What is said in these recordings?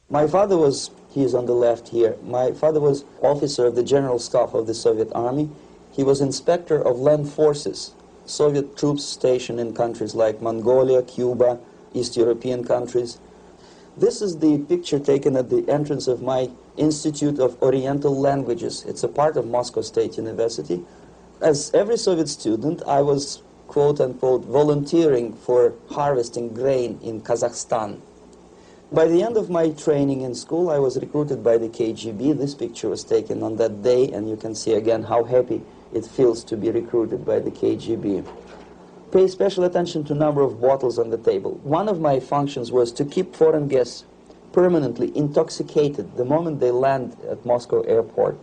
My father was, he is on the left here, my father was officer of the General Staff of the Soviet Army. He was inspector of land forces, Soviet troops stationed in countries like Mongolia, Cuba, East European countries. This is the picture taken at the entrance of my Institute of Oriental Languages. It's a part of Moscow State University. As every Soviet student, I was, quote-unquote, volunteering for harvesting grain in Kazakhstan. By the end of my training in school, I was recruited by the KGB. This picture was taken on that day, and you can see again how happy it feels to be recruited by the KGB. Pay special attention to number of bottles on the table. One of my functions was to keep foreign guests permanently intoxicated the moment they land at Moscow airport.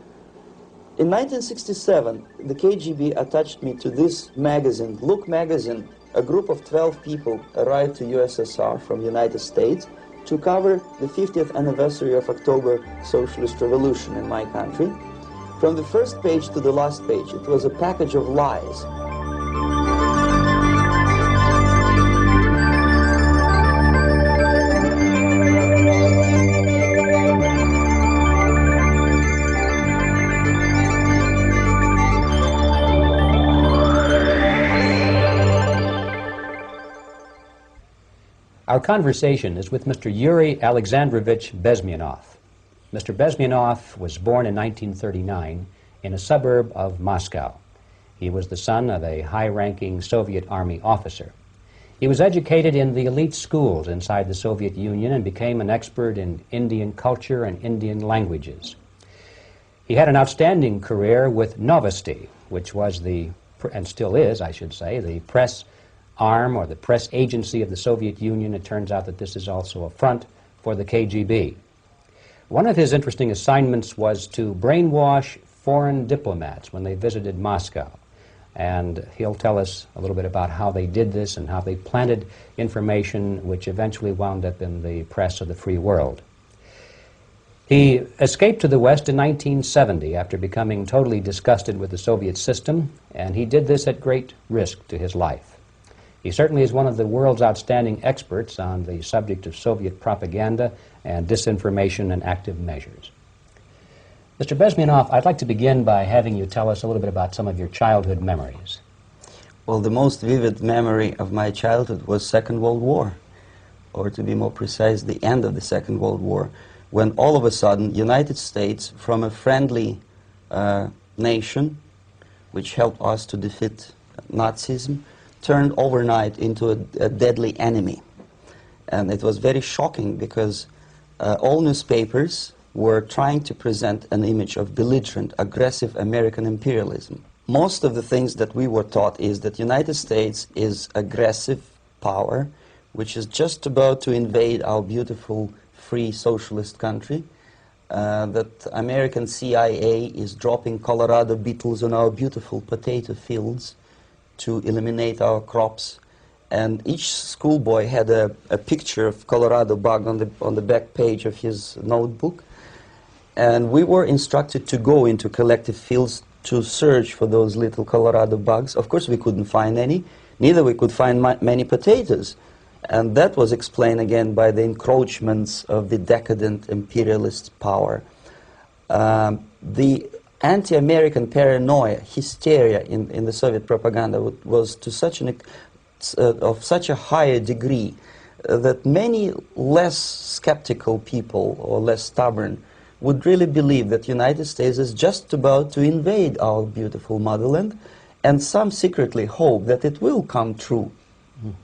In 1967, the KGB attached me to this magazine, Look magazine. A group of 12 people arrived to USSR from United States to cover the 50th anniversary of October Socialist Revolution in my country. From the first page to the last page, it was a package of lies. Our conversation is with Mr. Yuri Alexandrovich Bezmenov. Mr. Bezmenov was born in 1939 in a suburb of Moscow. He was the son of a high-ranking Soviet Army officer. He was educated in the elite schools inside the Soviet Union and became an expert in Indian culture and Indian languages. He had an outstanding career with Novosti, which was the, and still is, I should say, the press arm or the press agency of the Soviet Union. It turns out that this is also a front for the KGB. One of his interesting assignments was to brainwash foreign diplomats when they visited Moscow. And he'll tell us a little bit about how they did this and how they planted information which eventually wound up in the press of the free world. He escaped to the West in 1970 after becoming totally disgusted with the Soviet system, and he did this at great risk to his life. He certainly is one of the world's outstanding experts on the subject of Soviet propaganda and disinformation and active measures. Mr. Bezmenov, I'd like to begin by having you tell us a little bit about some of your childhood memories. Well, the most vivid memory of my childhood was Second World War, or to be more precise, the end of the Second World War, when all of a sudden United States, from a friendly nation, which helped us to defeat Nazism, turned overnight into a deadly enemy. And it was very shocking because all newspapers were trying to present an image of belligerent, aggressive American imperialism. Most of the things that we were taught is that United States is aggressive power, which is just about to invade our beautiful, free, socialist country, that American CIA is dropping Colorado beetles on our beautiful potato fields to eliminate our crops, and each schoolboy had a picture of Colorado bug on the back page of his notebook, and we were instructed to go into collective fields to search for those little Colorado bugs. Of course we couldn't find any, neither we could find many potatoes, and that was explained again by the encroachments of the decadent imperialist power. The anti-American paranoia, hysteria in the Soviet propaganda was to such of such a higher degree that many less skeptical people or less stubborn would really believe that United States is just about to invade our beautiful motherland, and some secretly hope that it will come true.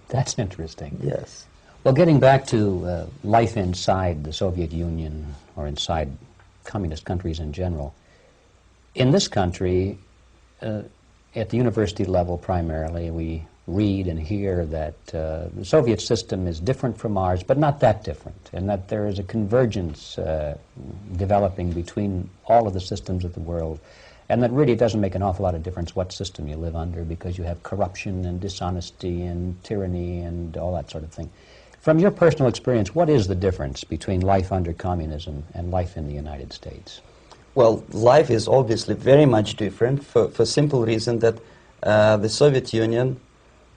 That's interesting. Yes. Well, getting back to life inside the Soviet Union or inside communist countries in general, in this country, at the university level primarily, we read and hear that the Soviet system is different from ours, but not that different, and that there is a convergence developing between all of the systems of the world, and that really it doesn't make an awful lot of difference what system you live under because you have corruption and dishonesty and tyranny and all that sort of thing. From your personal experience, what is the difference between life under communism and life in the United States? Well, life is obviously very much different for simple reason that the Soviet Union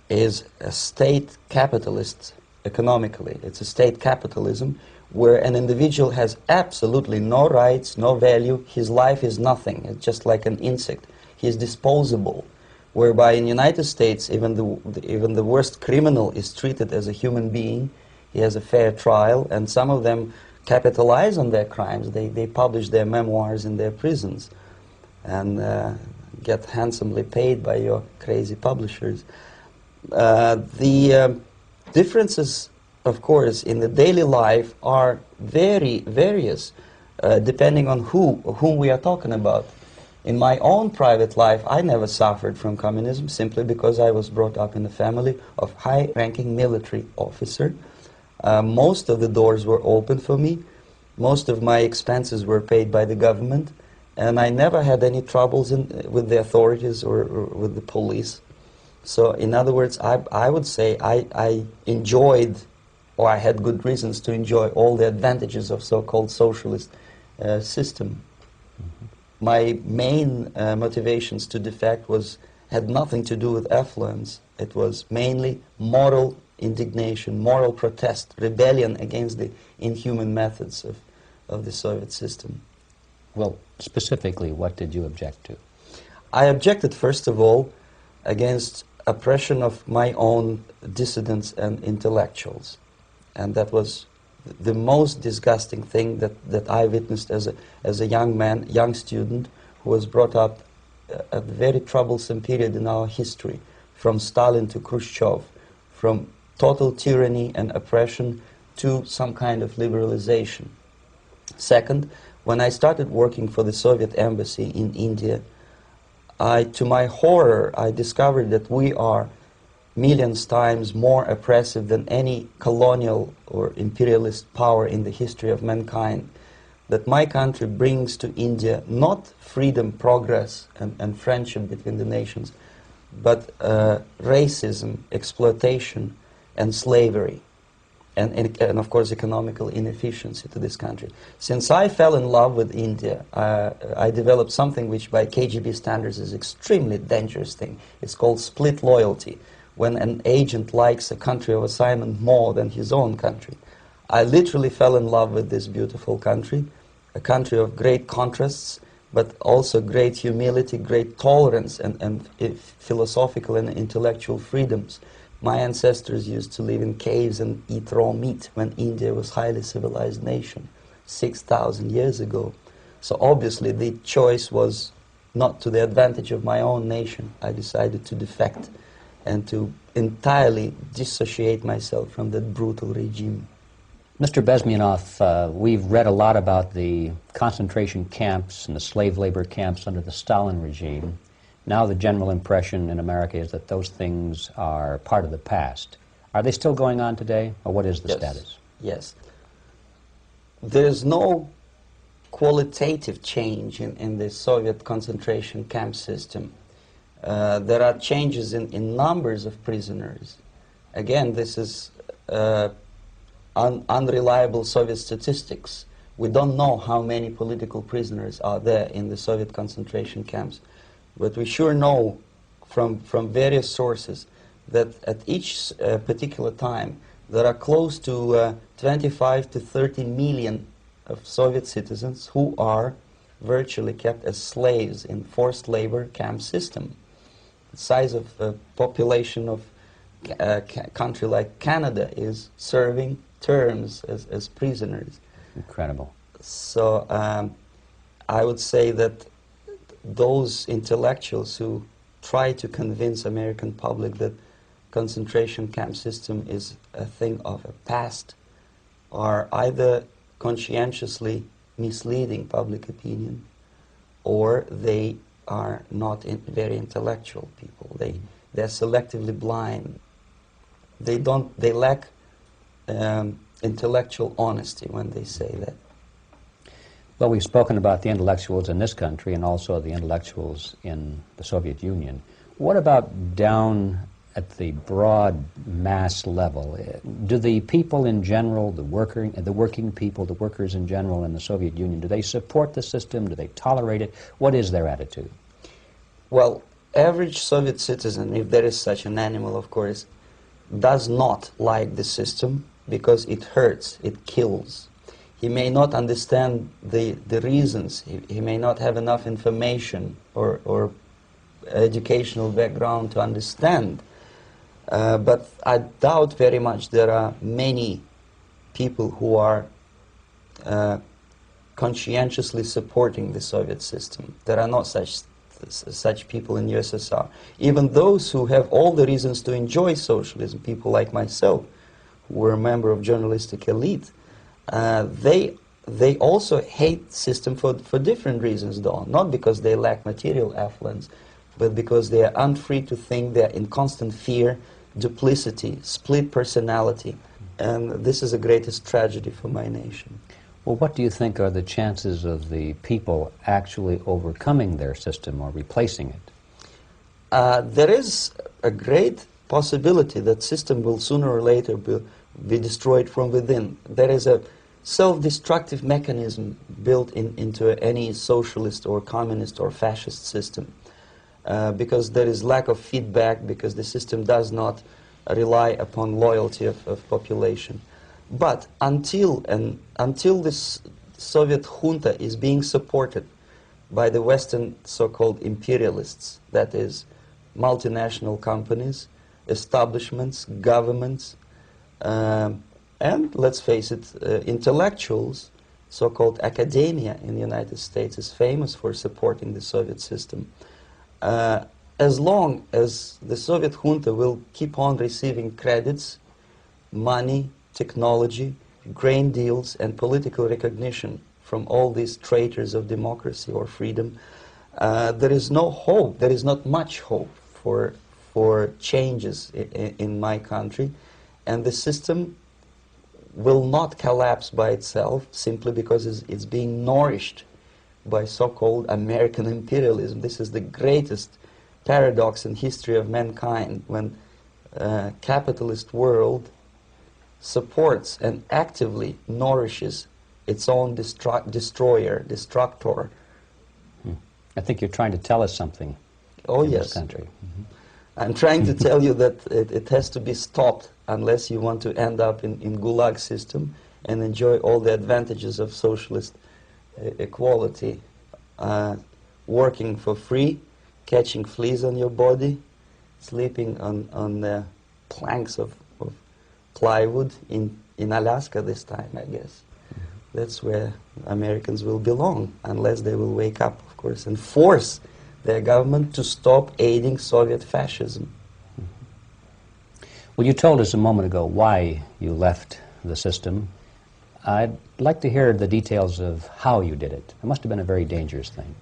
is a state capitalist economically. It's a state capitalism where an individual has absolutely no rights, no value, his life is nothing, it's just like an insect. He is disposable, whereby in the United States even the worst criminal is treated as a human being. He has a fair trial, and some of them capitalize on their crimes. They publish their memoirs in their prisons and get handsomely paid by your crazy publishers. The differences, of course, in the daily life are very various, depending on whom we are talking about. In my own private life, I never suffered from communism simply because I was brought up in a family of high-ranking military officer. Most of the doors were open for me. Most of my expenses were paid by the government, and I never had any troubles with the authorities or with the police. So, in other words, I would say I enjoyed, or I had good reasons to enjoy all the advantages of so-called socialist system. Mm-hmm. My main motivations to defect had nothing to do with affluence. It was mainly moral indignation, moral protest, rebellion against the inhuman methods of the Soviet system. Well, specifically, what did you object to? I objected, first of all, against oppression of my own dissidents and intellectuals. And that was the most disgusting thing that I witnessed as a young man, young student, who was brought up at a very troublesome period in our history, from Stalin to Khrushchev, from total tyranny and oppression to some kind of liberalization. Second, when I started working for the Soviet embassy in India, to my horror, I discovered that we are millions times more oppressive than any colonial or imperialist power in the history of mankind. That my country brings to India not freedom, progress, and friendship between the nations, but racism, exploitation, and slavery, and of course economical inefficiency to this country. Since I fell in love with India, I developed something which by KGB standards is extremely dangerous thing. It's called split loyalty, when an agent likes a country of assignment more than his own country. I literally fell in love with this beautiful country, a country of great contrasts, but also great humility, great tolerance, and philosophical and intellectual freedoms. My ancestors used to live in caves and eat raw meat when India was a highly civilized nation 6,000 years ago. So obviously the choice was not to the advantage of my own nation. I decided to defect and to entirely dissociate myself from that brutal regime. Mr. Bezmenov, we've read a lot about the concentration camps and the slave labor camps under the Stalin regime. Now the general impression in America is that those things are part of the past. Are they still going on today, or what is the status? Yes. There's no qualitative change in the Soviet concentration camp system. There are changes in numbers of prisoners. Again, this is unreliable Soviet statistics. We don't know how many political prisoners are there in the Soviet concentration camps. But we sure know from various sources that at each particular time there are close to 25 to 30 million of Soviet citizens who are virtually kept as slaves in forced labor camp system. The size of the population of a country like Canada is serving terms as prisoners. Incredible. So I would say that those intellectuals who try to convince American public that concentration camp system is a thing of a past are either conscientiously misleading public opinion, or they are not very intellectual people. They're selectively blind. They lack intellectual honesty when they say that. Well, we've spoken about the intellectuals in this country and also the intellectuals in the Soviet Union. What about down at the broad mass level? Do the people in general, the working people, the workers in general in the Soviet Union, do they support the system? Do they tolerate it? What is their attitude? Well, average Soviet citizen, if there is such an animal, of course, does not like the system because it hurts, it kills. he may not understand the reasons, he may not have enough information or educational background to understand. But I doubt very much there are many people who are conscientiously supporting the Soviet system. There are not such people in USSR. Even those who have all the reasons to enjoy socialism, people like myself, who were a member of journalistic elite, they also hate the system for different reasons, though. Not because they lack material affluence, but because they are unfree to think, they are in constant fear, duplicity, split personality. And this is the greatest tragedy for my nation. Well, what do you think are the chances of the people actually overcoming their system or replacing it? There is a great possibility that system will sooner or later be destroyed from within. There is a self-destructive mechanism built into any socialist or communist or fascist system, because there is lack of feedback, because the system does not rely upon loyalty of population. But until this Soviet junta is being supported by the Western so-called imperialists, that is, multinational companies, establishments, governments, and let's face it, intellectuals, so-called academia in the United States is famous for supporting the Soviet system. As long as the Soviet junta will keep on receiving credits, money, technology, grain deals, and political recognition from all these traitors of democracy or freedom, there is no hope, there is not much hope for changes in my country, and the system will not collapse by itself simply because it's being nourished by so-called American imperialism. This is the greatest paradox in history of mankind, when capitalist world supports and actively nourishes its own destroyer, destructor. I think you're trying to tell us something in this country. Mm-hmm. I'm trying to tell you that it has to be stopped unless you want to end up in Gulag system and enjoy all the advantages of socialist equality, working for free, catching fleas on your body, sleeping on the planks of plywood in Alaska this time, I guess. That's where Americans will belong, unless they will wake up, of course, and force their government to stop aiding Soviet fascism. Well, you told us a moment ago why you left the system. I'd like to hear the details of how you did it. It must have been a very dangerous thing.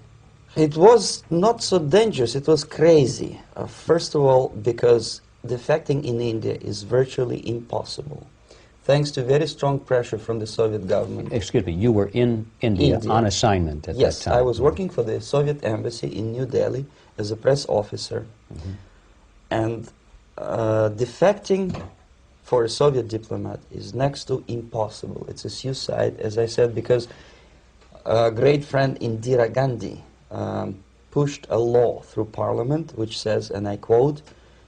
It was not so dangerous, it was crazy. First of all, because defecting in India is virtually impossible, thanks to very strong pressure from the Soviet government. Excuse me, you were in India on assignment at that time? Yes, I was working for the Soviet embassy in New Delhi as a press officer. Mm-hmm. And defecting for a Soviet diplomat is next to impossible. It's a suicide, as I said, because a great friend Indira Gandhi pushed a law through parliament which says, and I quote,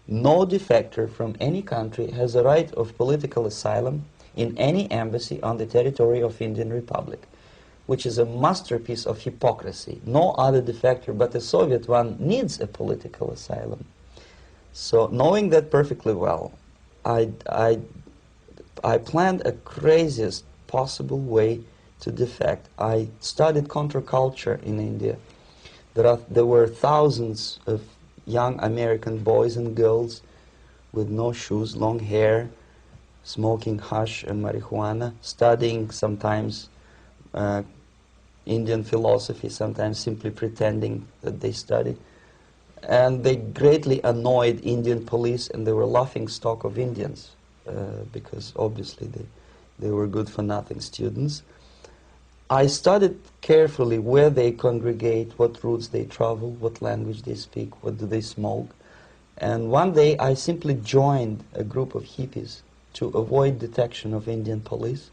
"No defector from any country has a right of political asylum in any embassy on the territory of Indian Republic," which is a masterpiece of hypocrisy. No other defector but a Soviet one needs a political asylum. So, knowing that perfectly well, I planned a craziest possible way to defect. I studied counterculture in India. There were thousands of young American boys and girls with no shoes, long hair, smoking hash and marijuana, studying sometimes Indian philosophy, sometimes simply pretending that they study. And they greatly annoyed Indian police, and they were laughing stock of Indians because obviously they were good-for-nothing students. I studied carefully where they congregate, what routes they travel, what language they speak, what do they smoke. And one day I simply joined a group of hippies to avoid detection of Indian police.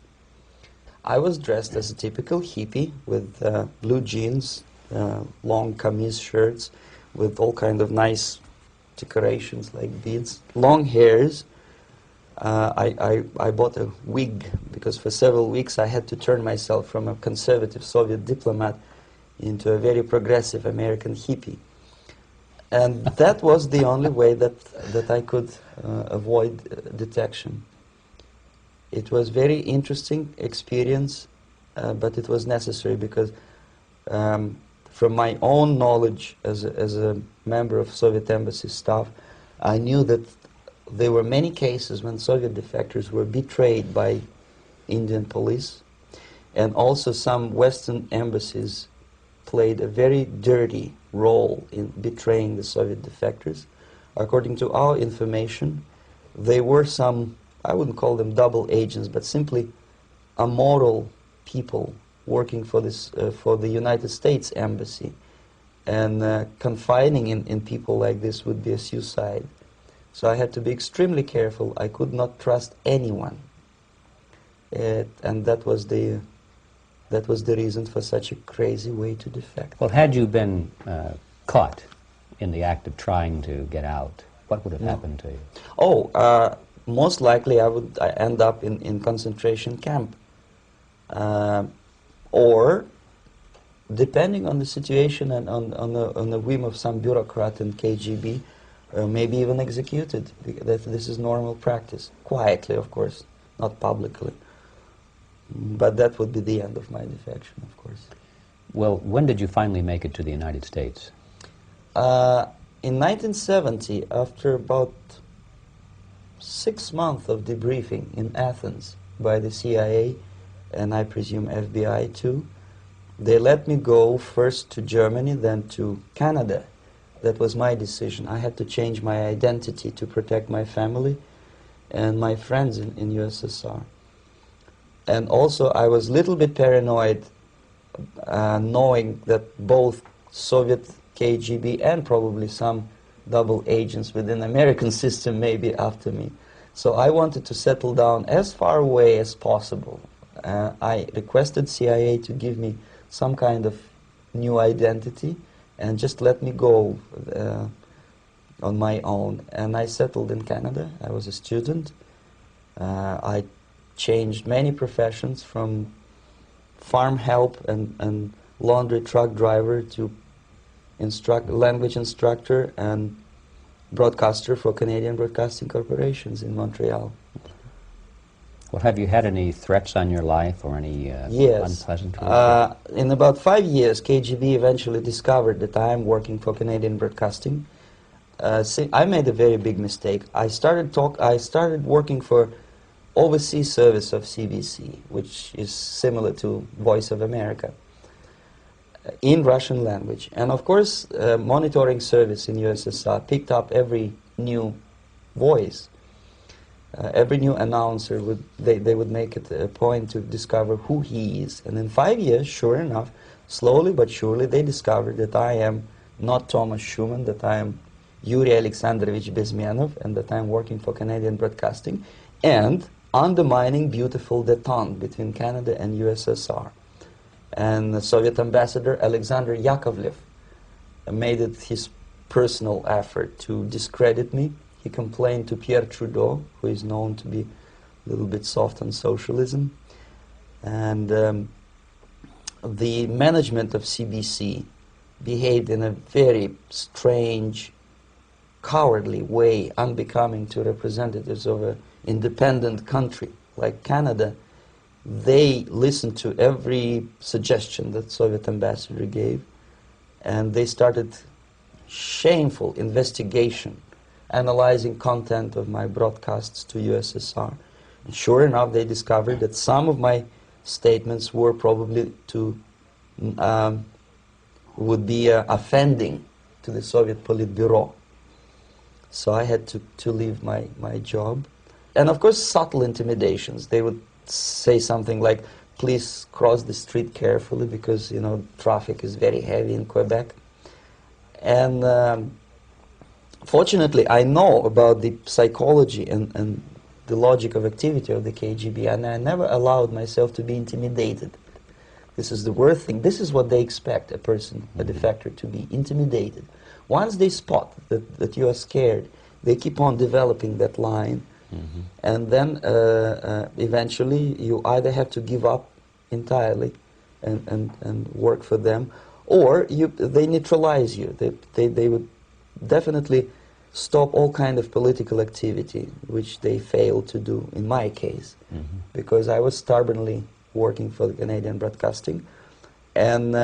I was dressed as a typical hippie with blue jeans, long kameez shirts, with all kind of nice decorations like beads, long hairs, I bought a wig because for several weeks I had to turn myself from a conservative Soviet diplomat into a very progressive American hippie. And that was the only way that I could avoid detection. It was very interesting experience, but it was necessary because from my own knowledge as a member of Soviet embassy staff, I knew that there were many cases when Soviet defectors were betrayed by Indian police, and also some Western embassies played a very dirty role in betraying the Soviet defectors. According to our information, they were some, I wouldn't call them double agents, but simply immoral people working for this for the United States embassy, and confiding in people like this would be a suicide. So I had to be extremely careful. I could not trust anyone, and that was the reason for such a crazy way to defect. Well, had you been caught in the act of trying to get out, what would have happened to you? Oh, most likely I would end up in concentration camp. Or, depending on the situation and on the whim of some bureaucrat in KGB, maybe even executed. This is normal practice. Quietly, of course, not publicly. But that would be the end of my defection, of course. Well, when did you finally make it to the United States? In 1970, after about 6 months of debriefing in Athens by the CIA, and I presume FBI too, they let me go first to Germany, then to Canada. That was my decision. I had to change my identity to protect my family and my friends in USSR. And also I was a little bit paranoid, knowing that both Soviet KGB and probably some double agents within the American system may be after me. So I wanted to settle down as far away as possible. I requested CIA to give me some kind of new identity and just let me go on my own. And I settled in Canada. I was a student. I changed many professions, from farm help and laundry truck driver to language instructor and broadcaster for Canadian Broadcasting Corporations in Montreal. Well, have you had any threats on your life or any yes. unpleasant in about 5 years, KGB eventually discovered that I am working for Canadian Broadcasting. I made a very big mistake. I started working for overseas service of CBC, which is similar to Voice of America, in Russian language. And of course, monitoring service in USSR picked up every new voice. Every new announcer, they would make it a point to discover who he is. And in 5 years, sure enough, slowly but surely, they discovered that I am not Thomas Schumann, that I am Yuri Alexandrovich Bezmenov, and that I am working for Canadian Broadcasting, and undermining beautiful détente between Canada and USSR. And the Soviet ambassador Alexander Yakovlev made it his personal effort to discredit me. He complained to Pierre Trudeau, who is known to be a little bit soft on socialism. And the management of CBC behaved in a very strange, cowardly way, unbecoming to representatives of an independent country like Canada. They listened to every suggestion that Soviet ambassador gave, and they started shameful investigation, analyzing content of my broadcasts to USSR. And sure enough, they discovered that some of my statements were probably would be offending to the Soviet Politburo. So I had to leave my job. And of course, subtle intimidations. They would say something like, please cross the street carefully because, you know, traffic is very heavy in Quebec. And fortunately, I know about the psychology and the logic of activity of the KGB, and I never allowed myself to be intimidated. This is the worst thing. This is what they expect a person, a defector, to be intimidated. Once they spot that you are scared, they keep on developing that line And then eventually you either have to give up entirely and work for them, or they neutralize you. They would definitely stop all kind of political activity, which they failed to do in my case, because I was stubbornly working for the Canadian Broadcasting. And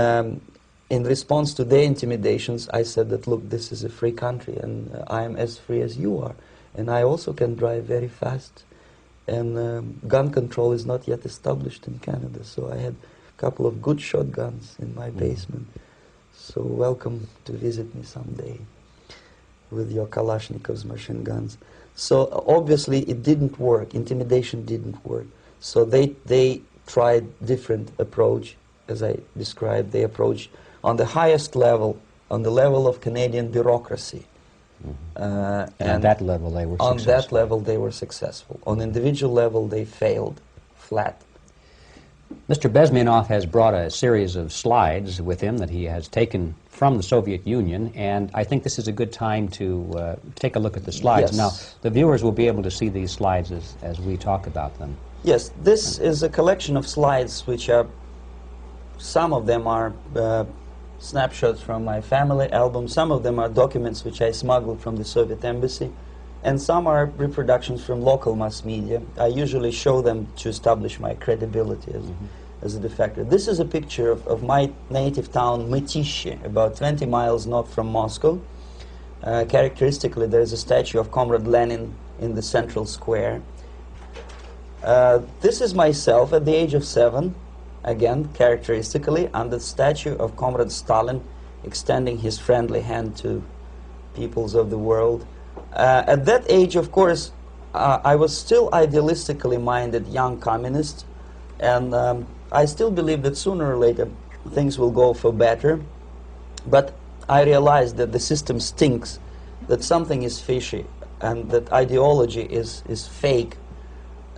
in response to their intimidations, I said that, look, this is a free country, and I am as free as you are. And I also can drive very fast. And gun control is not yet established in Canada, so I had a couple of good shotguns in my basement. So welcome to visit me someday with your Kalashnikov's machine guns. So obviously it didn't work. Intimidation didn't work. So they tried different approach, as I described. They approached on the highest level, on the level of Canadian bureaucracy. And at that level they were successful. On that level they were successful. On individual level they failed flat. Mr. Bezmenov has brought a series of slides with him that he has taken from the Soviet Union, and I think this is a good time to take a look at the slides. Yes. Now, the viewers will be able to see these slides as we talk about them. Yes, this is a collection of slides which are, some of them are snapshots from my family album, some of them are documents which I smuggled from the Soviet embassy, and some are reproductions from local mass media. I usually show them to establish my credibility as a defector. This is a picture of my native town, Mytishi, about 20 miles north from Moscow. Characteristically, there is a statue of Comrade Lenin in the central square. This is myself at the age of 7, again, characteristically, under the statue of Comrade Stalin, extending his friendly hand to peoples of the world. At that age, of course, I was still idealistically minded young communist, and I still believe that sooner or later things will go for better. But I realized that the system stinks, that something is fishy, and that ideology is fake,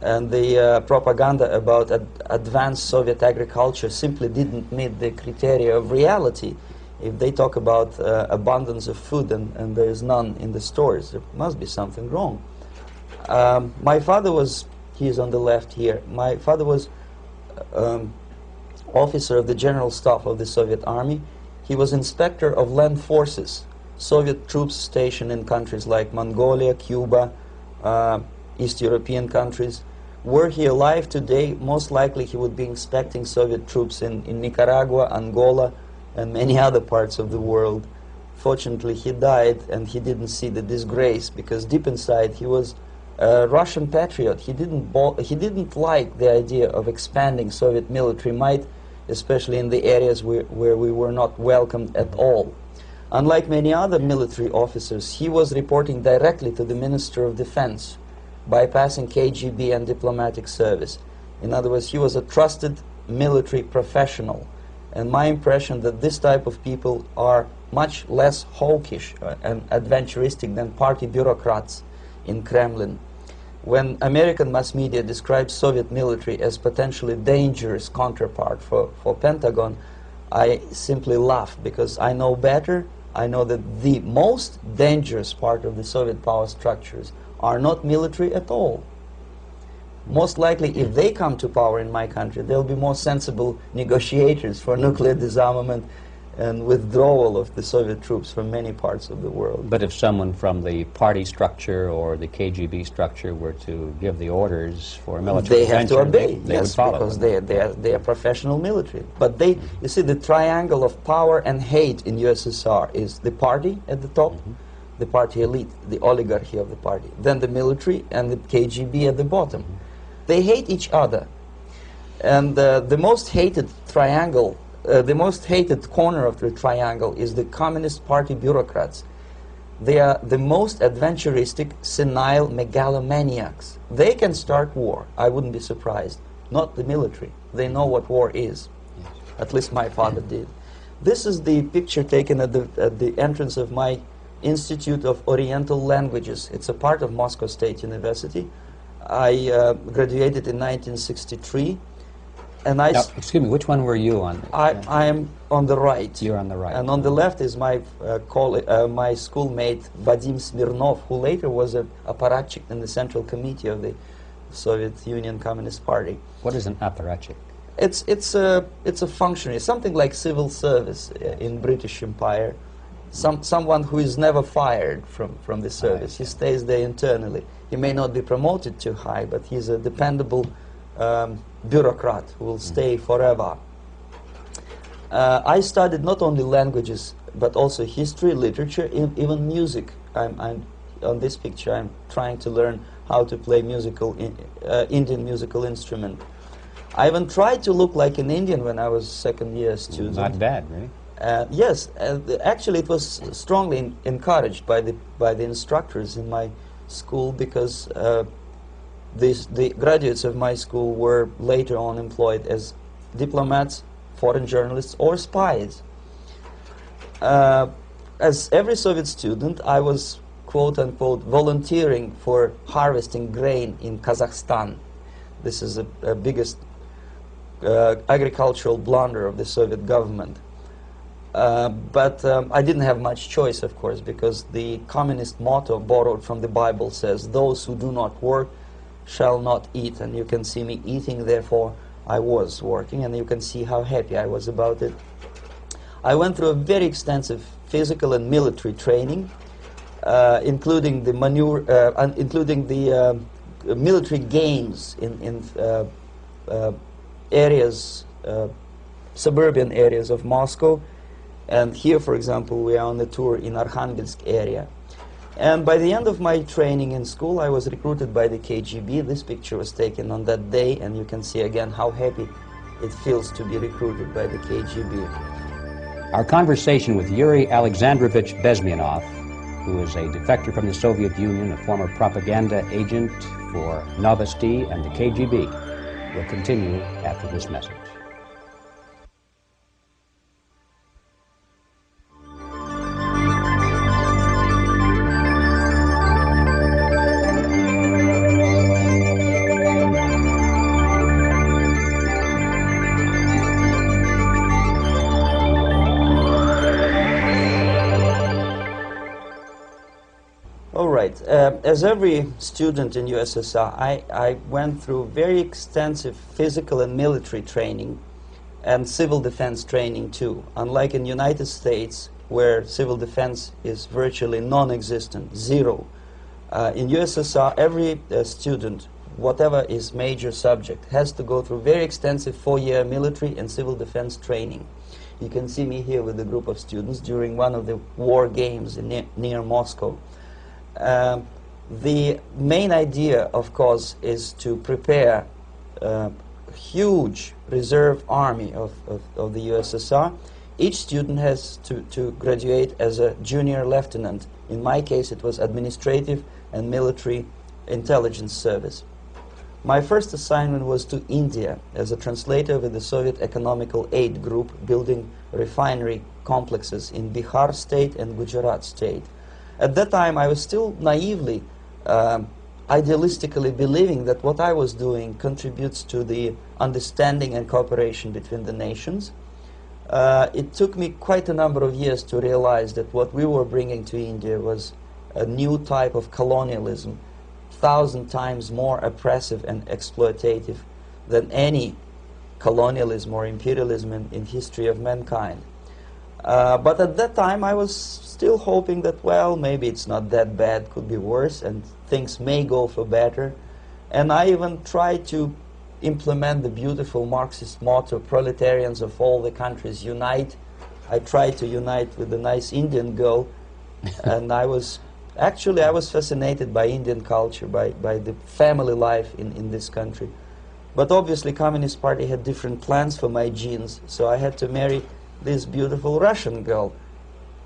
and the propaganda about advanced Soviet agriculture simply didn't meet the criteria of reality. If they talk about abundance of food and there is none in the stores, there must be something wrong. My father was, he is on the left here, my father was officer of the General Staff of the Soviet Army. He was inspector of land forces, Soviet troops stationed in countries like Mongolia, Cuba, East European countries. Were he alive today, most likely he would be inspecting Soviet troops in Nicaragua, Angola, and many other parts of the world. Fortunately, he died and he didn't see the disgrace, because deep inside he was a Russian patriot. He didn't like the idea of expanding Soviet military might, especially in the areas where we were not welcomed at all. Unlike many other military officers, he was reporting directly to the Minister of Defense, bypassing KGB and diplomatic service. In other words, he was a trusted military professional. And my impression that this type of people are much less hawkish and adventuristic than party bureaucrats in Kremlin. When American mass media describes Soviet military as potentially dangerous counterpart for Pentagon, I simply laugh, because I know better. I know that the most dangerous part of the Soviet power structures are not military at all. Most likely, if they come to power in my country, they'll be more sensible negotiators for nuclear disarmament and withdrawal of the Soviet troops from many parts of the world. But if someone from the party structure or the KGB structure were to give the orders for a military intervention, they have to obey, they would follow, because they are professional military. But they, you see, the triangle of power and hate in USSR is the party at the top, the party elite, the oligarchy of the party, then the military and the KGB at the bottom. They hate each other, and the most hated triangle, the most hated corner of the triangle is the Communist Party bureaucrats. They are the most adventuristic, senile megalomaniacs. They can start war, I wouldn't be surprised. Not the military. They know what war is. Yes. At least my father did. This is the picture taken at the entrance of my Institute of Oriental Languages. It's a part of Moscow State University. I graduated in 1963. And now, excuse me, which one were you on? I am on the right. You're on the right. And on the left is my my schoolmate Vadim Smirnov, who later was an apparatchik in the Central Committee of the Soviet Union Communist Party. What is an apparatchik? It's a functionary, something like civil service in British Empire. Someone who is never fired from the service. He stays there internally. He may not be promoted too high, but he's a dependable bureaucrat who will stay forever. I studied not only languages, but also history, literature, even music. I'm on this picture, I'm trying to learn how to play Indian musical instrument. I even tried to look like an Indian when I was second-year student. Not bad, really. Yes, actually it was strongly encouraged by the instructors in my school, because the graduates of my school were later on employed as diplomats, foreign journalists, or spies. As every Soviet student, I was quote-unquote volunteering for harvesting grain in Kazakhstan. This is the biggest agricultural blunder of the Soviet government. But I didn't have much choice, of course, because the communist motto borrowed from the Bible says, "Those who do not work shall not eat." And you can see me eating, therefore I was working, and you can see how happy I was about it. I went through a very extensive physical and military training, including the military games in areas, suburban areas of Moscow. And here, for example, we are on the tour in Arkhangelsk area. And by the end of my training in school, I was recruited by the KGB. This picture was taken on that day, and you can see again how happy it feels to be recruited by the KGB. Our conversation with Yuri Alexandrovich Bezmenov, who is a defector from the Soviet Union, a former propaganda agent for Novosti and the KGB, will continue after this message. As every student in USSR, I went through very extensive physical and military training and civil defense training too. Unlike in the United States, where civil defense is virtually non-existent, zero. In USSR, every student, whatever his major subject, has to go through very extensive 4-year military and civil defense training. You can see me here with a group of students during one of the war games near Moscow. The main idea, of course, is to prepare a huge reserve army of the USSR. Each student has to graduate as a junior lieutenant. In my case, it was administrative and military intelligence service. My first assignment was to India as a translator with the Soviet Economical Aid Group, building refinery complexes in Bihar state and Gujarat state. At that time, I was still naively, idealistically believing that what I was doing contributes to the understanding and cooperation between the nations. It took me quite a number of years to realize that what we were bringing to India was a new type of colonialism, 1,000 times more oppressive and exploitative than any colonialism or imperialism in history of mankind. But at that time, I was still hoping that, well, maybe it's not that bad, could be worse, and things may go for better. And I even tried to implement the beautiful Marxist motto, "Proletarians of all the countries unite." I tried to unite with a nice Indian girl, and I was fascinated by Indian culture, by the family life in this country. But obviously, Communist Party had different plans for my genes, so I had to marry this beautiful Russian girl.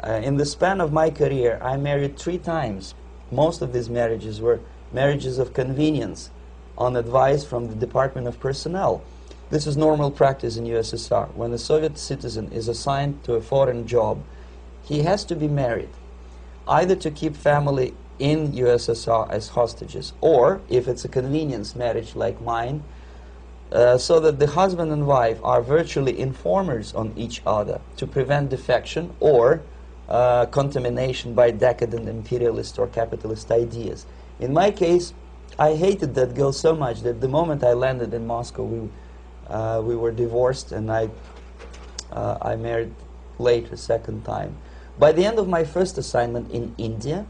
In the span of my career, I married 3 times. Most of these marriages were marriages of convenience, on advice from the Department of Personnel. This is normal practice in USSR. When a Soviet citizen is assigned to a foreign job, he has to be married, either to keep family in USSR as hostages, or, if it's a convenience marriage like mine, so that the husband and wife are virtually informers on each other to prevent defection or contamination by decadent imperialist or capitalist ideas. In my case, I hated that girl so much that the moment I landed in Moscow, we were divorced, and I married later, second time. By the end of my first assignment in India,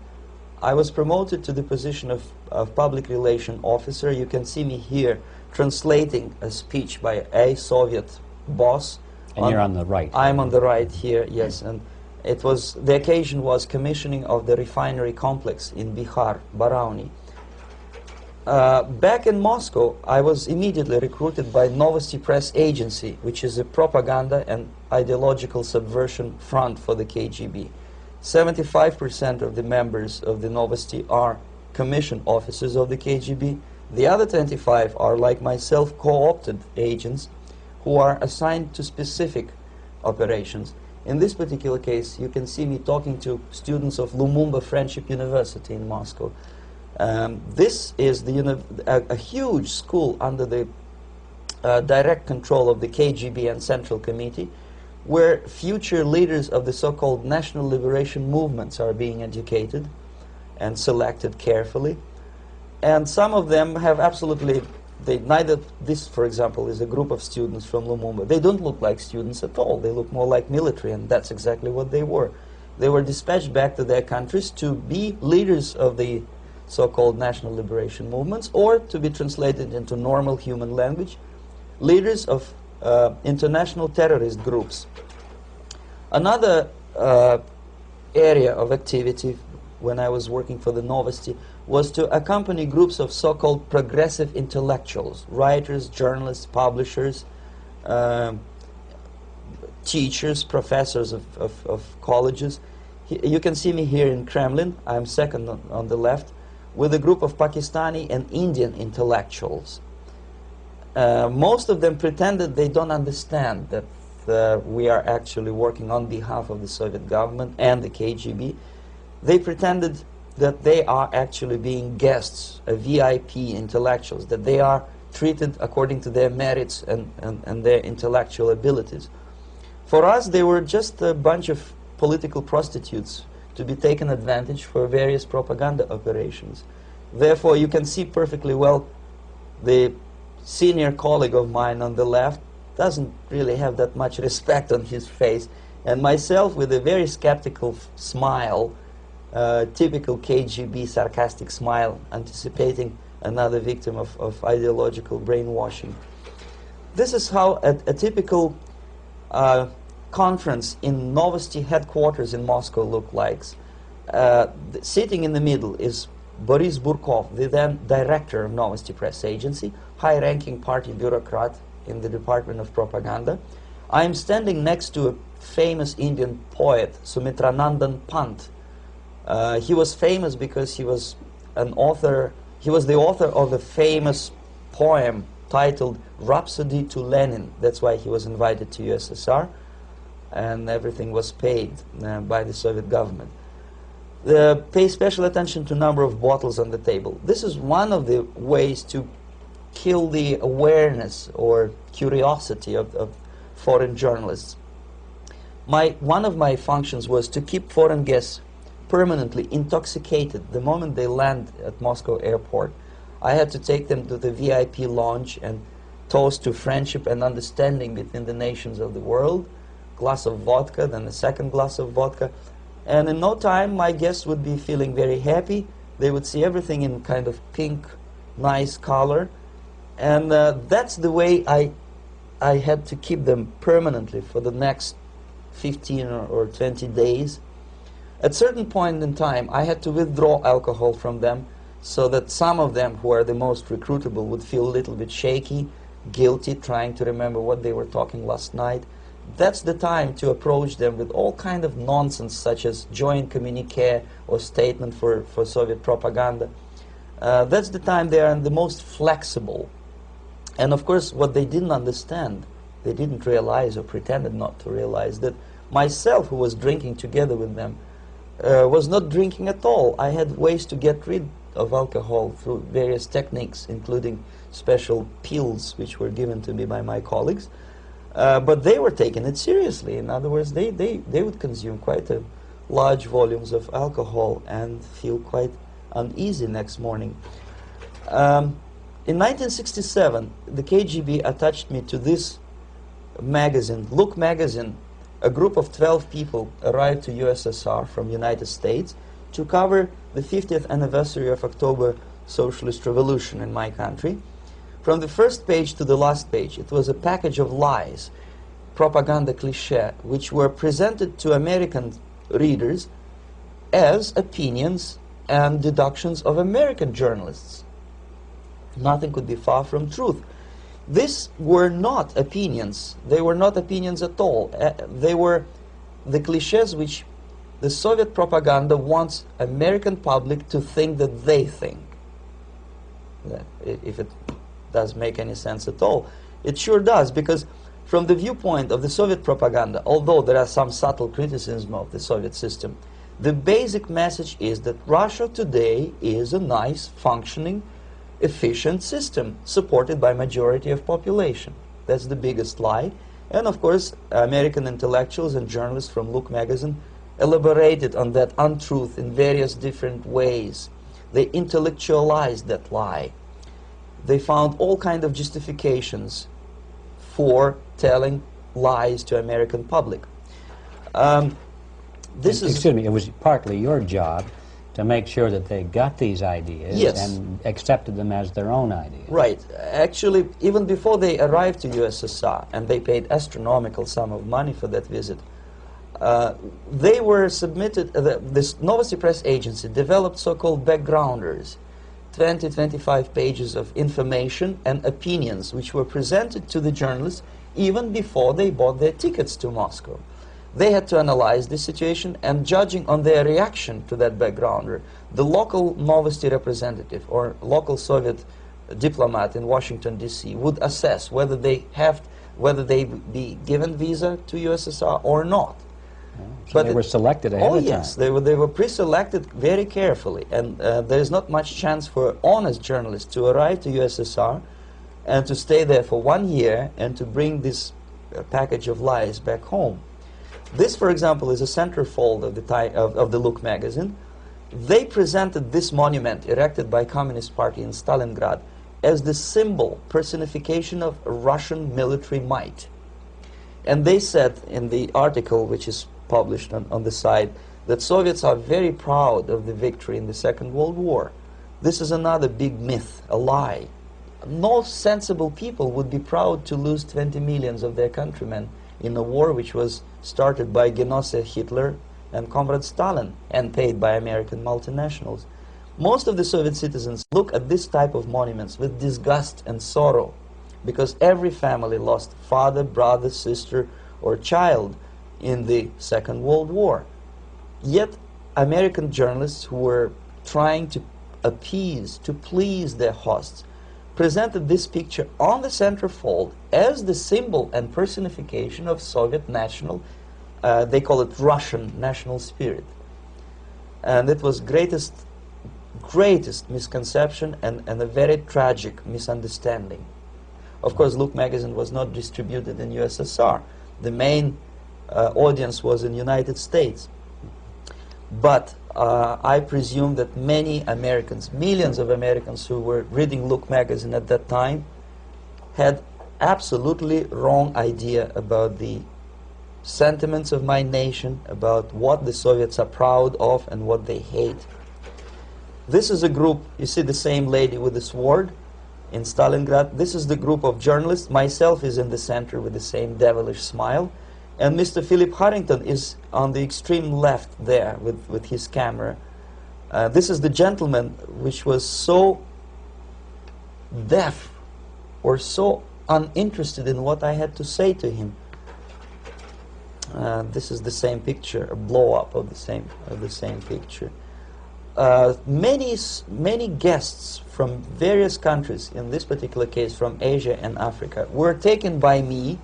I was promoted to the position of public relation officer. You can see me here translating a speech by a Soviet boss. And you're on the right. I'm on the right here, yes. And it was, the occasion was commissioning of the refinery complex in Bihar, Barauni. Back in Moscow, I was immediately recruited by Novosti Press Agency, which is a propaganda and ideological subversion front for the KGB. 75% of the members of the Novosti are commissioned officers of the KGB. The other 25 are, like myself, co-opted agents who are assigned to specific operations. In this particular case, you can see me talking to students of Lumumba Friendship University in Moscow. This is a huge school under the direct control of the KGB and Central Committee, where future leaders of the so-called national liberation movements are being educated and selected carefully. And some of them have absolutely, this, for example, is a group of students from Lumumba. They don't look like students at all. They look more like military, and that's exactly what they were. They were dispatched back to their countries to be leaders of the so-called national liberation movements, or to be translated into normal human language, leaders of international terrorist groups. Another area of activity when I was working for the Novosti was to accompany groups of so-called progressive intellectuals, writers, journalists, publishers, teachers, professors of colleges. You can see me here in Kremlin. I'm second on the left, with a group of Pakistani and Indian intellectuals. Most of them pretended they don't understand that we are actually working on behalf of the Soviet government and the KGB. They pretended that they are actually being guests, VIP intellectuals, that they are treated according to their merits and their intellectual abilities. For us, they were just a bunch of political prostitutes to be taken advantage for various propaganda operations. Therefore, you can see perfectly well the senior colleague of mine on the left doesn't really have that much respect on his face, and myself with a very skeptical smile, typical KGB sarcastic smile, anticipating another victim of ideological brainwashing. This is how a typical conference in Novosti headquarters in Moscow looked like. Sitting in the middle is Boris Burkov, the then director of Novosti Press Agency, high-ranking party bureaucrat in the Department of Propaganda. I am standing next to a famous Indian poet, Sumitranandan Pant. He was famous because he was an author. He was the author of a famous poem titled Rhapsody to Lenin. That's why he was invited to USSR, and everything was paid by the Soviet government. Pay special attention to number of bottles on the table. This is one of the ways to kill the awareness or curiosity of foreign journalists. One of my functions was to keep foreign guests permanently intoxicated the moment they land at Moscow airport. I had to take them to the VIP lounge and toast to friendship and understanding between the nations of the world. Glass of vodka, then a second glass of vodka. And in no time, my guests would be feeling very happy. They would see everything in kind of pink, nice color. And that's the way I had to keep them permanently for the next 15 or 20 days. At a certain point in time, I had to withdraw alcohol from them so that some of them, who are the most recruitable, would feel a little bit shaky, guilty, trying to remember what they were talking last night. That's the time to approach them with all kind of nonsense, such as joint communique or statement for Soviet propaganda. That's the time they are the most flexible. And of course, what they didn't understand, they didn't realize or pretended not to realize, that myself, who was drinking together with them, was not drinking at all. I had ways to get rid of alcohol through various techniques, including special pills which were given to me by my colleagues. But they were taking it seriously. In other words, they would consume quite large volumes of alcohol and feel quite uneasy next morning. In 1967, the KGB attached me to this magazine, Look magazine. A group of 12 people arrived to USSR from United States to cover the 50th anniversary of October Socialist Revolution in my country. From the first page to the last page, it was a package of lies, propaganda cliché, which were presented to American readers as opinions and deductions of American journalists. Nothing could be far from truth. These were not opinions. They were not opinions at all. They were the clichés which the Soviet propaganda wants American public to think that they think. If it does make any sense at all. It sure does, because from the viewpoint of the Soviet propaganda, although there are some subtle criticism of the Soviet system, the basic message is that Russia today is a nice, functioning, efficient system supported by majority of population. That's the biggest lie. And of course, American intellectuals and journalists from Look magazine elaborated on that untruth in various different ways. They intellectualized that lie. They found all kinds of justifications for telling lies to American public. Excuse me, it was partly your job to make sure that they got these ideas, yes, and accepted them as their own ideas. Right. Actually, even before they arrived to USSR, and they paid astronomical sum of money for that visit, they were submitted, this Novosti Press Agency developed so-called backgrounders, 20-25 pages of information and opinions which were presented to the journalists even before they bought their tickets to Moscow. They had to analyze the situation, and judging on their reaction to that backgrounder, the local Novosti representative or local Soviet diplomat in Washington, D.C. would assess whether they be given visa to USSR or not. So they were selected ahead of time. Oh yes, they were pre-selected very carefully, and there is not much chance for honest journalists to arrive to USSR and to stay there for 1 year and to bring this package of lies back home. This, for example, is a centerfold of the Look magazine. They presented this monument erected by Communist Party in Stalingrad as the symbol, personification of Russian military might. And they said in the article, which is published on the site, that Soviets are very proud of the victory in the Second World War. This is another big myth, a lie. No sensible people would be proud to lose 20 millions of their countrymen in a war which was started by Genoese Hitler and Comrade Stalin and paid by American multinationals. Most of the Soviet citizens look at this type of monuments with disgust and sorrow, because every family lost father, brother, sister, or child in the Second World War. Yet American journalists who were trying to appease, to please their hosts, presented this picture on the centerfold as the symbol and personification of Soviet national, they call it Russian national spirit. And it was greatest misconception and a very tragic misunderstanding. Of course, Look magazine was not distributed in USSR. The main audience was in United States. But I presume that many Americans, millions of Americans who were reading Look magazine at that time, had absolutely wrong idea about the sentiments of my nation, about what the Soviets are proud of and what they hate. This is a group, you see the same lady with the sword in Stalingrad. This is the group of journalists. Myself is in the center with the same devilish smile. And Mr. Philip Harrington is on the extreme left there with his camera. This is the gentleman which was so deaf or so uninterested in what I had to say to him. This is the same picture, a blow-up of the same picture. Many guests from various countries, in this particular case from Asia and Africa, were taken by me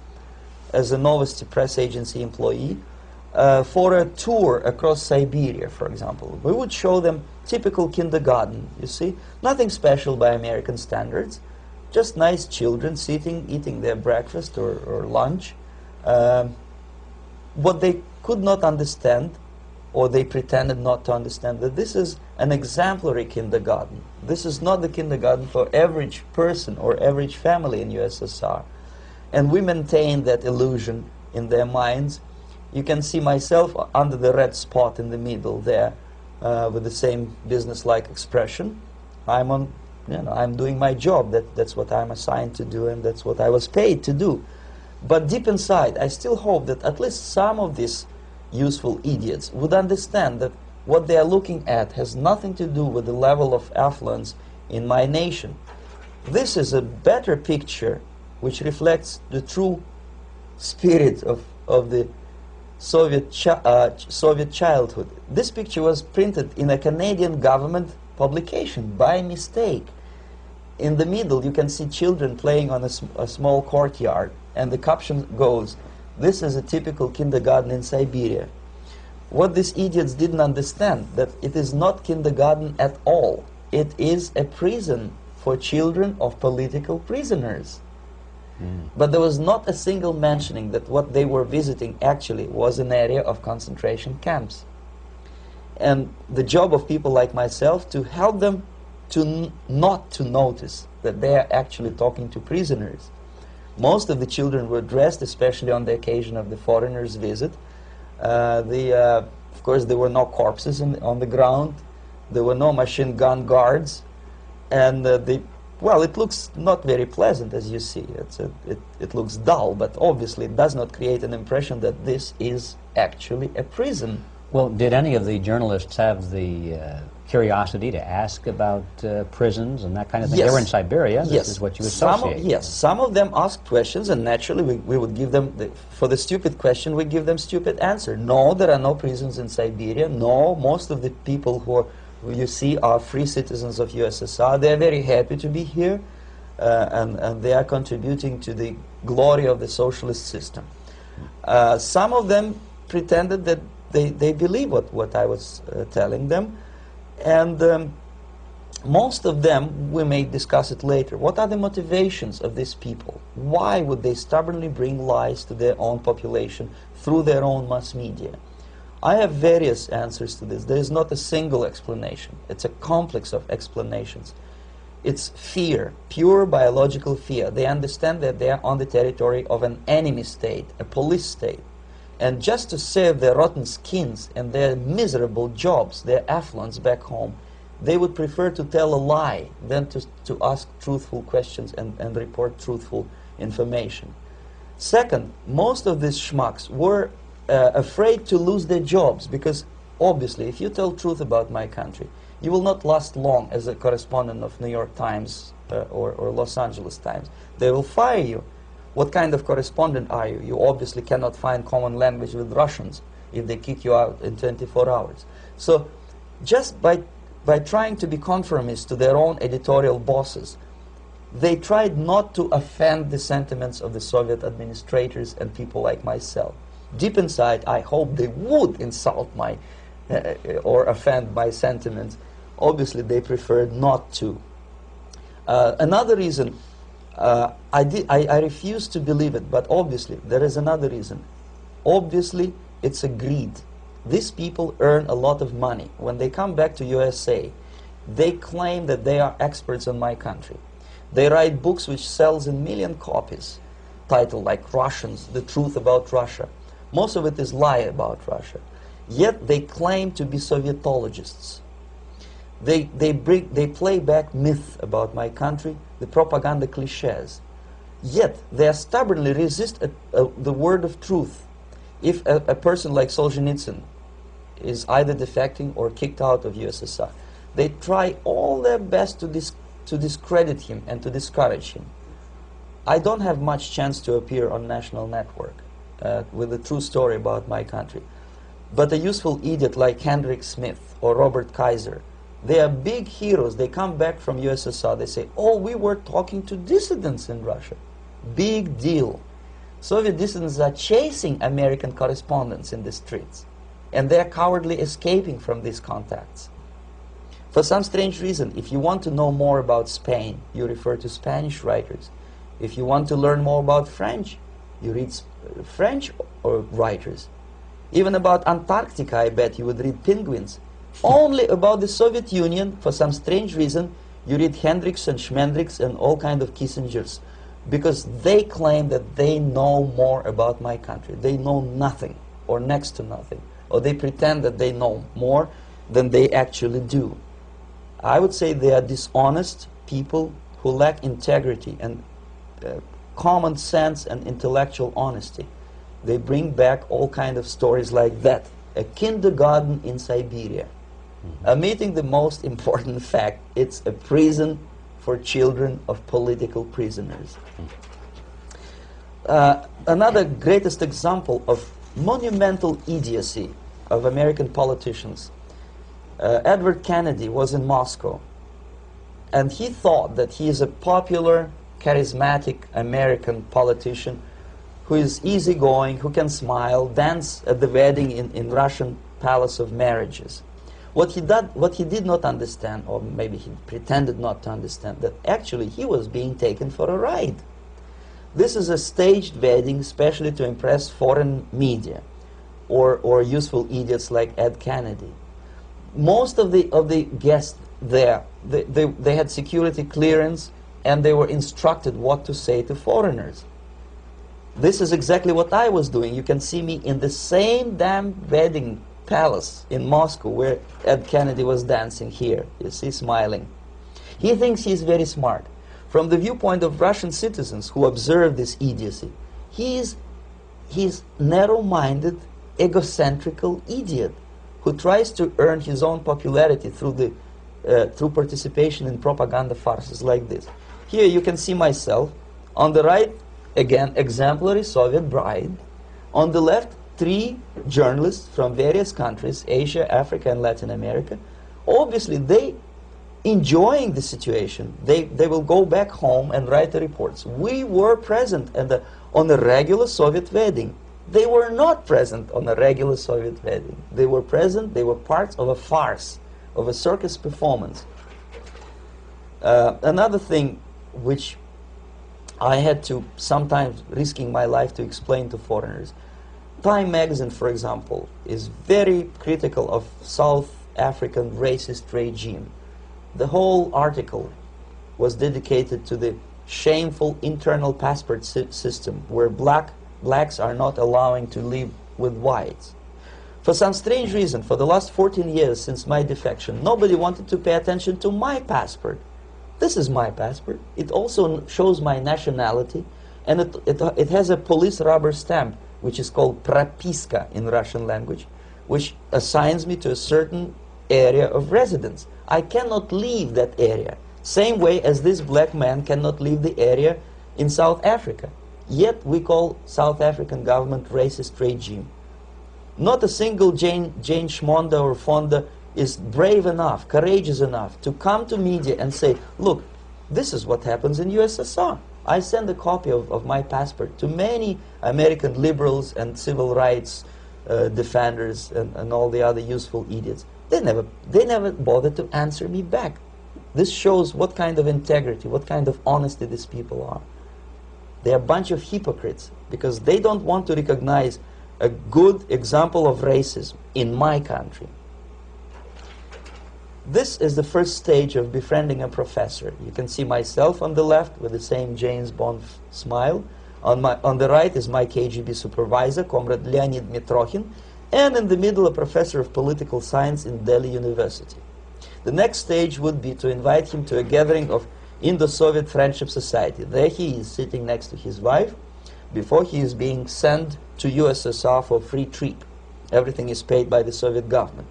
as a Novosti Press Agency employee for a tour across Siberia, for example. We would show them typical kindergarten, you see, nothing special by American standards, just nice children sitting, eating their breakfast or lunch. What they could not understand, or they pretended not to understand, that this is an exemplary kindergarten. This is not the kindergarten for average person or average family in USSR. And we maintain that illusion in their minds. You can see myself under the red spot in the middle there, with the same business-like expression. I'm doing my job. That's what I'm assigned to do, and that's what I was paid to do. But deep inside, I still hope that at least some of these useful idiots would understand that what they are looking at has nothing to do with the level of affluence in my nation. This is a better picture which reflects the true spirit of the Soviet childhood. This picture was printed in a Canadian government publication by mistake. In the middle you can see children playing on a small courtyard, and the caption goes, "This is a typical kindergarten in Siberia." What these idiots didn't understand, that it is not kindergarten at all. It is a prison for children of political prisoners. But there was not a single mentioning that what they were visiting actually was an area of concentration camps. And the job of people like myself to help them to not to notice that they are actually talking to prisoners. Most of the children were dressed, especially on the occasion of the foreigners' visit. Of course, there were no corpses on the ground. There were no machine gun guards. And well, it looks not very pleasant, as you see. It looks dull, but obviously it does not create an impression that this is actually a prison. Well, did any of the journalists have the curiosity to ask about prisons and that kind of thing? Yes. They were in Siberia. This Yes. is what you associate. Yes, some of them asked questions, and naturally we would give them, for the stupid question, we give them stupid answer. No, there are no prisons in Siberia. No, most of the people who you see are free citizens of USSR. They are very happy to be here, and they are contributing to the glory of the socialist system. Some of them pretended that they believe what I was telling them, and most of them, we may discuss it later, what are the motivations of these people? Why would they stubbornly bring lies to their own population through their own mass media? I have various answers to this. There is not a single explanation. It's a complex of explanations. It's fear, pure biological fear. They understand that they are on the territory of an enemy state, a police state. And just to save their rotten skins and their miserable jobs, their affluence back home, they would prefer to tell a lie than to ask truthful questions and report truthful information. Second, most of these schmucks were afraid to lose their jobs, because obviously if you tell truth about my country, you will not last long as a correspondent of New York Times or Los Angeles Times. They will fire you. What kind of correspondent are you? You obviously cannot find common language with Russians if they kick you out in 24 hours. So just by trying to be conformist to their own editorial bosses, they tried not to offend the sentiments of the Soviet administrators and people like myself. Deep inside, I hope they would insult my or offend my sentiments. Obviously, they preferred not to. Another reason, I refuse to believe it, but obviously there is another reason. Obviously, it's a greed. These people earn a lot of money. When they come back to USA, they claim that they are experts on my country. They write books which sells in million copies, titled like Russians, The Truth About Russia. Most of it is lie about Russia. Yet they claim to be Sovietologists. They play back myth about my country, the propaganda cliches. Yet they stubbornly resist the word of truth. If a person like Solzhenitsyn is either defecting or kicked out of USSR, they try all their best to discredit him and to discourage him. I don't have much chance to appear on national network with a true story about my country. But a useful idiot like Hendrik Smith or Robert Kaiser, they are big heroes. They come back from USSR. They say, oh, we were talking to dissidents in Russia. Big deal. Soviet dissidents are chasing American correspondents in the streets, and they're cowardly escaping from these contacts. For some strange reason, if you want to know more about Spain, you refer to Spanish writers. If you want to learn more about French, you read French writers. Even about Antarctica, I bet you would read Penguins. Only about the Soviet Union, for some strange reason, you read Hendricks and Schmendricks and all kind of Kissingers, because they claim that they know more about my country. They know nothing, or next to nothing, or they pretend that they know more than they actually do. I would say they are dishonest people who lack integrity and common sense and intellectual honesty. They bring back all kind of stories like that. A kindergarten in Siberia. Omitting the most important fact, it's a prison for children of political prisoners. Another greatest example of monumental idiocy of American politicians. Edward Kennedy was in Moscow, and he thought that he is a popular, charismatic American politician who is easygoing, who can smile, dance at the wedding in Russian Palace of Marriages. What he did not understand, or maybe he pretended not to understand, that actually he was being taken for a ride. This is a staged wedding, especially to impress foreign media, or useful idiots like Ed Kennedy. Most of the guests there, they had security clearance, and they were instructed what to say to foreigners. This is exactly what I was doing. You can see me in the same damn wedding palace in Moscow where Ed Kennedy was dancing here. You see, smiling. He thinks he's very smart. From the viewpoint of Russian citizens who observe this idiocy, he's narrow-minded, egocentrical idiot who tries to earn his own popularity through participation in propaganda farces like this. Here you can see myself. On the right, again, exemplary Soviet bride. On the left, 3 journalists from various countries, Asia, Africa, and Latin America. Obviously, they enjoying the situation. They will go back home and write the reports. We were present on a regular Soviet wedding. They were not present on a regular Soviet wedding. They were present, they were parts of a farce, of a circus performance. Another thing which I had to, sometimes risking my life to explain to foreigners. Time magazine, for example, is very critical of South African racist regime. The whole article was dedicated to the shameful internal passport system where blacks are not allowing to live with whites. For some strange reason, for the last 14 years since my defection, nobody wanted to pay attention to my passport. This is my passport. It also shows my nationality, and it has a police rubber stamp, which is called propiska in Russian language, which assigns me to a certain area of residence. I cannot leave that area, same way as this black man cannot leave the area in South Africa. Yet we call South African government racist regime. Not a single Jane Schmonda or Fonda is brave enough, courageous enough to come to media and say, look, this is what happens in USSR. I send a copy of my passport to many American liberals and civil rights defenders and all the other useful idiots. They never bothered to answer me back. This shows what kind of integrity, what kind of honesty these people are. They're a bunch of hypocrites because they don't want to recognize a good example of racism in my country. This is the first stage of befriending a professor. You can see myself on the left with the same James Bond smile. On the right is my KGB supervisor, Comrade Leonid Mitrokhin, and in the middle a professor of political science in Delhi University. The next stage would be to invite him to a gathering of Indo-Soviet Friendship Society. There he is sitting next to his wife before he is being sent to USSR for free trip. Everything is paid by the Soviet government.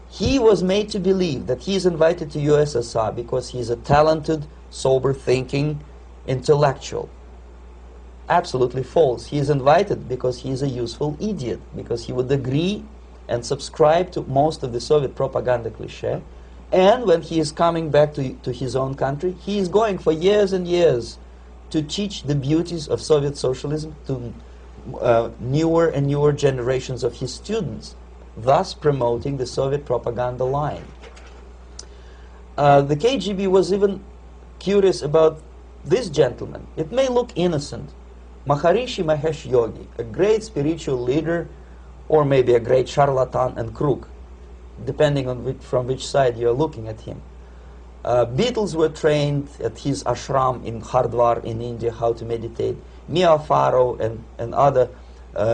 He was made to believe that he is invited to USSR because he is a talented, sober-thinking intellectual. Absolutely false. He is invited because he is a useful idiot, because he would agree and subscribe to most of the Soviet propaganda cliché. And when he is coming back to his own country, he is going for years and years to teach the beauties of Soviet socialism, newer and newer generations of his students, thus promoting the Soviet propaganda line. The KGB was even curious about this gentleman. It may look innocent. Maharishi Mahesh Yogi, a great spiritual leader, or maybe a great charlatan and crook, depending on from which side you're looking at him. Beatles were trained at his ashram in Hardwar in India how to meditate. Mia Farrow and other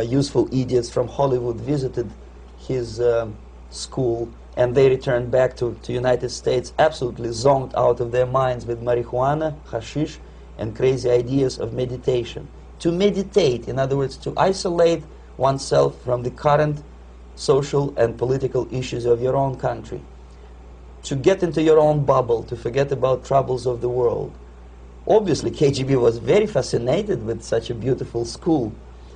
useful idiots from Hollywood visited his school, and they returned back to United States absolutely zonked out of their minds with marijuana, hashish, and crazy ideas of meditation. To meditate, in other words, to isolate oneself from the current social and political issues of your own country. To get into your own bubble, to forget about troubles of the world. Obviously, KGB was very fascinated with such a beautiful school,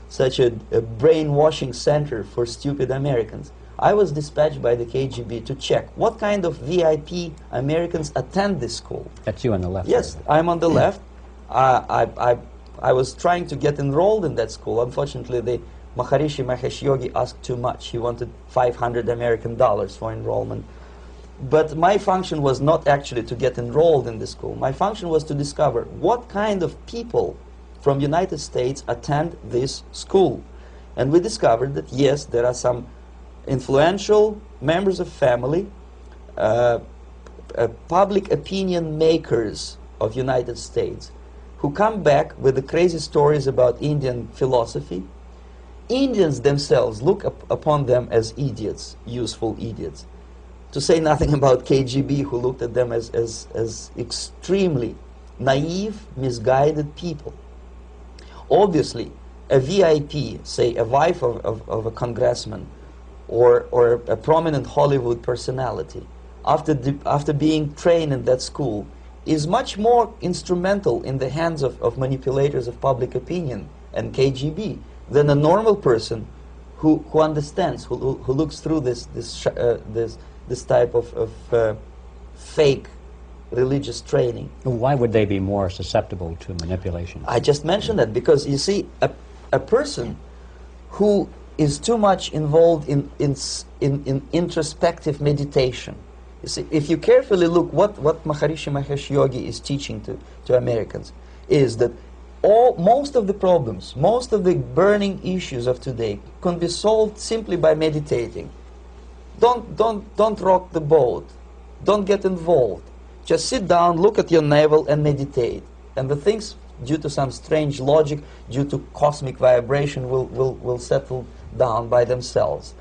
such a brainwashing center for stupid Americans. I was dispatched by the KGB to check what kind of VIP Americans attend this school. That's you on the left. Yes, I'm on the left. I was trying to get enrolled in that school. Unfortunately, the Maharishi Mahesh Yogi asked too much. He wanted $500 American for enrollment. But my function was not actually to get enrolled in the school. My function was to discover what kind of people from United States attend this school. And we discovered that, yes, there are some influential members of family, public opinion makers of United States, who come back with the crazy stories about Indian philosophy. Indians themselves look upon them as idiots, useful idiots. To say nothing about KGB, who looked at them as extremely naive, misguided people. Obviously, a VIP, say a wife of a congressman, or a prominent Hollywood personality, after being trained in that school, is much more instrumental in the hands of manipulators of public opinion and KGB than a normal person who understands, who looks through this type of fake religious training. Why would they be more susceptible to manipulation? I just mentioned that because, you see, a person who is too much involved in introspective meditation. You see, if you carefully look what Maharishi Mahesh Yogi is teaching to Americans, is that most of the problems, most of the burning issues of today can be solved simply by meditating. Don't rock the boat. Don't get involved. Just sit down, look at your navel, and meditate. And the things, due to some strange logic, due to cosmic vibration, will settle down by themselves.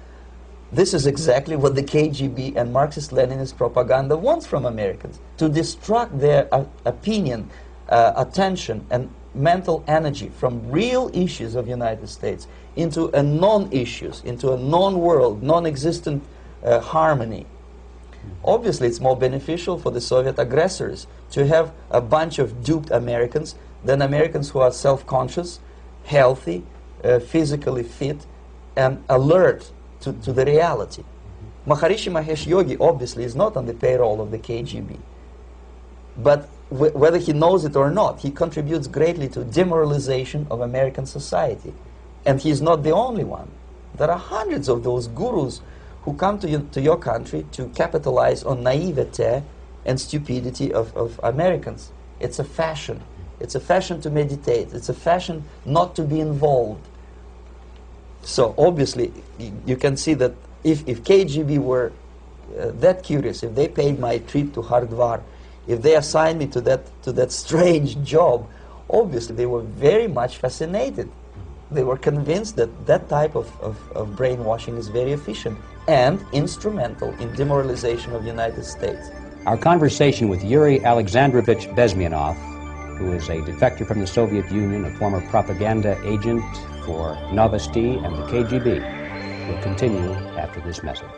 This is exactly what the KGB and Marxist-Leninist propaganda wants from Americans, to distract their opinion, attention, and mental energy from real issues of the United States into a non-issues, into a non-world, non-existent harmony. Obviously, it's more beneficial for the Soviet aggressors to have a bunch of duped Americans than Americans who are self-conscious, healthy, physically fit, and alert to the reality. Maharishi Mahesh Yogi obviously is not on the payroll of the KGB. But whether he knows it or not, he contributes greatly to demoralization of American society. And he's not the only one. There are hundreds of those gurus who come to your country to capitalize on naivete and stupidity of Americans. It's a fashion. It's a fashion to meditate. It's a fashion not to be involved. So obviously, you can see that if KGB were that curious, if they paid my trip to Hardwar, if they assigned me to that strange job, obviously they were very much fascinated. They were convinced that that type of brainwashing is very efficient and instrumental in demoralization of the United States. Our conversation with Yuri Alexandrovich Bezmenov, who is a defector from the Soviet Union, a former propaganda agent for Novosti and the KGB, will continue after this message.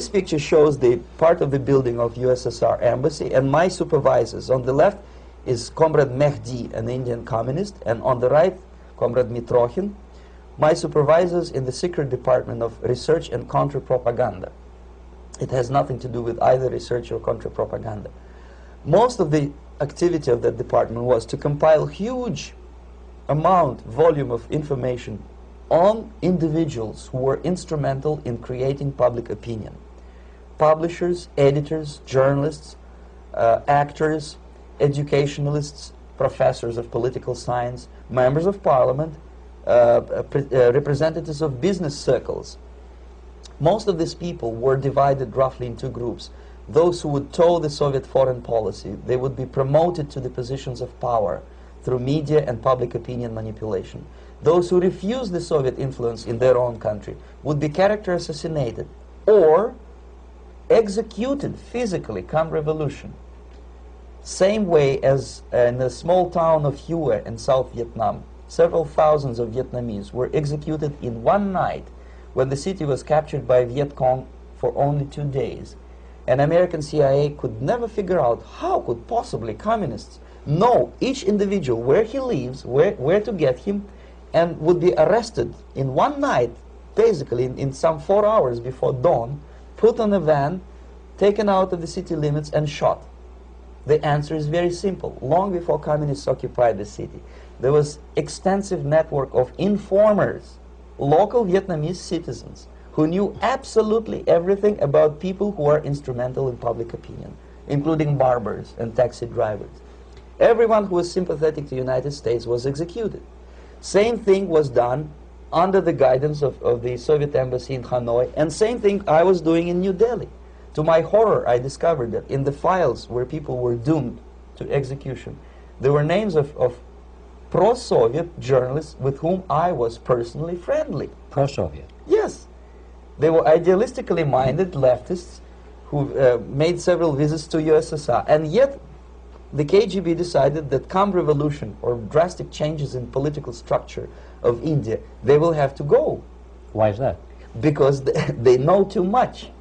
This picture shows the part of the building of USSR embassy, and my supervisors. On the left is Comrade Mehdi, an Indian communist, and on the right, Comrade Mitrokhin, my supervisors in the secret department of research and counter-propaganda. It has nothing to do with either research or counter-propaganda. Most of the activity of that department was to compile huge volume of information on individuals who were instrumental in creating public opinion. Publishers, editors, journalists, actors, educationalists, professors of political science, members of parliament, representatives of business circles. Most of these people were divided roughly in two groups. Those who would toe the Soviet foreign policy, they would be promoted to the positions of power through media and public opinion manipulation. Those who refused the Soviet influence in their own country would be character assassinated or executed physically come revolution. Same way as in the small town of Hue in South Vietnam, several thousands of Vietnamese were executed in one night when the city was captured by Viet Cong for only 2 days. And American CIA could never figure out how could possibly communists know each individual, where he lives, where to get him, and would be arrested in one night, basically in some 4 hours before dawn, put on a van, taken out of the city limits and shot. The answer is very simple. Long before communists occupied the city, there was extensive network of informers, local Vietnamese citizens, who knew absolutely everything about people who are instrumental in public opinion, including barbers and taxi drivers. Everyone who was sympathetic to the United States was executed. Same thing was done under the guidance of the Soviet embassy in Hanoi, and same thing I was doing in New Delhi. To my horror, I discovered that in the files where people were doomed to execution, there were names of pro-Soviet journalists with whom I was personally friendly. Pro-Soviet? Yes. They were idealistically minded leftists who made several visits to USSR, and yet the KGB decided that come revolution or drastic changes in political structure of India, they will have to go. Why is that? Because they know too much.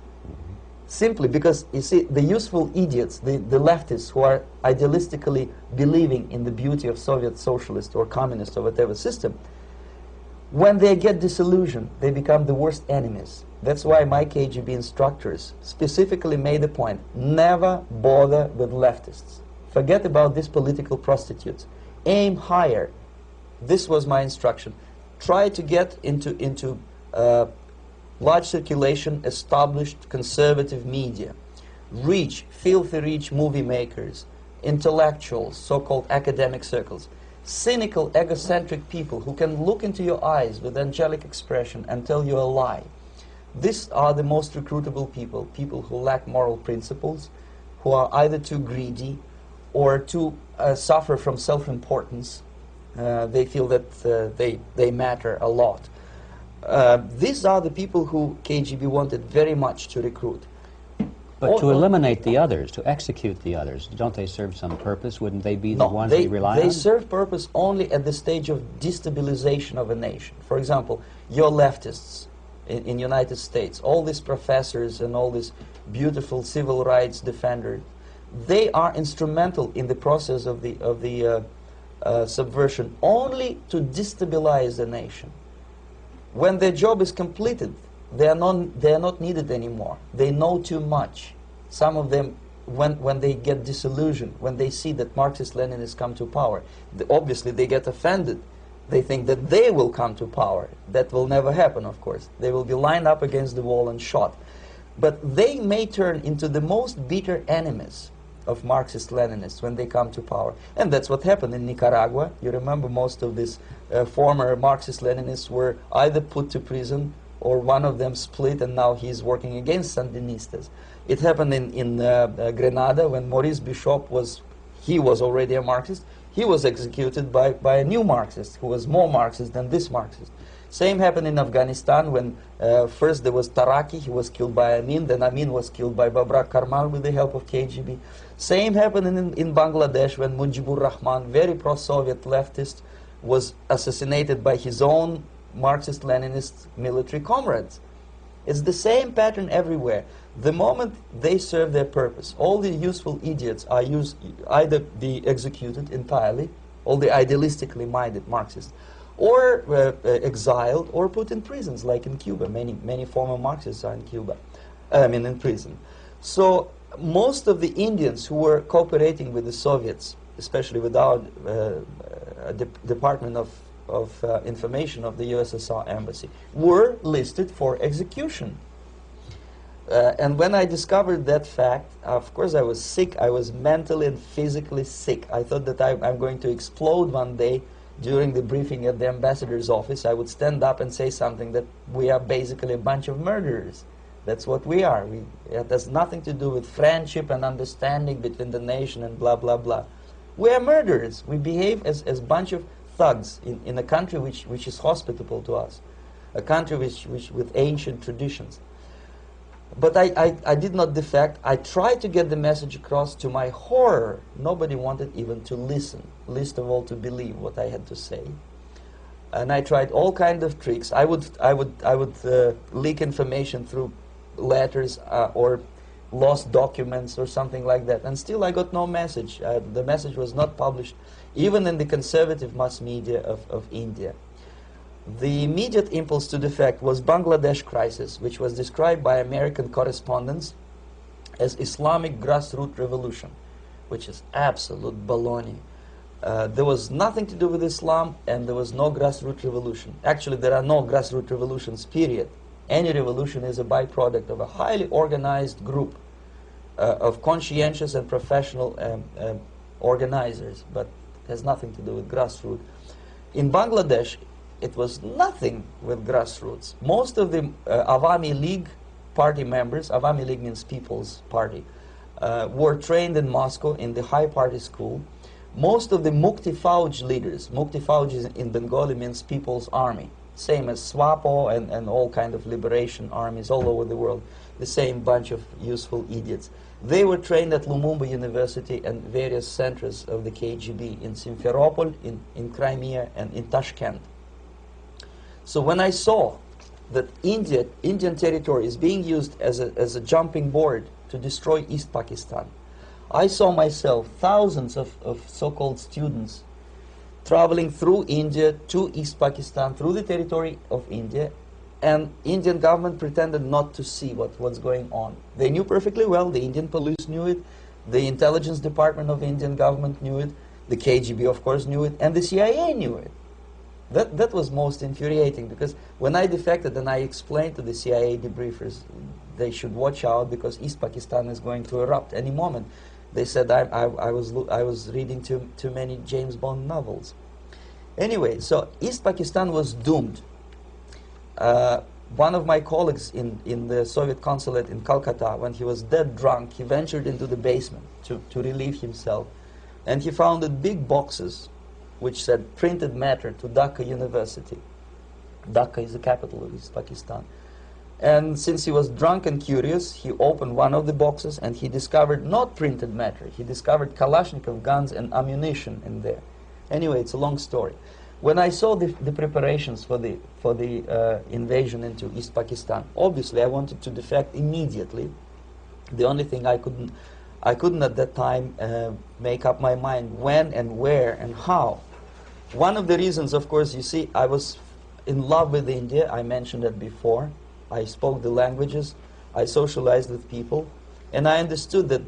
Simply because, you see, the useful idiots, the leftists who are idealistically believing in the beauty of Soviet socialist or communist or whatever system, when they get disillusioned, they become the worst enemies. That's why my KGB instructors specifically made a point, never bother with leftists. Forget about these political prostitutes. Aim higher. This was my instruction. Try to get into large circulation, established conservative media. Rich, filthy rich movie makers, intellectuals, so-called academic circles. Cynical, egocentric people who can look into your eyes with angelic expression and tell you a lie. These are the most recruitable people, people who lack moral principles, who are either too greedy or too suffer from self-importance. They feel that they matter a lot. These are the people who KGB wanted very much to recruit. But to eliminate the others, to execute the others, don't they serve some purpose? Wouldn't they be the ones we rely on? They serve purpose only at the stage of destabilization of a nation. For example, your leftists in United States, all these professors and all these beautiful civil rights defenders, they are instrumental in the process of the subversion only to destabilize the nation. When their job is completed, they are not needed anymore. They know too much. Some of them, when they get disillusioned, when they see that Marxist-Leninists come to power, obviously they get offended. They think that they will come to power. That will never happen, of course. They will be lined up against the wall and shot. But they may turn into the most bitter enemies of Marxist-Leninists when they come to power. And that's what happened in Nicaragua. You remember most of these former Marxist-Leninists were either put to prison or one of them split, and now he's working against Sandinistas. It happened in Grenada when Maurice Bishop was already a Marxist. He was executed by a new Marxist who was more Marxist than this Marxist. Same happened in Afghanistan when first there was Taraki, he was killed by Amin, then Amin was killed by Babrak Karmal with the help of KGB. Same happened in Bangladesh when Mujibur Rahman, very pro-Soviet leftist, was assassinated by his own Marxist-Leninist military comrades. It's the same pattern everywhere. The moment they serve their purpose, all the useful idiots are either be executed entirely, all the idealistically minded Marxists, or exiled or put in prisons, like in Cuba. Many former Marxists are in Cuba, in prison. So most of the Indians who were cooperating with the Soviets, especially with our Department of Information of the USSR Embassy, were listed for execution. And when I discovered that fact, of course I was sick. I was mentally and physically sick. I thought that I'm going to explode one day during the briefing at the ambassador's office. I would stand up and say something that we are basically a bunch of murderers. That's what we are. It has nothing to do with friendship and understanding between the nation and blah, blah, blah. We are murderers. We behave as a bunch of thugs in a country which is hospitable to us, a country which with ancient traditions. But I did not defect. I tried to get the message across. To my horror, nobody wanted even to listen, least of all to believe what I had to say. And I tried all kinds of tricks. I would leak information through letters or lost documents or something like that. And still I got no message. The message was not published, even in the conservative mass media of India. The immediate impulse to defect was Bangladesh crisis, which was described by American correspondents as Islamic grassroots revolution, which is absolute baloney. There was nothing to do with Islam, and there was no grassroots revolution. Actually, there are no grassroots revolutions, period. Any revolution is a byproduct of a highly organized group of conscientious and professional organizers, but has nothing to do with grassroots. In Bangladesh, it was nothing with grassroots. Most of the Awami League party members, Awami League means People's Party, were trained in Moscow in the High Party School. Most of the Mukti Fauj leaders, Mukti Fauj in Bengali means People's Army, same as SWAPO and all kind of liberation armies all over the world, the same bunch of useful idiots. They were trained at Lumumba University and various centers of the KGB in Simferopol, in Crimea, and in Tashkent. So when I saw that Indian territory is being used as a jumping board to destroy East Pakistan, I saw myself thousands of so-called students traveling through India to East Pakistan, through the territory of India, and Indian government pretended not to see what's going on. They knew perfectly well, the Indian police knew it, the intelligence department of the Indian government knew it, the KGB of course knew it, and the CIA knew it. That was most infuriating, because when I defected and I explained to the CIA debriefers they should watch out because East Pakistan is going to erupt any moment, they said I was reading too many James Bond novels. Anyway, so East Pakistan was doomed. One of my colleagues in the Soviet consulate in Calcutta, when he was dead drunk, he ventured into the basement to relieve himself, and he found big boxes which said printed matter to Dhaka University. Dhaka is the capital of East Pakistan. And since he was drunk and curious, he opened one of the boxes and he discovered not printed matter. He discovered Kalashnikov guns and ammunition in there. Anyway, it's a long story. When I saw the preparations for the invasion into East Pakistan, obviously I wanted to defect immediately. The only thing I couldn't at that time make up my mind when and where and how. One of the reasons, of course, you see, I was in love with India. I mentioned it before. I spoke the languages. I socialized with people. And I understood that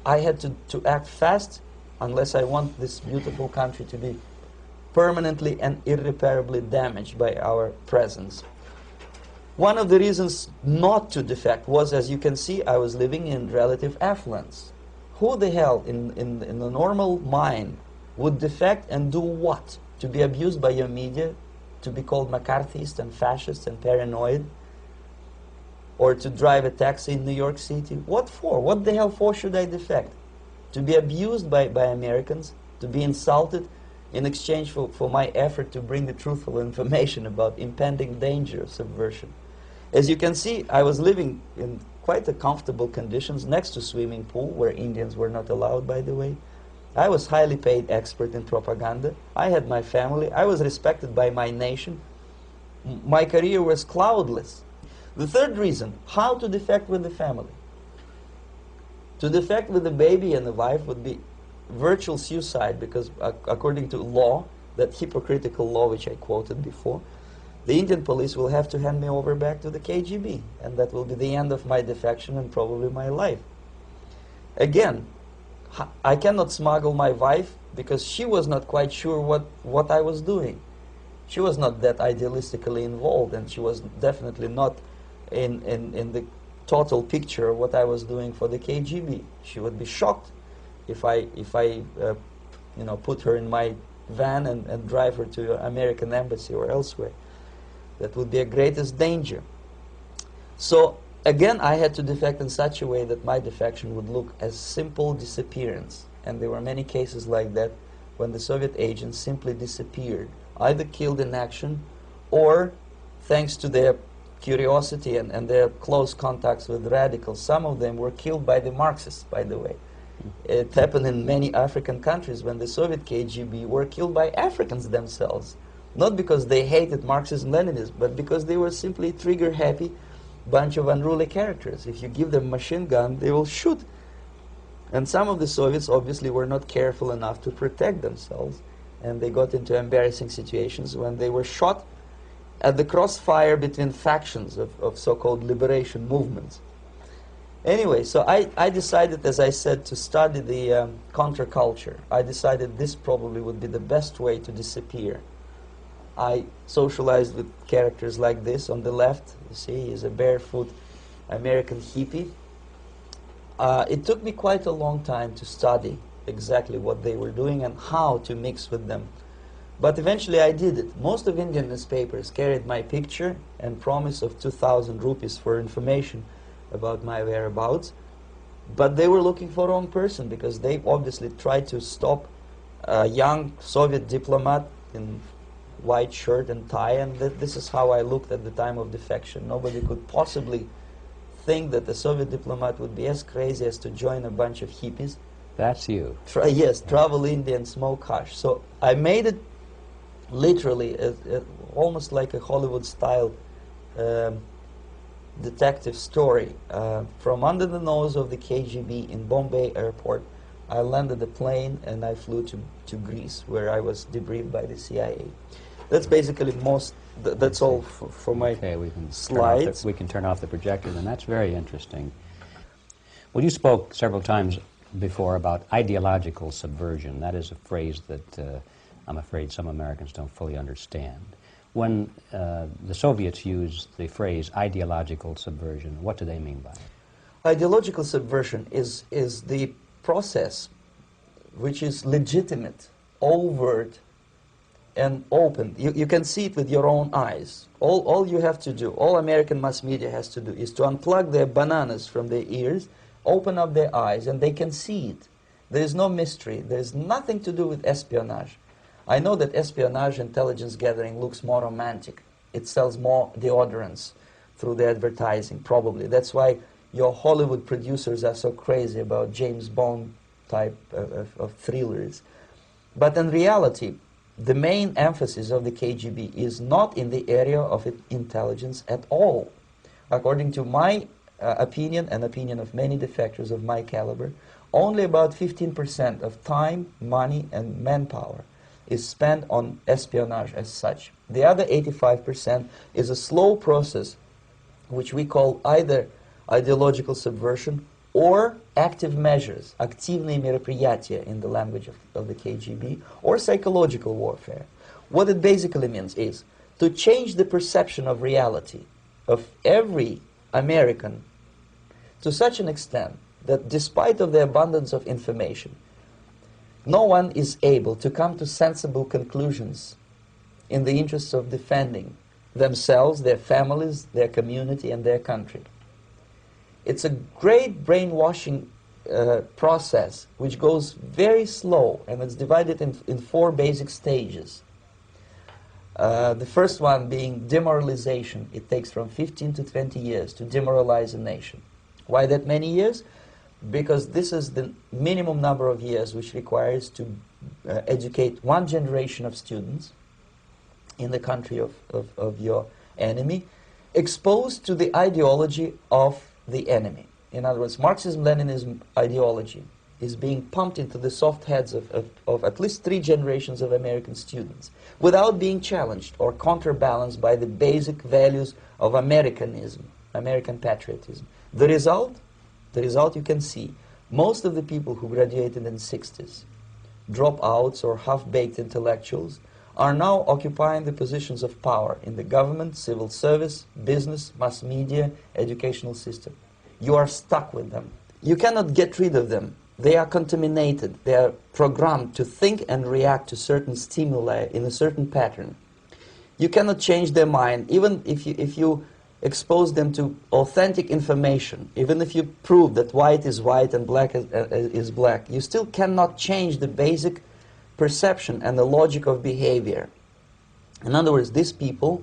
I had to act fast unless I want this beautiful country to be permanently and irreparably damaged by our presence. One of the reasons not to defect was, as you can see, I was living in relative affluence. Who the hell in the normal mind would defect and do what? To be abused by your media, to be called McCarthyist and fascist and paranoid, or to drive a taxi in New York City? What for? What the hell for should I defect? To be abused by Americans, to be insulted in exchange for my effort to bring the truthful information about impending danger of subversion. As you can see, I was living in quite a comfortable conditions next to swimming pool, where Indians were not allowed, by the way. I was highly paid expert in propaganda. I had my family. I was respected by my nation. My career was cloudless. The third reason, how to defect with the family. To defect with the baby and the wife would be virtual suicide, because according to law, that hypocritical law which I quoted before, the Indian police will have to hand me over back to the KGB, and that will be the end of my defection and probably my life. Again, I cannot smuggle my wife because she was not quite sure what I was doing. She was not that idealistically involved, and she was definitely not in the total picture of what I was doing for the KGB. She would be shocked if I you know, put her in my van and drive her to the American embassy or elsewhere. That would be a greatest danger. So again, I had to defect in such a way that my defection would look as simple disappearance. And there were many cases like that when the Soviet agents simply disappeared, either killed in action or, thanks to their curiosity and their close contacts with radicals, some of them were killed by the Marxists, by the way. It happened in many African countries when the Soviet KGB were killed by Africans themselves. Not because they hated Marxism and Leninism, but because they were simply trigger-happy bunch of unruly characters. If you give them a machine gun, they will shoot. And some of the Soviets obviously were not careful enough to protect themselves, and they got into embarrassing situations when they were shot at the crossfire between factions of so-called liberation movements. Anyway, so I decided, as I said, to study the counterculture. I decided this probably would be the best way to disappear. I socialized with characters like this. On the left, you see, is a barefoot American hippie. It took me quite a long time to study exactly what they were doing and how to mix with them. But eventually I did it. Most of Indian newspapers carried my picture and promise of 2,000 rupees for information about my whereabouts. But they were looking for the wrong person, because they obviously tried to stop a young Soviet diplomat in white shirt and tie, and this is how I looked at the time of defection. Nobody could possibly think that a Soviet diplomat would be as crazy as to join a bunch of hippies. That's you. Yes, travel India and smoke hash. So I made it literally almost like a Hollywood-style detective story. From under the nose of the KGB in Bombay airport, I landed the plane and I flew to Greece, where I was debriefed by the CIA. That's basically that's all for my slides. We can turn off the projector, and that's very interesting. Well, you spoke several times before about ideological subversion. That is a phrase that I'm afraid some Americans don't fully understand. When the Soviets used the phrase ideological subversion, what do they mean by it? Ideological subversion is the process which is legitimate, overt, and open. You can see it with your own eyes. All you have to do, all American mass media has to do, is to unplug their bananas from their ears, open up their eyes, and they can see it. There is no mystery. There is nothing to do with espionage. I know that espionage intelligence gathering looks more romantic. It sells more deodorants through the advertising, probably. That's why your Hollywood producers are so crazy about James Bond type of thrillers. But in reality, the main emphasis of the KGB is not in the area of intelligence at all. According to my opinion and opinion of many defectors of my caliber, only about 15% of time, money, and manpower is spent on espionage as such. The other 85% is a slow process which we call either ideological subversion or active measures, активные мероприятия in the language of the KGB, or psychological warfare. What it basically means is to change the perception of reality of every American to such an extent that despite of the abundance of information, no one is able to come to sensible conclusions in the interests of defending themselves, their families, their community, and their country. It's a great brainwashing process which goes very slow, and it's divided in 4 basic stages. The first one being demoralization. It takes from 15 to 20 years to demoralize a nation. Why that many years? Because this is the minimum number of years which requires to educate one generation of students in the country of your enemy, exposed to the ideology of the enemy. In other words, Marxism-Leninism ideology is being pumped into the soft heads of at least 3 generations of American students without being challenged or counterbalanced by the basic values of Americanism, American patriotism. The result you can see. Most of the people who graduated in the 60s, dropouts or half-baked intellectuals, are now occupying the positions of power in the government, civil service, business, mass media, educational system. You are stuck with them. You cannot get rid of them. They are contaminated. They are programmed to think and react to certain stimuli in a certain pattern. You cannot change their mind, even if you expose them to authentic information, even if you prove that white is white and black is black. You still cannot change the basic perception and the logic of behavior. In other words, these people,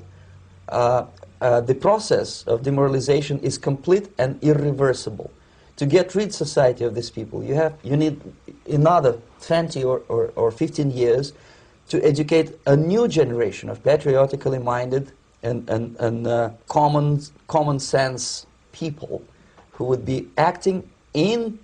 the process of demoralization is complete and irreversible. To get rid of society of these people, you need another 20 or 15 years to educate a new generation of patriotically minded and common sense people who would be acting in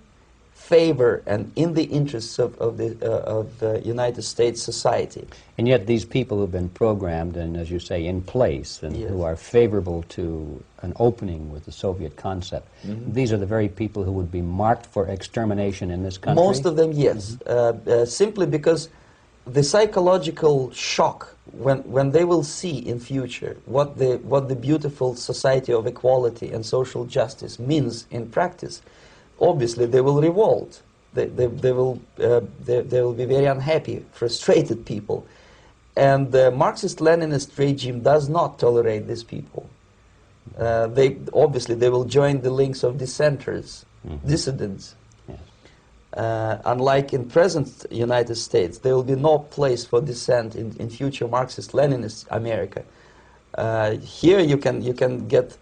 favor and in the interests of the United States society. And yet these people who have been programmed and, as you say, in place and Yes. who are favorable to an opening with the Soviet concept, these are the very people who would be marked for extermination in this country? Most of them, yes. Simply because the psychological shock when they will see in future what the beautiful society of equality and social justice means in practice, obviously they will revolt. They will be very unhappy, frustrated people. And the Marxist-Leninist regime does not tolerate these people. Obviously they will join the links of dissenters, dissidents. Unlike in present United States, there will be no place for dissent in future Marxist-Leninist America. Here you can get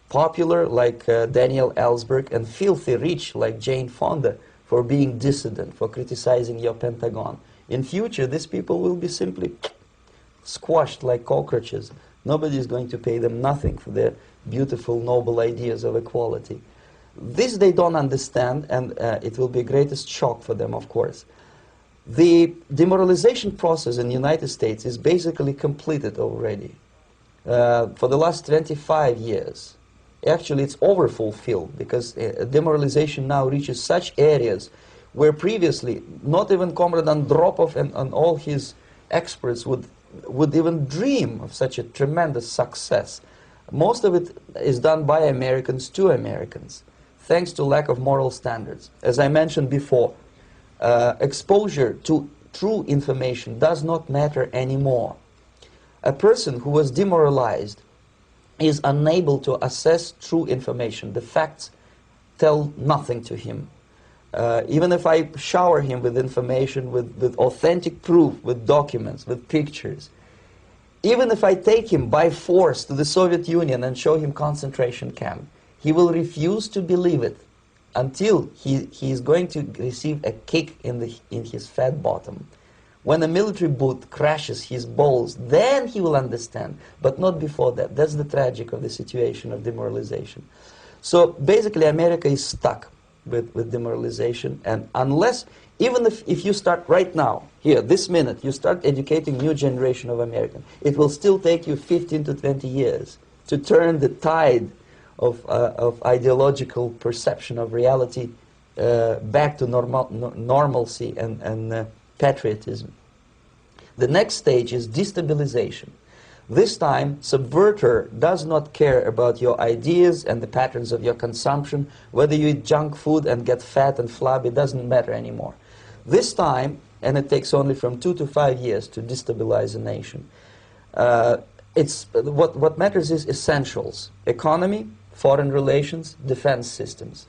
popular like Daniel Ellsberg and filthy rich like Jane Fonda for being dissident, for criticizing your Pentagon. In future, these people will be simply squashed like cockroaches. Nobody is going to pay them nothing for their beautiful, noble ideas of equality. This they don't understand, and it will be a greatest shock for them, of course. The demoralization process in the United States is basically completed already. For the last 25 years, actually it's overfulfilled, because demoralization now reaches such areas where previously not even Comrade Andropov and all his experts would even dream of such a tremendous success. Most of it is done by Americans to Americans, thanks to lack of moral standards. As I mentioned before, exposure to true information does not matter anymore. A person who was demoralized is unable to assess true information. The facts tell nothing to him. Even if I shower him with information, with authentic proof, with documents, with pictures, even if I take him by force to the Soviet Union and show him concentration camp, he will refuse to believe it until he is going to receive a kick in his fat bottom. When a military boot crashes his balls, then he will understand, but not before that. That's the tragic of the situation of demoralization. So basically America is stuck with demoralization, and unless, even if you start right now, here, this minute, you start educating new generation of Americans, it will still take you 15 to 20 years to turn the tide of ideological perception of reality back to normalcy and patriotism. The next stage is destabilization. This time, subverter does not care about your ideas and the patterns of your consumption. Whether you eat junk food and get fat and flabby, doesn't matter anymore. This time, and it takes only from 2 to 5 years to destabilize a nation, what matters is essentials: economy, foreign relations, defense systems.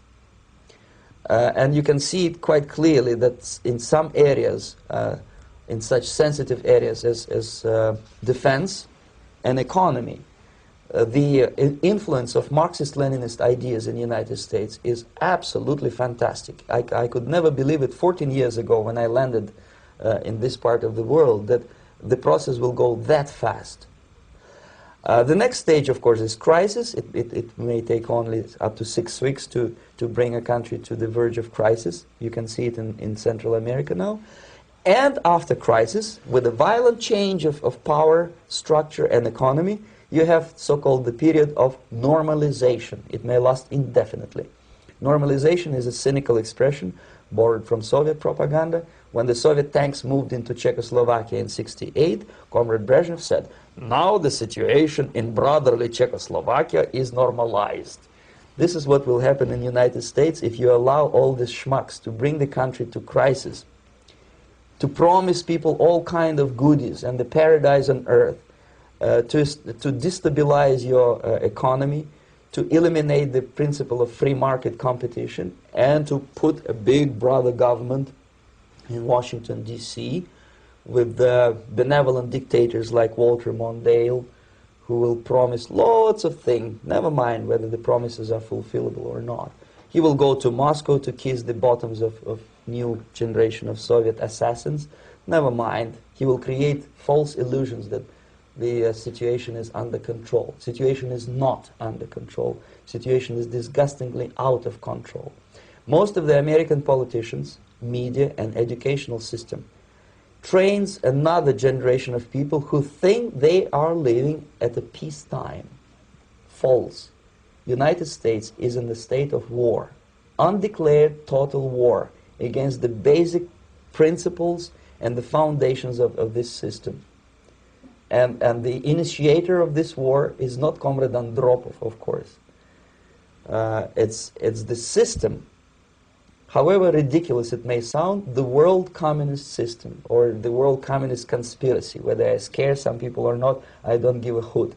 And you can see it quite clearly that in some areas, in such sensitive areas as defense and economy, the influence of Marxist-Leninist ideas in the United States is absolutely fantastic. I could never believe it 14 years ago when I landed in this part of the world, that the process will go that fast. The next stage, of course, is crisis. It may take only up to 6 weeks to bring a country to the verge of crisis. You can see it in Central America now. And after crisis, with a violent change of power, structure, and economy, you have so-called the period of normalization. It may last indefinitely. Normalization is a cynical expression borrowed from Soviet propaganda. When the Soviet tanks moved into Czechoslovakia in '68, Comrade Brezhnev said, "Now the situation in brotherly Czechoslovakia is normalized." This is what will happen in the United States if you allow all these schmucks to bring the country to crisis, to promise people all kind of goodies and the paradise on earth, to destabilize your economy, to eliminate the principle of free market competition, and to put a big brother government in Washington, D.C., with benevolent dictators like Walter Mondale, who will promise lots of things, never mind whether the promises are fulfillable or not. He will go to Moscow to kiss the bottoms of new generation of Soviet assassins, never mind. He will create false illusions that the situation is under control. Situation is not under control. Situation is disgustingly out of control. Most of the American politicians, media, and educational system trains another generation of people who think they are living at a peacetime. False. United States is in the state of war, undeclared total war against the basic principles and the foundations of this system. And the initiator of this war is not Comrade Andropov, of course. It's the system. However ridiculous it may sound, the world communist system or the world communist conspiracy, whether I scare some people or not, I don't give a hoot.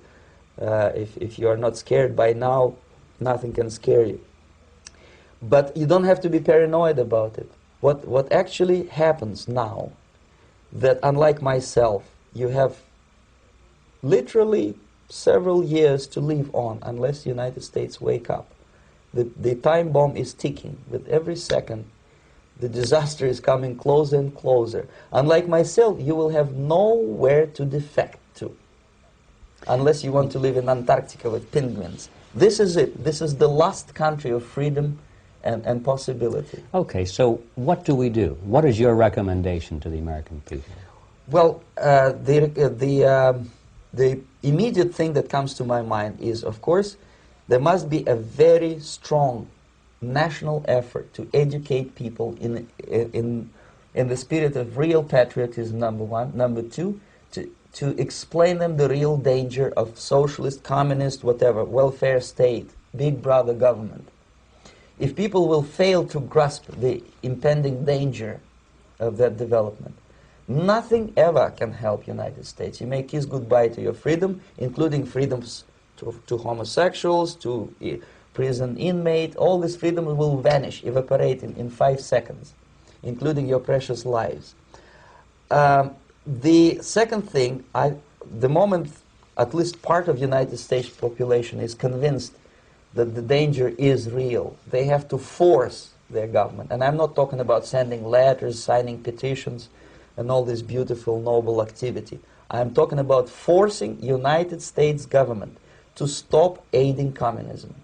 If you are not scared by now, nothing can scare you. But you don't have to be paranoid about it. What actually happens now, that unlike myself, you have literally several years to live on unless the United States wake up. The time bomb is ticking. With every second, the disaster is coming closer and closer. Unlike myself, you will have nowhere to defect to, unless you want to live in Antarctica with penguins. This is it. This is the last country of freedom and possibility. Okay, so what do we do? What is your recommendation to the American people? Well, the immediate thing that comes to my mind is, of course, there must be a very strong national effort to educate people in the spirit of real patriotism, number one. Number two, to explain them the real danger of socialist, communist, whatever, welfare state, big brother government. If people will fail to grasp the impending danger of that development, nothing ever can help United States. You may kiss goodbye to your freedom, including freedoms to homosexuals, to prison inmate. All these freedoms will vanish, evaporate in 5 seconds, including your precious lives. The second thing, the moment at least part of United States population is convinced that the danger is real, they have to force their government. And I'm not talking about sending letters, signing petitions, and all this beautiful, noble activity. I'm talking about forcing United States government to stop aiding communism.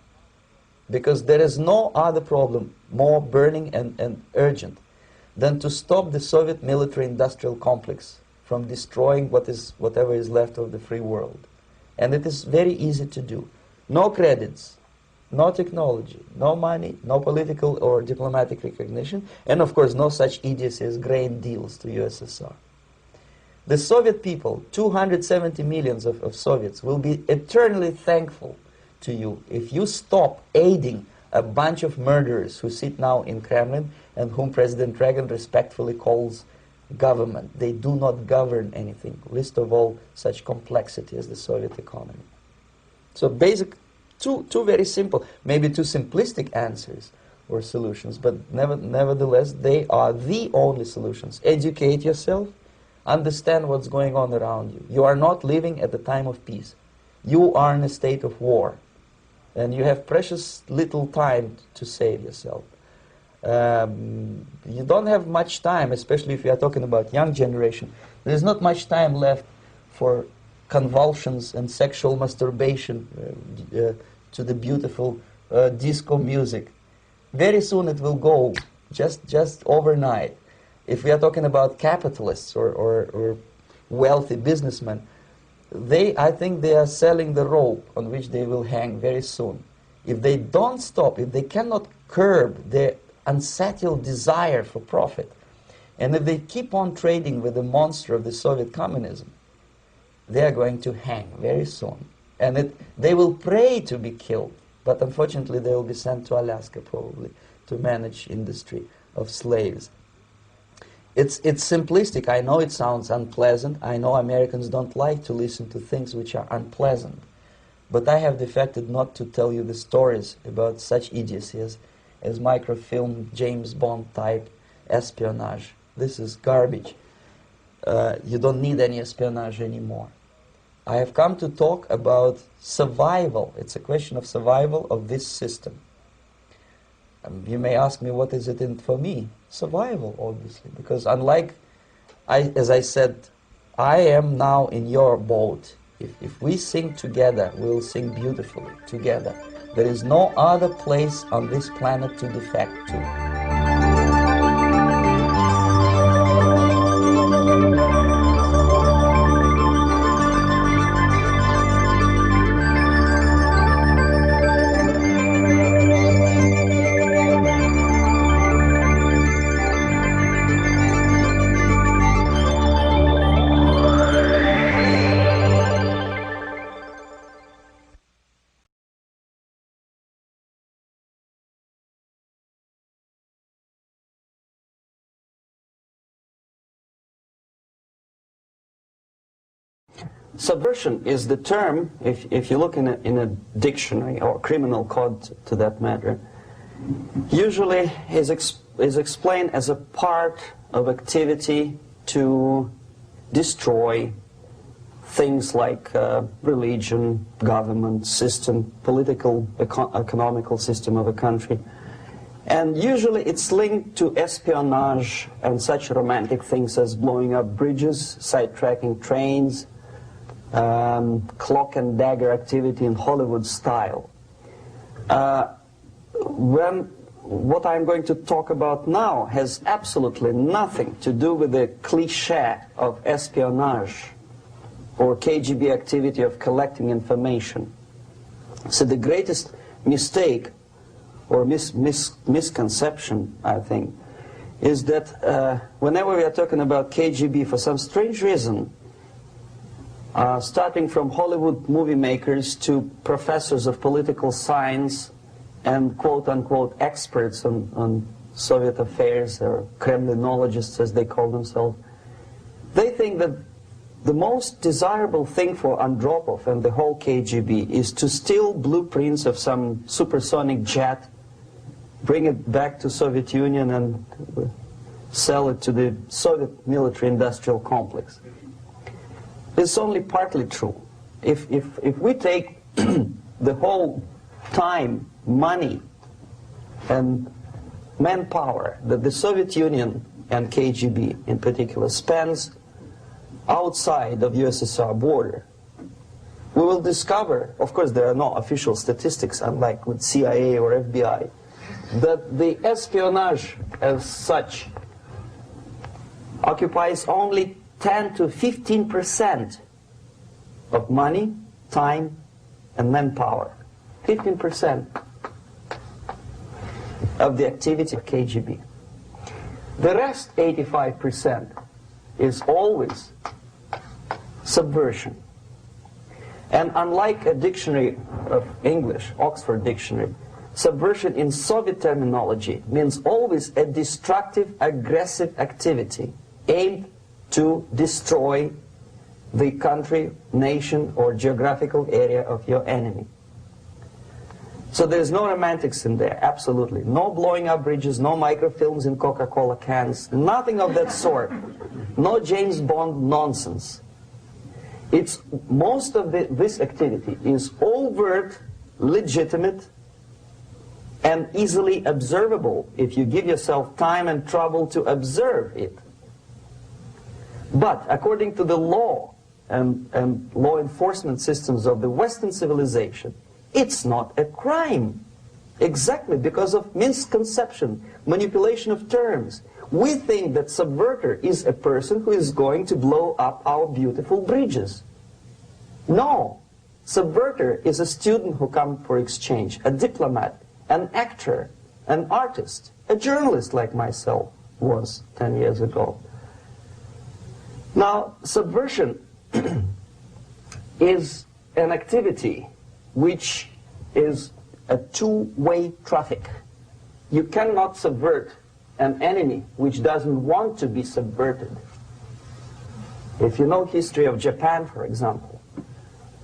Because there is no other problem more burning and urgent than to stop the Soviet military-industrial complex from destroying whatever is left of the free world. And it is very easy to do. No credits, no technology, no money, no political or diplomatic recognition, and of course no such idiocy as grain deals to USSR. The Soviet people, 270 millions of Soviets, will be eternally thankful to you if you stop aiding a bunch of murderers who sit now in Kremlin and whom President Reagan respectfully calls government. They do not govern anything, least of all such complexity as the Soviet economy. So basic, two very simple, maybe too simplistic answers or solutions, but nevertheless they are the only solutions. Educate yourself, understand what's going on around you. You are not living at the time of peace. You are in a state of war, and you have precious little time to save yourself. You don't have much time, especially if you are talking about young generation. There is not much time left for convulsions and sexual masturbation to the beautiful disco music. Very soon it will go, just overnight. If we are talking about capitalists or wealthy businessmen, I think they are selling the rope on which they will hang very soon. If they don't stop, if they cannot curb their unsettled desire for profit, and if they keep on trading with the monster of the Soviet communism, they are going to hang very soon. And they will pray to be killed, but unfortunately they will be sent to Alaska probably to manage industry of slaves. It's simplistic. I know it sounds unpleasant. I know Americans don't like to listen to things which are unpleasant. But I have defected not to tell you the stories about such idiocy as microfilm, James Bond type espionage. This is garbage. You don't need any espionage anymore. I have come to talk about survival. It's a question of survival of this system. You may ask me, what is it in for me? Survival, obviously, because unlike, as I said, I am now in your boat. If we sing together, we'll sing beautifully together. There is no other place on this planet to defect to. Subversion is the term, if you look in a dictionary or criminal code to that matter, usually is explained as a part of activity to destroy things like religion, government, system, political, economical system of a country. And usually it's linked to espionage and such romantic things as blowing up bridges, sidetracking trains, cloak and dagger activity in Hollywood style. What I'm going to talk about now has absolutely nothing to do with the cliché of espionage or KGB activity of collecting information. So the greatest mistake or misconception, I think, is that whenever we are talking about KGB, for some strange reason, starting from Hollywood movie makers to professors of political science and quote-unquote experts on Soviet affairs, or Kremlinologists as they call themselves, they think that the most desirable thing for Andropov and the whole KGB is to steal blueprints of some supersonic jet, bring it back to Soviet Union and sell it to the Soviet military-industrial complex. It's only partly true. If we take the whole time, money, and manpower that the Soviet Union and KGB in particular spends outside of USSR border, we will discover, of course there are no official statistics unlike with CIA or FBI, that the espionage as such occupies only 10 to 15% of money, time, and manpower. 15% of the activity of KGB. The rest, 85%, is always subversion. And unlike a dictionary of English, Oxford Dictionary, subversion in Soviet terminology means always a destructive, aggressive activity aimed to destroy the country, nation, or geographical area of your enemy. So there's no romantics in there, absolutely. No blowing up bridges, no microfilms in Coca-Cola cans, nothing of that sort. No James Bond nonsense. It's most of this activity is overt, legitimate, and easily observable if you give yourself time and trouble to observe it. But according to the law and law enforcement systems of the Western civilization, it's not a crime. Exactly because of misconception, manipulation of terms. We think that subverter is a person who is going to blow up our beautiful bridges. No. Subverter is a student who comes for exchange, a diplomat, an actor, an artist, a journalist like myself was 10 years ago. Now, subversion is an activity which is a two-way traffic. You cannot subvert an enemy which doesn't want to be subverted. If you know history of Japan, for example,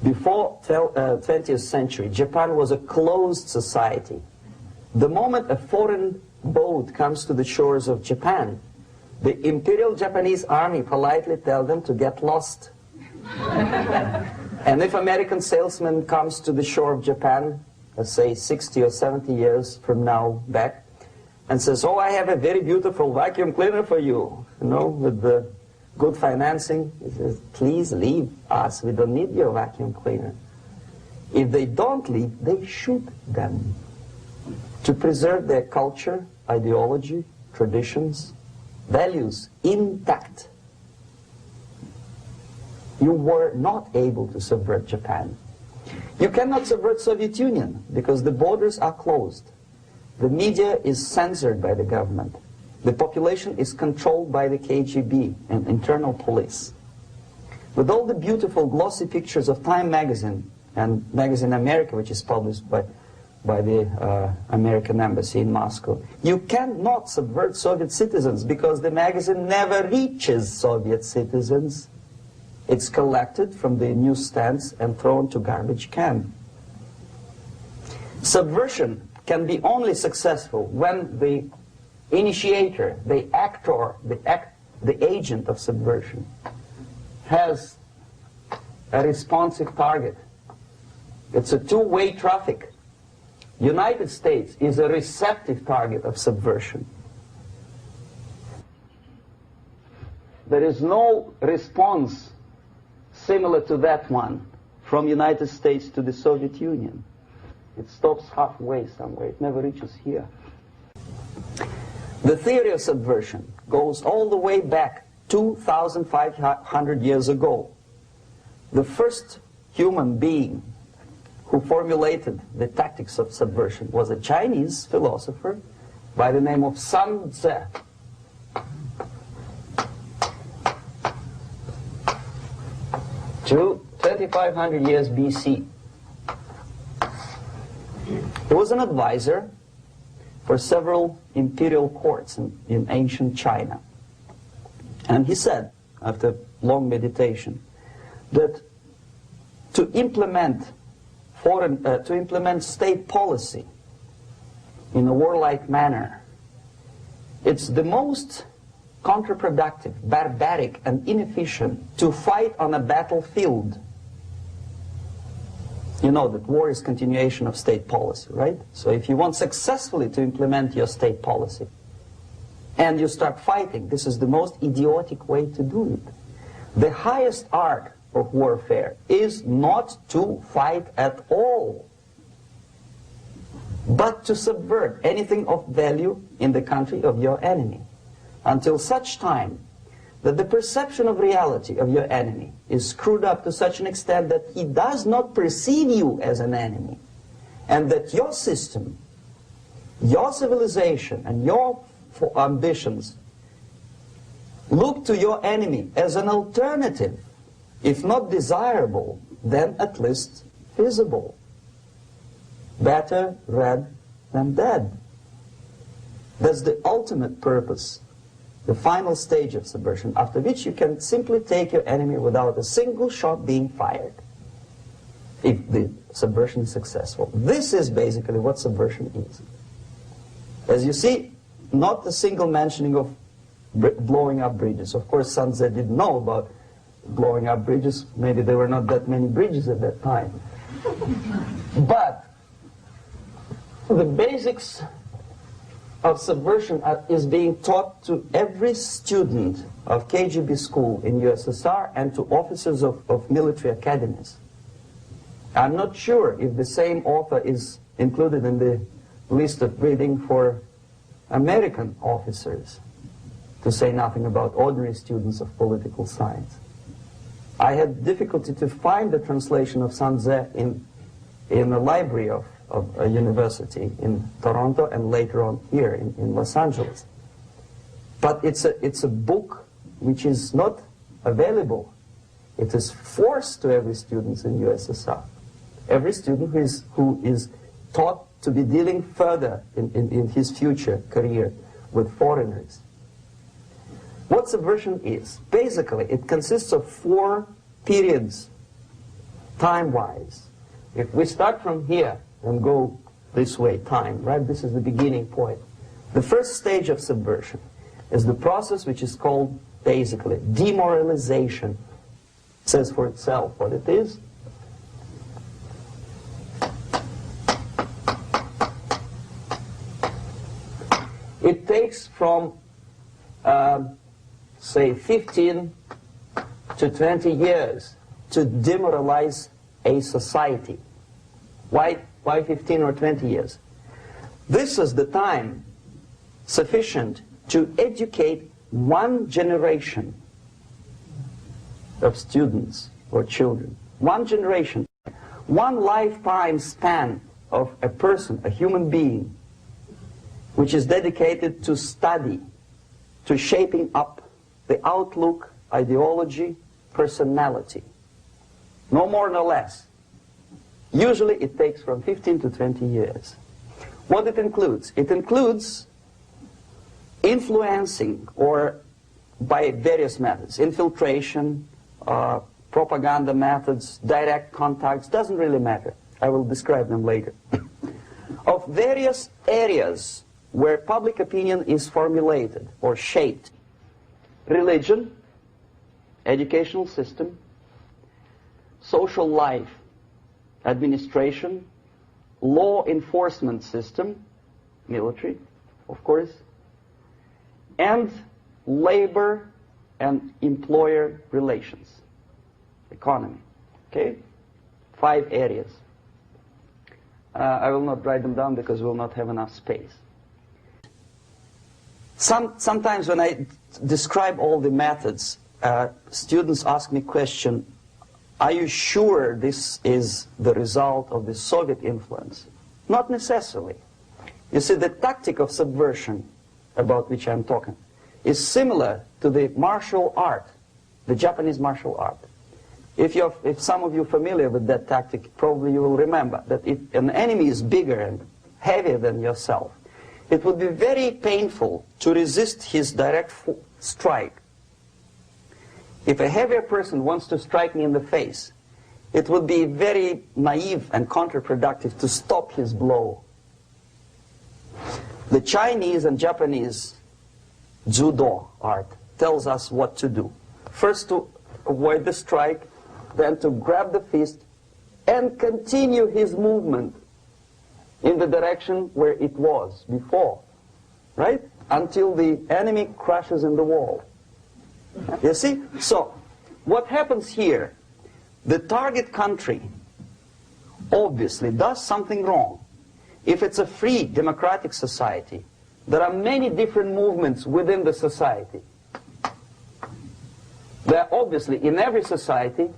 before 20th century, Japan was a closed society. The moment a foreign boat comes to the shores of Japan, the Imperial Japanese Army politely tells them to get lost. And if American salesman comes to the shore of Japan, let's say 60 or 70 years from now back, and says, oh, I have a very beautiful vacuum cleaner for you, with the good financing, he says, please leave us, we don't need your vacuum cleaner. If they don't leave, they shoot them to preserve their culture, ideology, traditions, values intact. You were not able to subvert Japan. You cannot subvert Soviet Union because the borders are closed. The media is censored by the government. The population is controlled by the KGB and internal police. With all the beautiful glossy pictures of Time magazine and Magazine America, which is published by the American embassy in Moscow, you cannot subvert Soviet citizens because the magazine never reaches Soviet citizens. It's collected from the newsstands and thrown to garbage can. Subversion can be only successful when the initiator, the actor, the agent of subversion has a responsive target. It's a two-way traffic. United States is a receptive target of subversion. There is no response similar to that one from United States to the Soviet Union. It stops halfway somewhere. It never reaches here. The theory of subversion goes all the way back 2,500 years ago. The first human being who formulated the tactics of subversion was a Chinese philosopher by the name of Sun Tzu. 2,500 years BC. He was an advisor for several imperial courts in ancient China. And he said, after long meditation, that to implement state policy in a warlike manner, it's the most counterproductive, barbaric, and inefficient to fight on a battlefield. You know that war is continuation of state policy, right? So if you want successfully to implement your state policy, and you start fighting, this is the most idiotic way to do it. The highest art of warfare is not to fight at all, but to subvert anything of value in the country of your enemy, until such time that the perception of reality of your enemy is screwed up to such an extent that he does not perceive you as an enemy, and that your system, your civilization, and your ambitions look to your enemy as an alternative, if not desirable, then at least feasible. Better red than dead. That's the ultimate purpose, the final stage of subversion, after which you can simply take your enemy without a single shot being fired, if the subversion is successful. This is basically what subversion is. As you see, not a single mentioning of blowing up bridges. Of course, Sun Tzu didn't know about blowing up bridges. Maybe there were not that many bridges at that time. But the basics of subversion is being taught to every student of KGB school in USSR and to officers of military academies. I'm not sure if the same author is included in the list of reading for American officers, to say nothing about ordinary students of political science. I had difficulty to find the translation of Sun Tzu in the library of a university in Toronto and later on here in Los Angeles. But it's a book which is not available. It is forced to every student in USSR. Every student who is taught to be dealing further in his future career with foreigners. What subversion is? Basically, it consists of 4 periods, time-wise. If we start from here and go this way, time, right? This is the beginning point. The first stage of subversion is the process which is called, basically, demoralization. It says for itself what it is. It takes from, say, 15 to 20 years to demoralize a society. Why 15 or 20 years? This is the time sufficient to educate one generation of students or children. One generation. One lifetime span of a person, a human being, which is dedicated to study, to shaping up the outlook, ideology, personality. No more, no less. Usually it takes from 15 to 20 years. What it includes? It includes influencing, or by various methods, infiltration, propaganda methods, direct contacts, doesn't really matter. I will describe them later. Of various areas where public opinion is formulated or shaped. Religion, educational system, social life, administration, law enforcement system, military, of course, and labor and employer relations, economy. Okay? 5 areas. I will not write them down because we will not have enough space. Sometimes when I describe all the methods, students ask me question, are you sure this is the result of the Soviet influence? Not necessarily. You see, the tactic of subversion, about which I'm talking, is similar to the martial art, the Japanese martial art. If some of you are familiar with that tactic, probably you will remember that if an enemy is bigger and heavier than yourself, it would be very painful to resist his direct strike. If a heavier person wants to strike me in the face, it would be very naive and counterproductive to stop his blow. The Chinese and Japanese judo art tells us what to do. First to avoid the strike, then to grab the fist and continue his movement in the direction where it was before, right? Until the enemy crashes in the wall. You see? So, what happens here? The target country obviously does something wrong. If it's a free democratic society, there are many different movements within the society. There are obviously, in every society,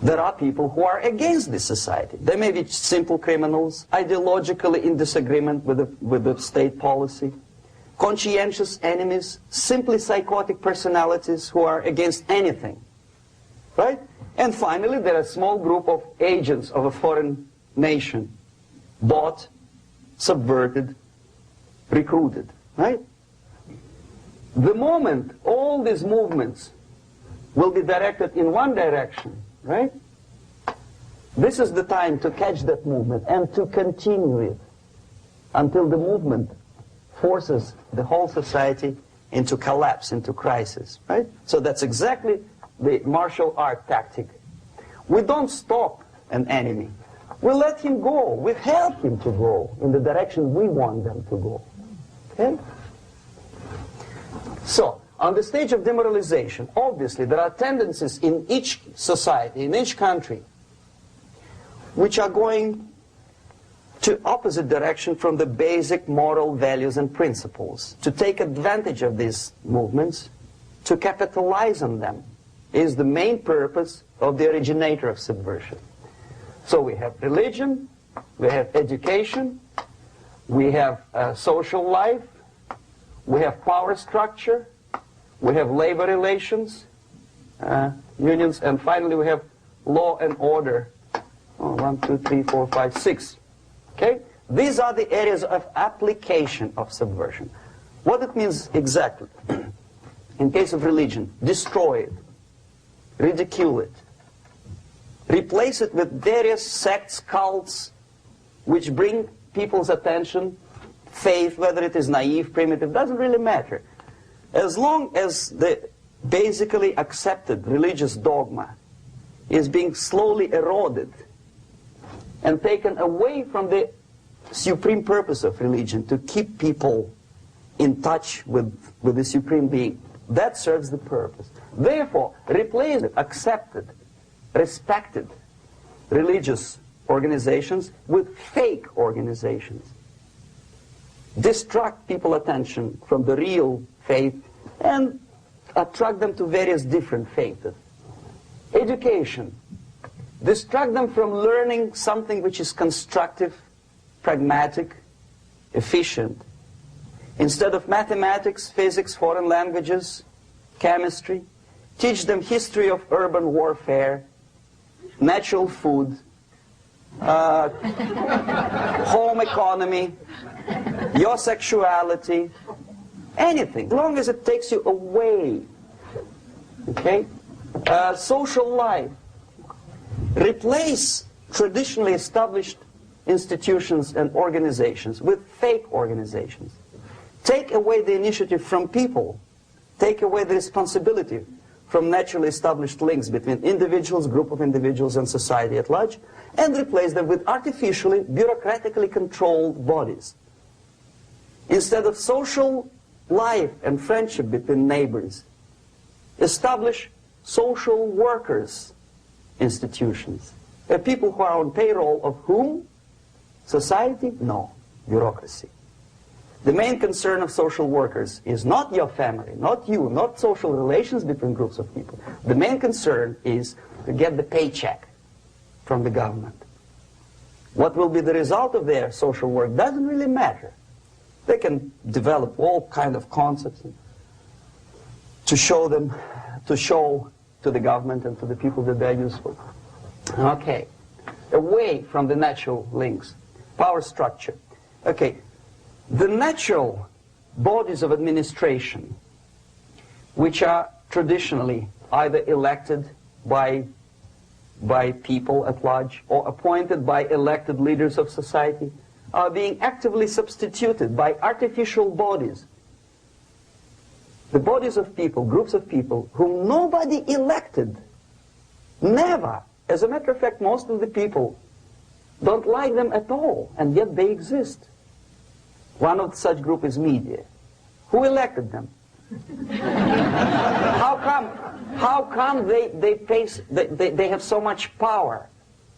there are people who are against this society. They may be simple criminals, ideologically in disagreement with the state policy, conscientious enemies, simply psychotic personalities who are against anything, right? And finally, there are a small group of agents of a foreign nation, bought, subverted, recruited, right? The moment all these movements will be directed in one direction, right? This is the time to catch that movement and to continue it until the movement forces the whole society into collapse, into crisis, right? So that's exactly the martial art tactic. We don't stop an enemy. We let him go. We help him to go in the direction we want them to go. Okay? So, on the stage of demoralization, obviously there are tendencies in each society, in each country, which are going to opposite direction from the basic moral values and principles. To take advantage of these movements, to capitalize on them, is the main purpose of the originator of subversion. So we have religion, we have education, we have social life, we have power structure, we have labor relations, unions, and finally we have law and order. 1, 2, 3, 4, 5, 6. Okay? These are the areas of application of subversion. What it means exactly? In case of religion, destroy it, ridicule it, replace it with various sects, cults, which bring people's attention, faith, whether it is naive, primitive, doesn't really matter. As long as the basically accepted religious dogma is being slowly eroded and taken away from the supreme purpose of religion, to keep people in touch with the supreme being, that serves the purpose. Therefore, replace it, accepted, respected religious organizations with fake organizations. Distract people's attention from the real faith and attract them to various different faiths. Education. Distract them from learning something which is constructive, pragmatic, efficient. Instead of mathematics, physics, foreign languages, chemistry, teach them history of urban warfare, natural food, home economy, your sexuality, anything, as long as it takes you away. Okay? Social life. Replace traditionally established institutions and organizations with fake organizations. Take away the initiative from people. Take away the responsibility from naturally established links between individuals, group of individuals, and society at large, and replace them with artificially, bureaucratically controlled bodies. Instead of social life and friendship between neighbors, establish social workers institutions. People who are on payroll of whom? Society? No. Bureaucracy. The main concern of social workers is not your family, not you, not social relations between groups of people. The main concern is to get the paycheck from the government. What will be the result of their social work doesn't really matter. They can develop all kind of concepts to show to the government and to the people that they're useful. Okay. Away from the natural links. Power structure. Okay. The natural bodies of administration, which are traditionally either elected by people at large or appointed by elected leaders of society, are being actively substituted by artificial bodies. The bodies of people, groups of people, whom nobody elected. Never. As a matter of fact, most of the people don't like them at all, and yet they exist. One of such group is media. Who elected them? How come they have so much power?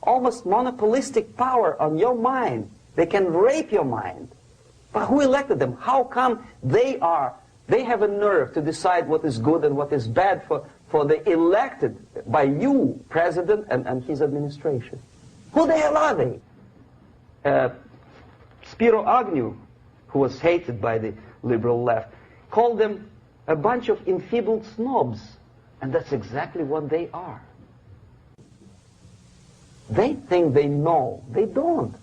Almost monopolistic power on your mind. They can rape your mind. But who elected them? How come they have a nerve to decide what is good and what is bad for the elected by you, president, and his administration? Who the hell are they? Spiro Agnew, who was hated by the liberal left, called them a bunch of enfeebled snobs. And that's exactly what they are. They think they know. They don't.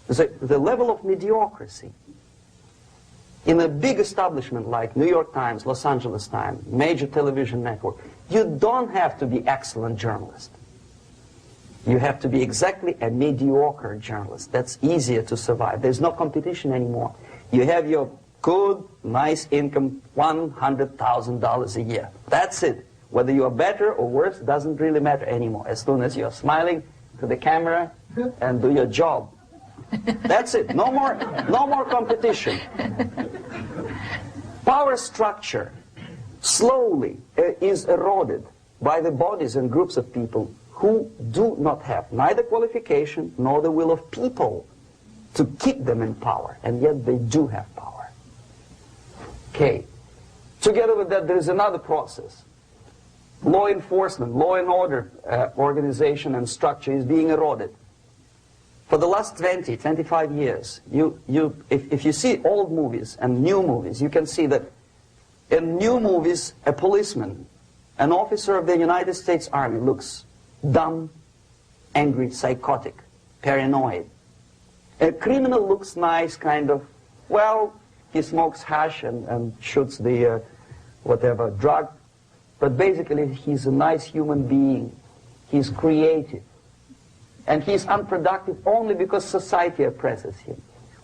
The level of mediocrity. In a big establishment like New York Times, Los Angeles Times, major television network, you don't have to be excellent journalist. You have to be exactly a mediocre journalist. That's easier to survive. There's no competition anymore. You have your good, nice income, $100,000 a year. That's it. Whether you are better or worse doesn't really matter anymore. As soon as you're smiling to the camera and do your job. That's it. No more competition. power structure slowly is eroded by the bodies and groups of people who do not have neither qualification nor the will of people to keep them in power, and yet they do have power. Okay. Together with that, there is another process. Law enforcement, law and order organization and structure is being eroded. For the last 20, 25 years, if you see old movies and new movies, you can see that in new movies, a policeman, an officer of the United States Army looks dumb, angry, psychotic, paranoid. A criminal looks nice, kind of, well, he smokes hash and shoots the whatever drug, but basically he's a nice human being. He's creative. And he's unproductive only because society oppresses him.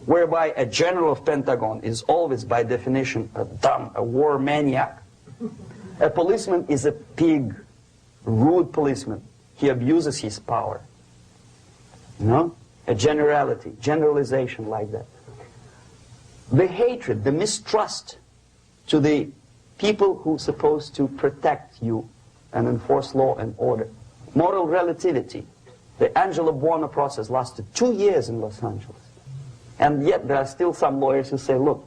Whereby a general of Pentagon is always, by definition, a dumb, a war maniac. A policeman is a pig, rude policeman. He abuses his power. You know? A generality, generalization like that. The hatred, the mistrust to the people who are supposed to protect you and enforce law and order. Moral relativity. The Angelo Buono process lasted 2 years in Los Angeles. And yet there are still some lawyers who say, look,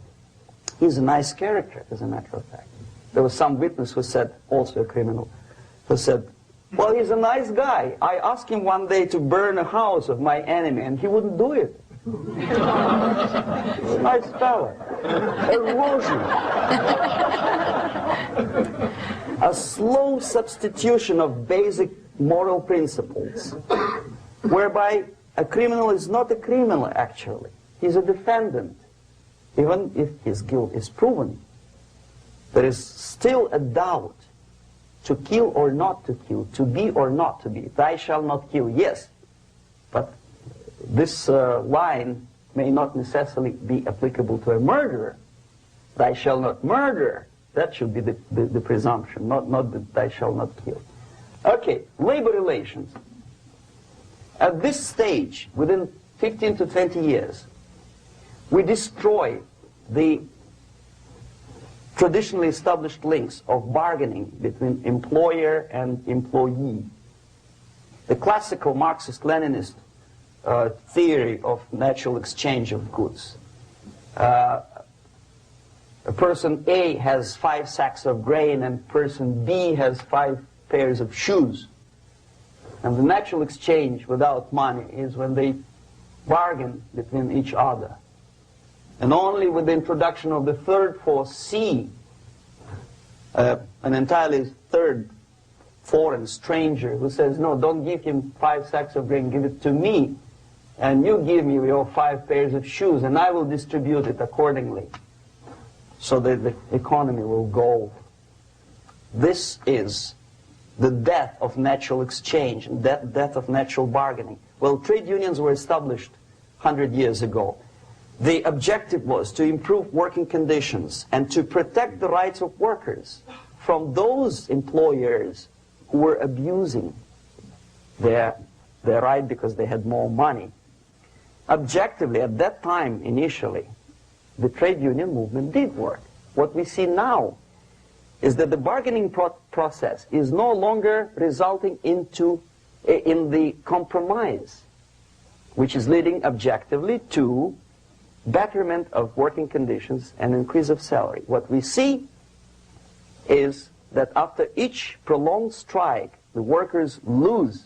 he's a nice character, as a matter of fact. There was some witness who said, also a criminal, who said, well, he's a nice guy. I asked him one day to burn a house of my enemy, and he wouldn't do it. He's a nice fella. Erosion. A slow substitution of basic moral principles, whereby a criminal is not a criminal, actually. He's a defendant. Even if his guilt is proven, there is still a doubt. To kill or not to kill, to be or not to be. Thou shalt not kill, yes. But this line may not necessarily be applicable to a murderer. Thou shalt not murder. That should be the presumption, not that thou shalt not kill. Okay, labor relations. At this stage, within 15 to 20 years, we destroy the traditionally established links of bargaining between employer and employee. The classical Marxist-Leninist theory of natural exchange of goods. A person A has 5 sacks of grain and person B has 5 pairs of shoes. And the natural exchange without money is when they bargain between each other. And only with the introduction of the third force, C, an entirely third foreign stranger who says, no, don't give him 5 sacks of grain, give it to me, and you give me your 5 pairs of shoes, and I will distribute it accordingly, so that the economy will go. This is the death of natural exchange, death of natural bargaining. Well, trade unions were established 100 years ago. The objective was to improve working conditions and to protect the rights of workers from those employers who were abusing their right because they had more money. Objectively, at that time, initially, the trade union movement did work. What we see now is that the bargaining process is no longer resulting in the compromise, which is leading objectively to betterment of working conditions and increase of salary. What we see is that after each prolonged strike, the workers lose.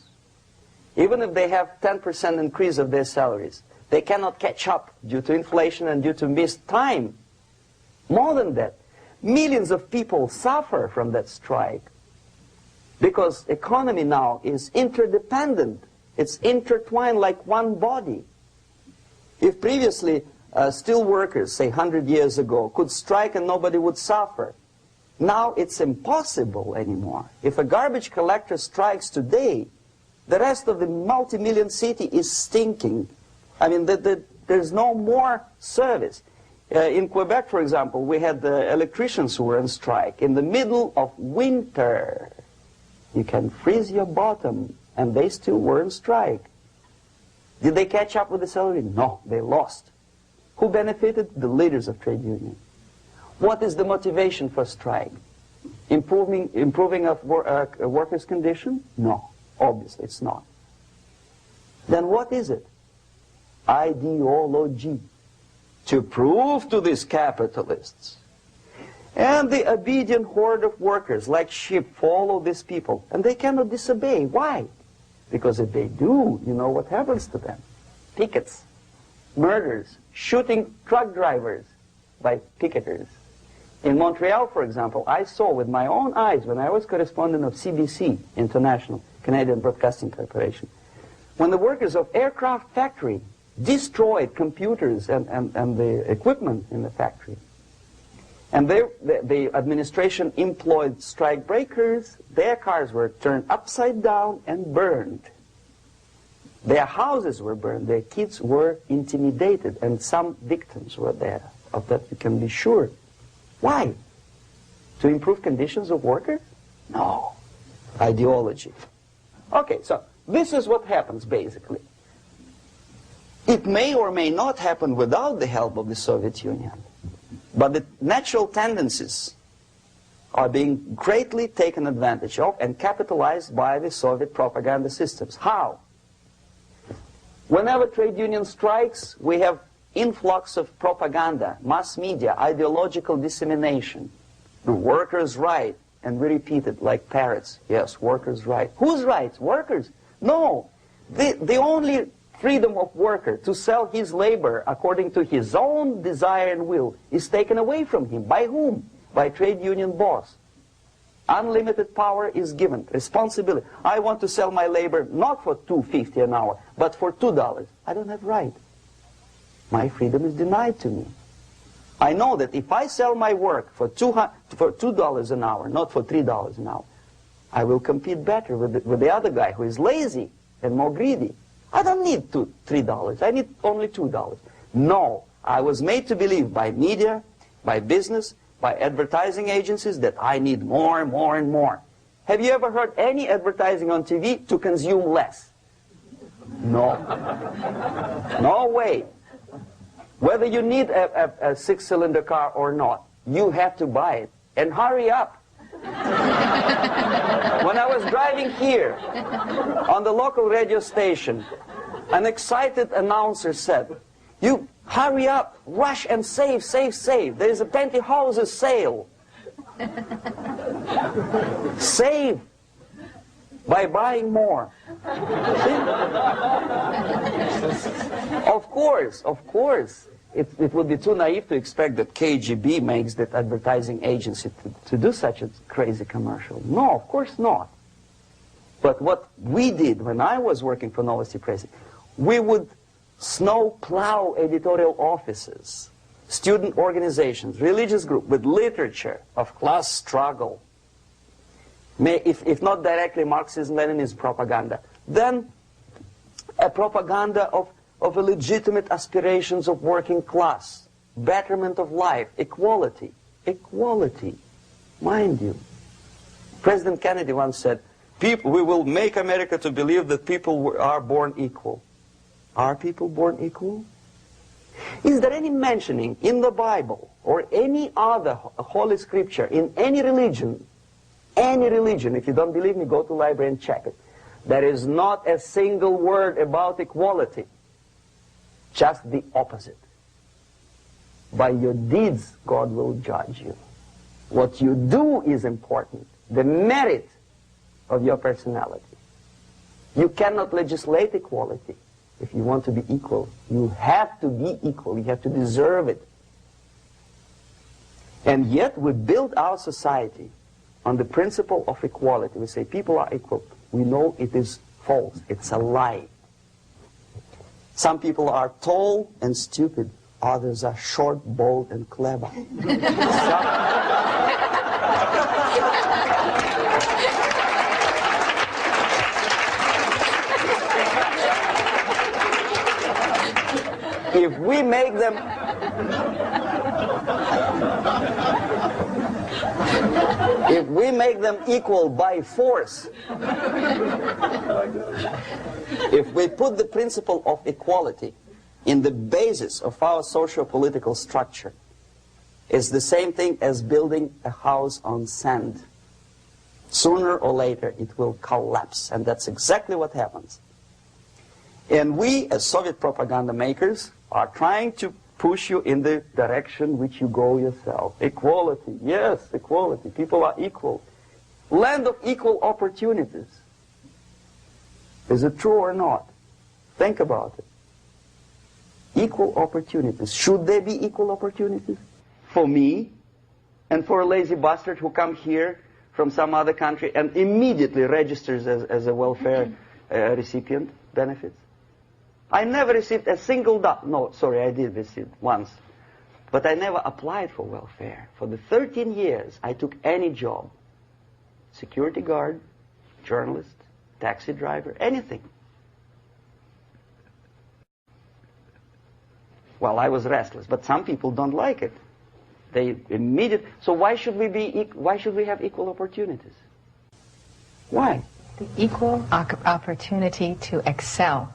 Even if they have 10% increase of their salaries, they cannot catch up due to inflation and due to missed time. More than that, millions of people suffer from that strike because economy now is interdependent. It's intertwined like one body. If previously steel workers, say 100 years ago, could strike and nobody would suffer, now it's impossible anymore. If a garbage collector strikes today, the rest of the multi-million city is stinking. I mean, there's no more service. In Quebec, for example, we had the electricians who were on strike in the middle of winter. You can freeze your bottom, and they still were on strike. Did they catch up with the salary? No, they lost. Who benefited? The leaders of trade unions. What is the motivation for strike? Improving of a workers' condition? No, obviously it's not. Then what is it? Ideology. To prove to these capitalists. And the obedient horde of workers, like sheep, follow these people. And they cannot disobey. Why? Because if they do, you know what happens to them. Pickets, murders, shooting truck drivers by picketers. In Montreal, for example, I saw with my own eyes when I was correspondent of CBC International, Canadian Broadcasting Corporation, when the workers of aircraft factory destroyed computers and the equipment in the factory. And the administration employed strike breakers. Their cars were turned upside down and burned. Their houses were burned. Their kids were intimidated. And some victims were there. Of that you can be sure. Why? To improve conditions of workers? No. Ideology. Okay, so this is what happens basically. It may or may not happen without the help of the Soviet Union. But the natural tendencies are being greatly taken advantage of and capitalized by the Soviet propaganda systems. How? Whenever trade union strikes, we have influx of propaganda, mass media, ideological dissemination. The workers' right, and we repeat it like parrots. Yes, workers' right. Whose rights? Workers? No. The only freedom of worker to sell his labor according to his own desire and will is taken away from him. By whom? By trade union boss. Unlimited power is given. Responsibility. I want to sell my labor not for $2.50 an hour, but for $2. I don't have right. My freedom is denied to me. I know that if I sell my work for $2 an hour, not for $3 an hour, I will compete better with the other guy who is lazy and more greedy. I don't need $3. I need only $2. No, I was made to believe by media, by business, by advertising agencies that I need more and more and more. Have you ever heard any advertising on TV to consume less? No. No way. Whether you need a six-cylinder car or not, you have to buy it. And hurry up. When I was driving here on the local radio station, an excited announcer said, "You hurry up, rush and save, save, save. There is a pantyhose sale." Save by buying more. See? Of course. It would be too naive to expect that KGB makes that advertising agency to do such a crazy commercial. No, of course not. But what we did when I was working for Novosti Press, we would snow plow editorial offices, student organizations, religious groups with literature of class struggle. If not directly Marxism-Leninism propaganda, then a propaganda of the legitimate aspirations of working class, betterment of life, equality. Equality, mind you. President Kennedy once said, we will make America to believe that people are born equal. Are people born equal? Is there any mentioning in the Bible or any other holy scripture in any religion, if you don't believe me, go to the library and check it. There is not a single word about equality. Just the opposite. By your deeds, God will judge you. What you do is important. The merit of your personality. You cannot legislate equality. If you want to be equal, you have to be equal. You have to deserve it. And yet we build our society on the principle of equality. We say people are equal. We know it is false. It's a lie. Some people are tall and stupid. Others are short, bold, and clever. If we make them equal by force, if we put the principle of equality in the basis of our socio-political structure, is the same thing as building a house on sand. Sooner or later it will collapse, and that's exactly what happens. And we, as Soviet propaganda makers, are trying to push you in the direction which you go yourself. Equality, yes, equality. People are equal. Land of equal opportunities. Is it true or not? Think about it. Equal opportunities. Should there be equal opportunities? For me and for a lazy bastard who comes here from some other country and immediately registers as a welfare recipient benefits? I never received a single dollar. No, sorry, I did receive once. But I never applied for welfare. For the 13 years, I took any job. Security guard, journalist, taxi driver, anything. Well, I was restless, but some people don't like it. They immediately. So why should we have equal opportunities? Why? The equal opportunity to excel.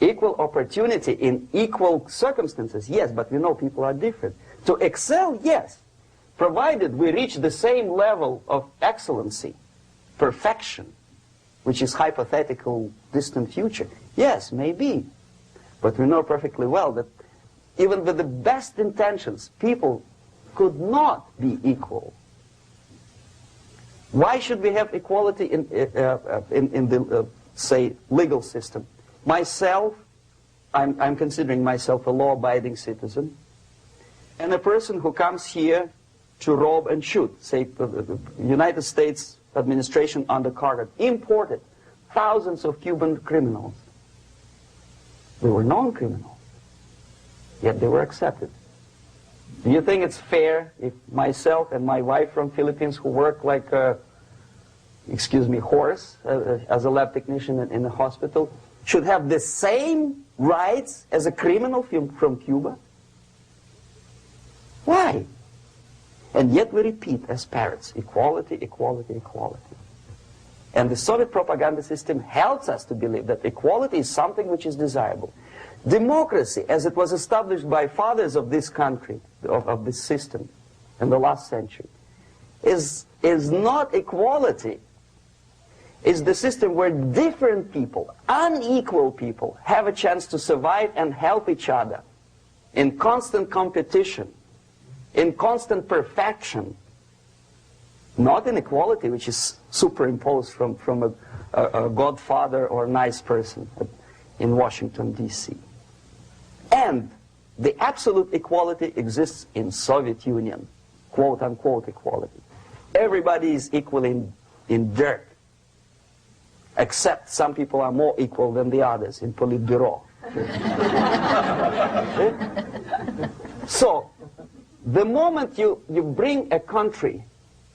Equal opportunity in equal circumstances, yes, but we know people are different. To excel, yes, provided we reach the same level of excellency, perfection, which is hypothetical, distant future. Yes, maybe. But we know perfectly well that even with the best intentions, people could not be equal. Why should we have equality in the, say, legal system? Myself, I'm considering myself a law-abiding citizen, and a person who comes here to rob and shoot, say, the United States administration under Carter imported thousands of Cuban criminals. They were non-criminals, yet they were accepted. Do you think it's fair if myself and my wife from Philippines, who work like a, excuse me, horse as a lab technician in a hospital, should have the same rights as a criminal from Cuba? Why? And yet we repeat as parrots, equality, equality, equality. And the Soviet propaganda system helps us to believe that equality is something which is desirable. Democracy, as it was established by fathers of this country, of this system in the last century, is not equality. It's the system where different people, unequal people, have a chance to survive and help each other in constant competition, in constant perfection, not in equality, which is superimposed from a godfather or a nice person in Washington, D.C. And the absolute equality exists in Soviet Union, quote-unquote equality. Everybody is equal in dirt, except some people are more equal than the others in Politburo. So, the moment you bring a country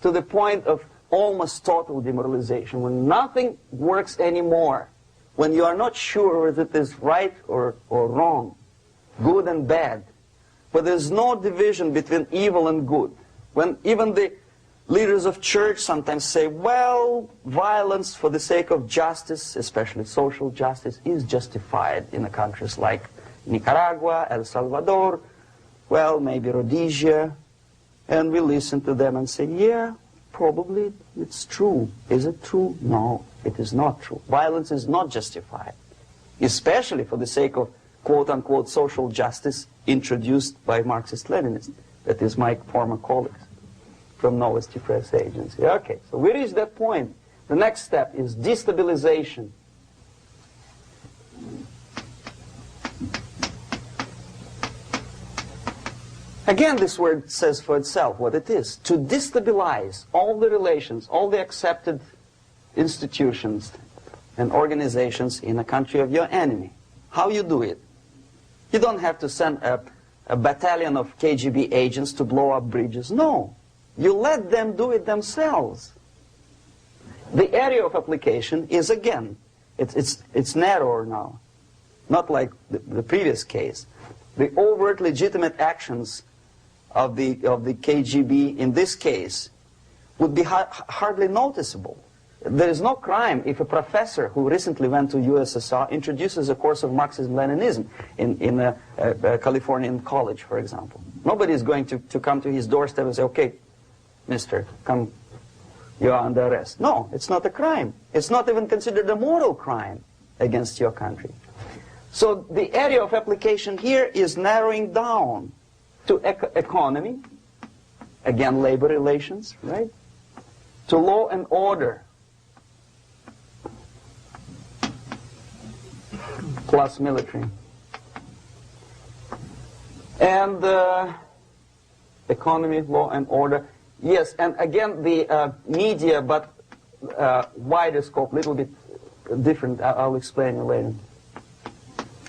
to the point of almost total demoralization, when nothing works anymore, when you are not sure whether it is right or wrong, good and bad, but there's no division between evil and good, when even the leaders of church sometimes say, well, violence for the sake of justice, especially social justice, is justified in countries like Nicaragua, El Salvador, well, maybe Rhodesia, and we listen to them and say, yeah, probably it's true. Is it true? No, it is not true. Violence is not justified, especially for the sake of quote-unquote social justice introduced by Marxist-Leninists, that is my former colleagues from Novosti Press Agency. Okay, so we reached that point. The next step is destabilization. Again, this word says for itself what it is. To destabilize all the relations, all the accepted institutions and organizations in a country of your enemy. How you do it? You don't have to send a battalion of KGB agents to blow up bridges. No. You let them do it themselves. The area of application is, again, it's narrower now. Not like the previous case. The overt legitimate actions of the KGB in this case would be hardly noticeable. There is no crime if a professor who recently went to USSR introduces a course of Marxism-Leninism in a Californian college, for example. Nobody is going to come to his doorstep and say, okay, mister, come, you are under arrest. No, it's not a crime. It's not even considered a moral crime against your country. So the area of application here is narrowing down to economy, again, labor relations, right? To law and order, plus military. And economy, law and order. Yes, and again, the media, but wider scope, a little bit different. I'll explain you later.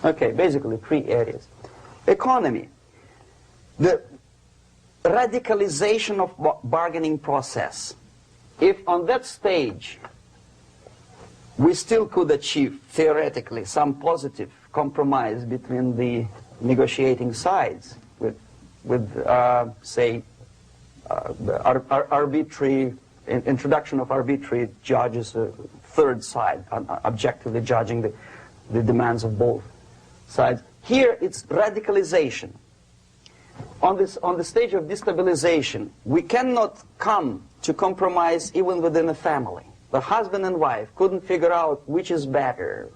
Okay, basically 3 areas. Economy. The radicalization of bargaining process. If on that stage we still could achieve, theoretically, some positive compromise between the negotiating sides with say, arbitrary, introduction of arbitrary judges, a third side, objectively judging the demands of both sides. Here it's radicalization. On the stage of destabilization, we cannot come to compromise even within a family. The husband and wife couldn't figure out which is better.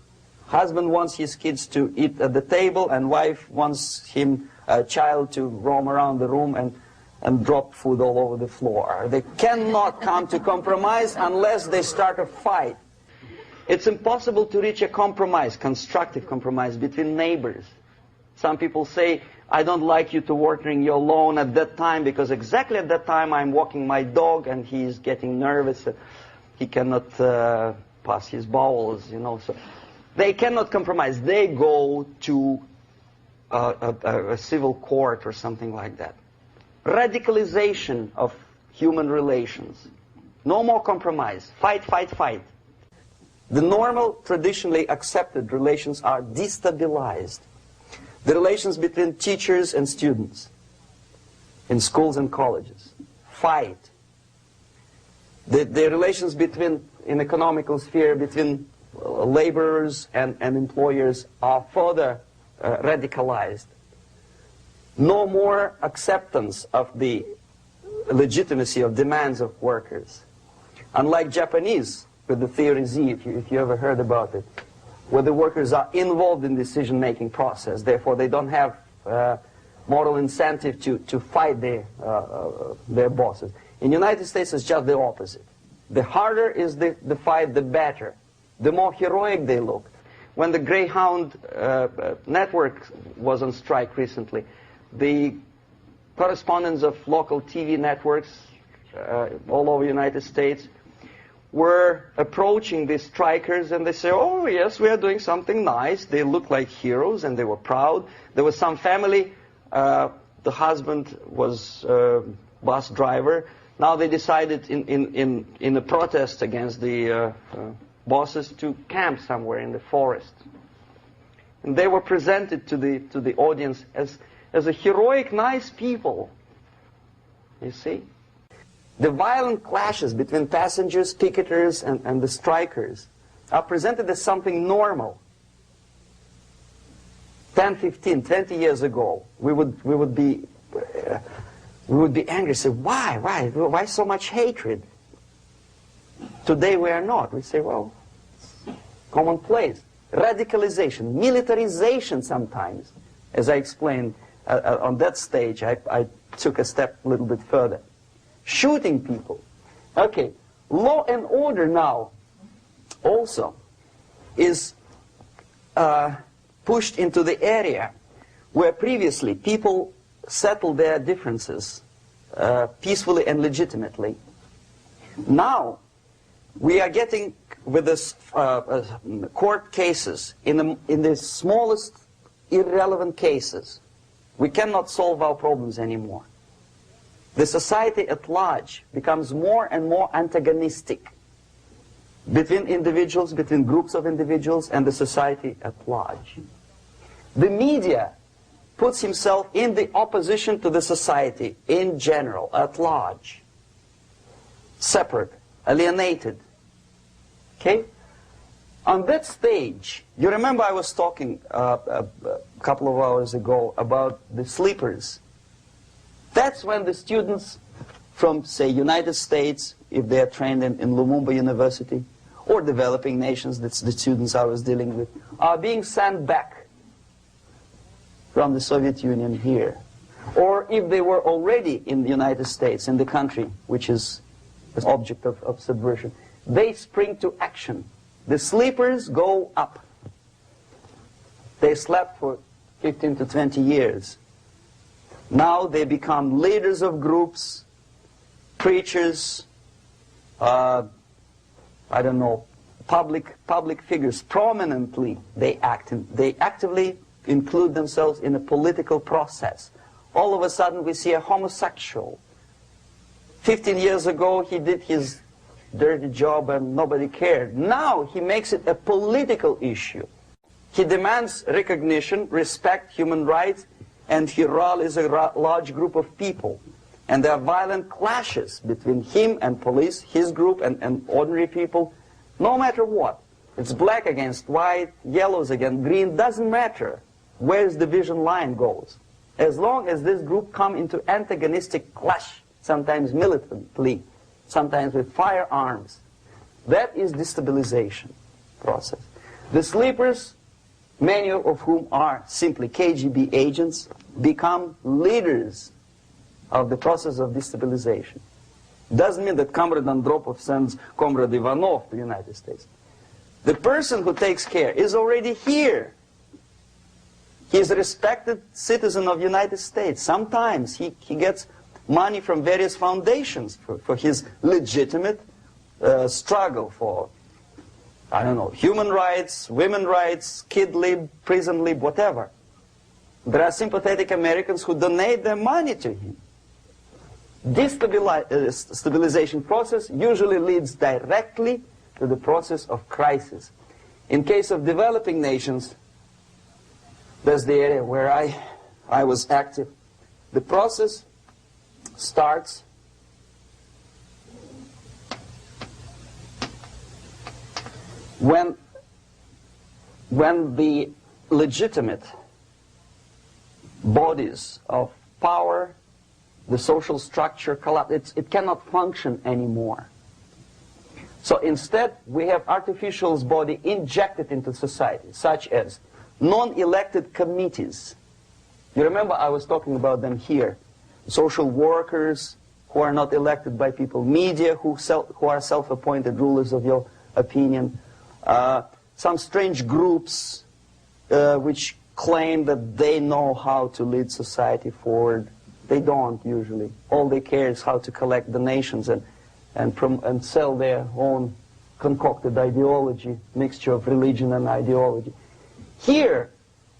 Husband wants his kids to eat at the table, and wife wants him, a child, to roam around the room and drop food all over the floor. They cannot come to compromise unless they start a fight. It's impossible to reach a compromise, constructive compromise, between neighbors. Some people say, I don't like you to watering your lawn at that time because exactly at that time I'm walking my dog and he's getting nervous. He cannot pass his bowels, you know. So they cannot compromise. They go to a civil court or something like that. Radicalization of human relations. No more compromise. Fight, fight, fight. The normal, traditionally accepted relations are destabilized. The relations between teachers and students in schools and colleges. Fight. The relations between, in economical sphere, between laborers and employers are further radicalized. No more acceptance of the legitimacy of demands of workers. Unlike Japanese, with the theory Z, if you ever heard about it, where the workers are involved in decision-making process, therefore they don't have moral incentive to fight their bosses. In the United States, it's just the opposite. The harder is the fight, the better. The more heroic they look. When the Greyhound network was on strike recently, the correspondents of local TV networks all over the United States were approaching the strikers, and they say, oh yes, we are doing something nice. They look like heroes and they were proud. There was some family, the husband was bus driver. Now they decided in a protest against the bosses to camp somewhere in the forest. And they were presented to the audience as a heroic, nice people. You see? The violent clashes between passengers, picketers, and the strikers are presented as something normal. 10, 15, 20 years ago, we would be angry, say, why so much hatred? Today we are not. We say, well, commonplace. Radicalization, militarization sometimes. As I explained on that stage, I took a step a little bit further. Shooting people. Okay, law and order now also is pushed into the area where previously people settled their differences peacefully and legitimately. Now we are getting with this court cases in the smallest irrelevant cases. We cannot solve our problems anymore. The society at large becomes more and more antagonistic between individuals, between groups of individuals, and the society at large. The media puts himself in the opposition to the society in general, at large. Separate, alienated. Okay? On that stage, you remember I was talking a couple of hours ago about the sleepers That's when the students from, say, United States, if they are trained in Lumumba University, or developing nations, that's the students I was dealing with, are being sent back from the Soviet Union here. Or if they were already in the United States, in the country which is the object of subversion, they spring to action. The sleepers go up. They slept for 15 to 20 years. Now they become leaders of groups, preachers, I don't know, public figures. Prominently they actively include themselves in a political process. All of a sudden we see a homosexual. 15 years ago he did his dirty job and nobody cared. Now he makes it a political issue. He demands recognition, respect, human rights, and he rallies a large group of people. And there are violent clashes between him and police, his group and ordinary people, no matter what. It's black against white, yellows against green, doesn't matter where the division line goes. As long as this group come into antagonistic clash, sometimes militantly, sometimes with firearms, that is destabilization process. The sleepers, many of whom are simply KGB agents, become leaders of the process of destabilization. Doesn't mean that Comrade Andropov sends Comrade Ivanov to the United States. The person who takes care is already here. He is a respected citizen of the United States. Sometimes he gets money from various foundations for his legitimate struggle for, I don't know, human rights, women's rights, kid lib, prison lib, whatever. There are sympathetic Americans who donate their money to him. This stabilization process usually leads directly to the process of crisis. In case of developing nations, that's the area where I was active. The process starts when the legitimate bodies of power, the social structure collapse. It cannot function anymore. So instead, we have artificial body injected into society, such as non-elected committees. You remember I was talking about them here. Social workers who are not elected by people, media who are self-appointed rulers of your opinion, some strange groups which claim that they know how to lead society forward. They don't usually. All they care is how to collect donations and sell their own concocted ideology, mixture of religion and ideology. Here,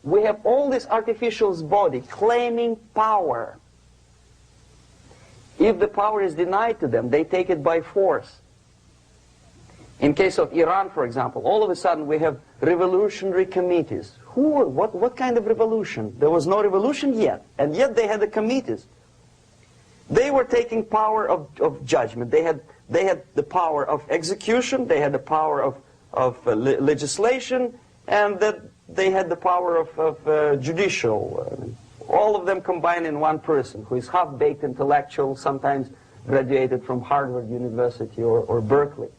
we have all this artificial body claiming power. If the power is denied to them, they take it by force. In case of Iran, for example, all of a sudden we have revolutionary committees. What kind of revolution? There was no revolution yet, and yet they had the committees. They were taking power of judgment. They had the power of execution, they had the power of legislation, and that they had the power of judicial. All of them combined in one person, who is half-baked intellectual, sometimes graduated from Harvard University or Berkeley.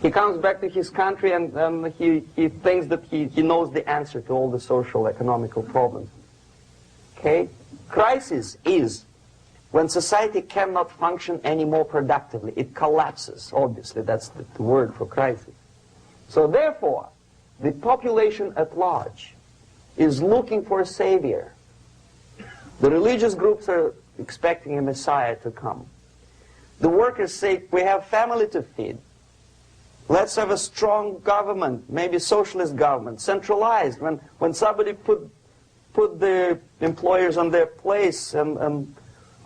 He comes back to his country and he thinks that he knows the answer to all the social, economical problems. Okay? Crisis is when society cannot function any more productively. It collapses, obviously. That's the word for crisis. So therefore, the population at large is looking for a savior. The religious groups are expecting a Messiah to come. The workers say, we have family to feed. Let's have a strong government, maybe socialist government, centralized. When somebody put the employers on their place and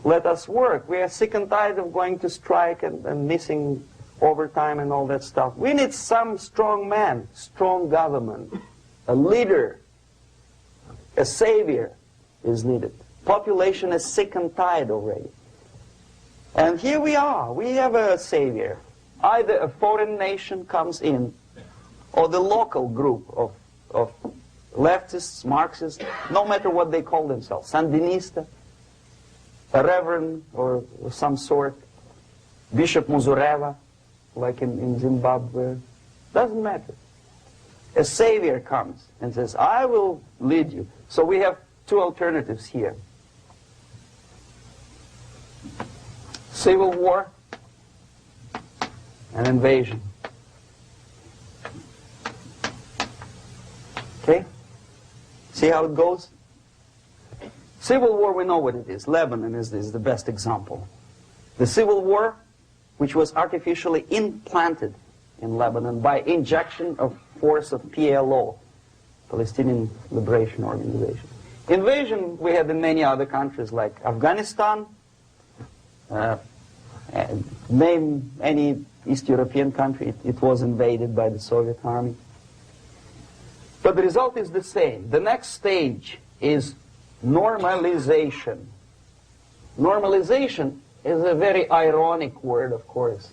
let us work. We are sick and tired of going to strike and missing overtime and all that stuff. We need some strong man, strong government, a leader, a savior is needed. Population is sick and tired already. And here we are. We have a savior. Either a foreign nation comes in, or the local group of leftists, Marxists, no matter what they call themselves, Sandinista, a reverend or some sort, Bishop Muzureva, like in Zimbabwe, doesn't matter. A savior comes and says, I will lead you. So we have two alternatives here. Civil war and invasion. Okay? See how it goes? Civil war, we know what it is. Lebanon is the best example. The civil war, which was artificially implanted in Lebanon by injection of force of PLO, Palestinian Liberation Organization. Invasion we have in many other countries like Afghanistan, name any East European country, it was invaded by the Soviet army. But the result is the same. The next stage is normalization. Normalization is a very ironic word, of course.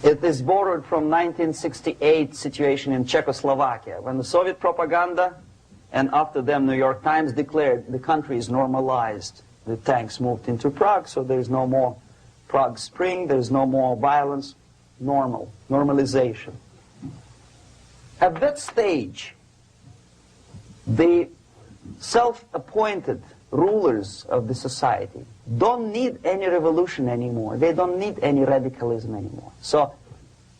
It is borrowed from 1968 situation in Czechoslovakia, when the Soviet propaganda and after them New York Times declared the country is normalized. The tanks moved into Prague, so there is no more Prague Spring, there is no more violence. Normalization. At that stage, the self-appointed rulers of the society don't need any revolution anymore. They don't need any radicalism anymore. So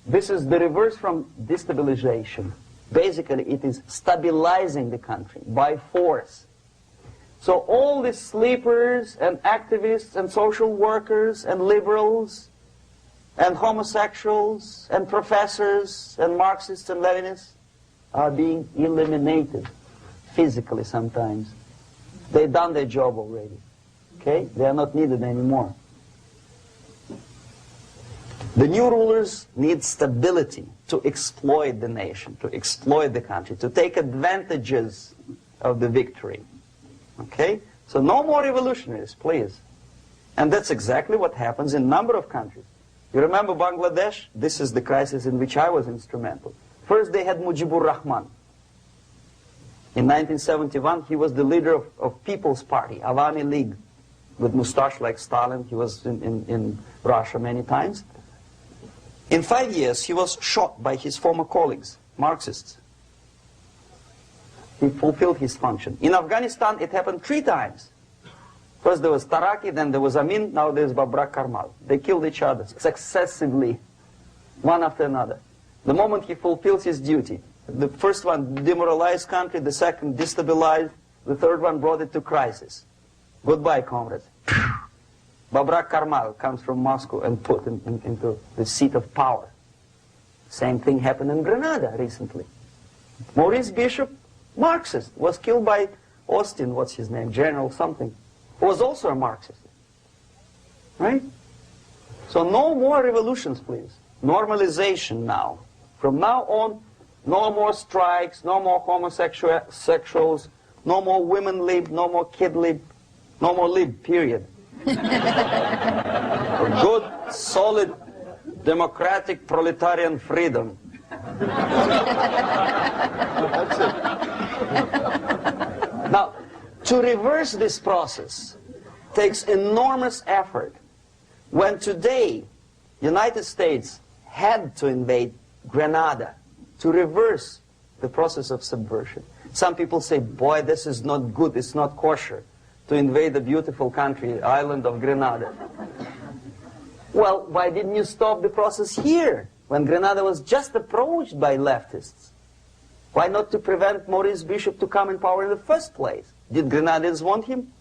this is the reverse from destabilization. Basically, it is stabilizing the country by force. So all the sleepers and activists and social workers and liberals and homosexuals and professors and Marxists and Leninists are being eliminated physically sometimes. They've done their job already. Okay? They are not needed anymore. The new rulers need stability to exploit the nation, to exploit the country, to take advantages of the victory. Okay? So no more revolutionaries, please. And that's exactly what happens in a number of countries. You remember Bangladesh? This is the crisis in which I was instrumental. First they had Mujibur Rahman. In 1971, he was the leader of People's Party, Awami League, with mustache like Stalin. He was in Russia many times. In 5 years, he was shot by his former colleagues, Marxists. He fulfilled his function. In Afghanistan, it happened 3 times. First there was Taraki, then there was Amin, now there's Babrak Karmal. They killed each other successively, one after another. The moment he fulfills his duty, the first one demoralized country, the second destabilized, the third one brought it to crisis. Goodbye, comrades. Babrak Karmal comes from Moscow and put into the seat of power. Same thing happened in Grenada recently. Maurice Bishop, Marxist, was killed by Austin, what's his name, General something, who was also a Marxist. Right? So no more revolutions, please. Normalization now. From now on, no more strikes, no more homosexuals, no more women lib, no more kid lib, no more lib, period. Good, solid, democratic, proletarian freedom. That's it. Now, to reverse this process takes enormous effort. When today, United States had to invade Grenada to reverse the process of subversion. Some people say, boy, this is not good, it's not kosher to invade the beautiful country, island of Grenada. Well, why didn't you stop the process here, when Grenada was just approached by leftists? Why not to prevent Maurice Bishop to come in power in the first place? Did Grenadians want him?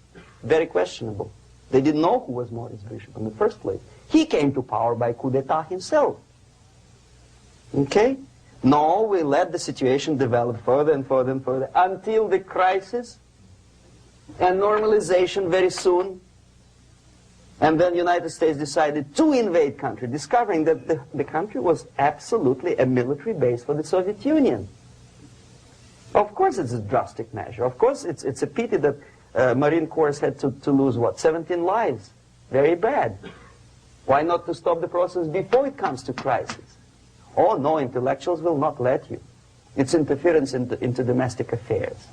Very questionable. They didn't know who was Maurice Bishop in the first place. He came to power by coup d'etat himself. Okay? No, we let the situation develop further and further and further until the crisis and normalization very soon. And then the United States decided to invade country, discovering that the country was absolutely a military base for the Soviet Union. Of course it's a drastic measure. Of course it's a pity that Marine Corps had to lose, what, 17 lives. Very bad. Why not to stop the process before it comes to crisis? Oh no, intellectuals will not let you. It's interference into domestic affairs.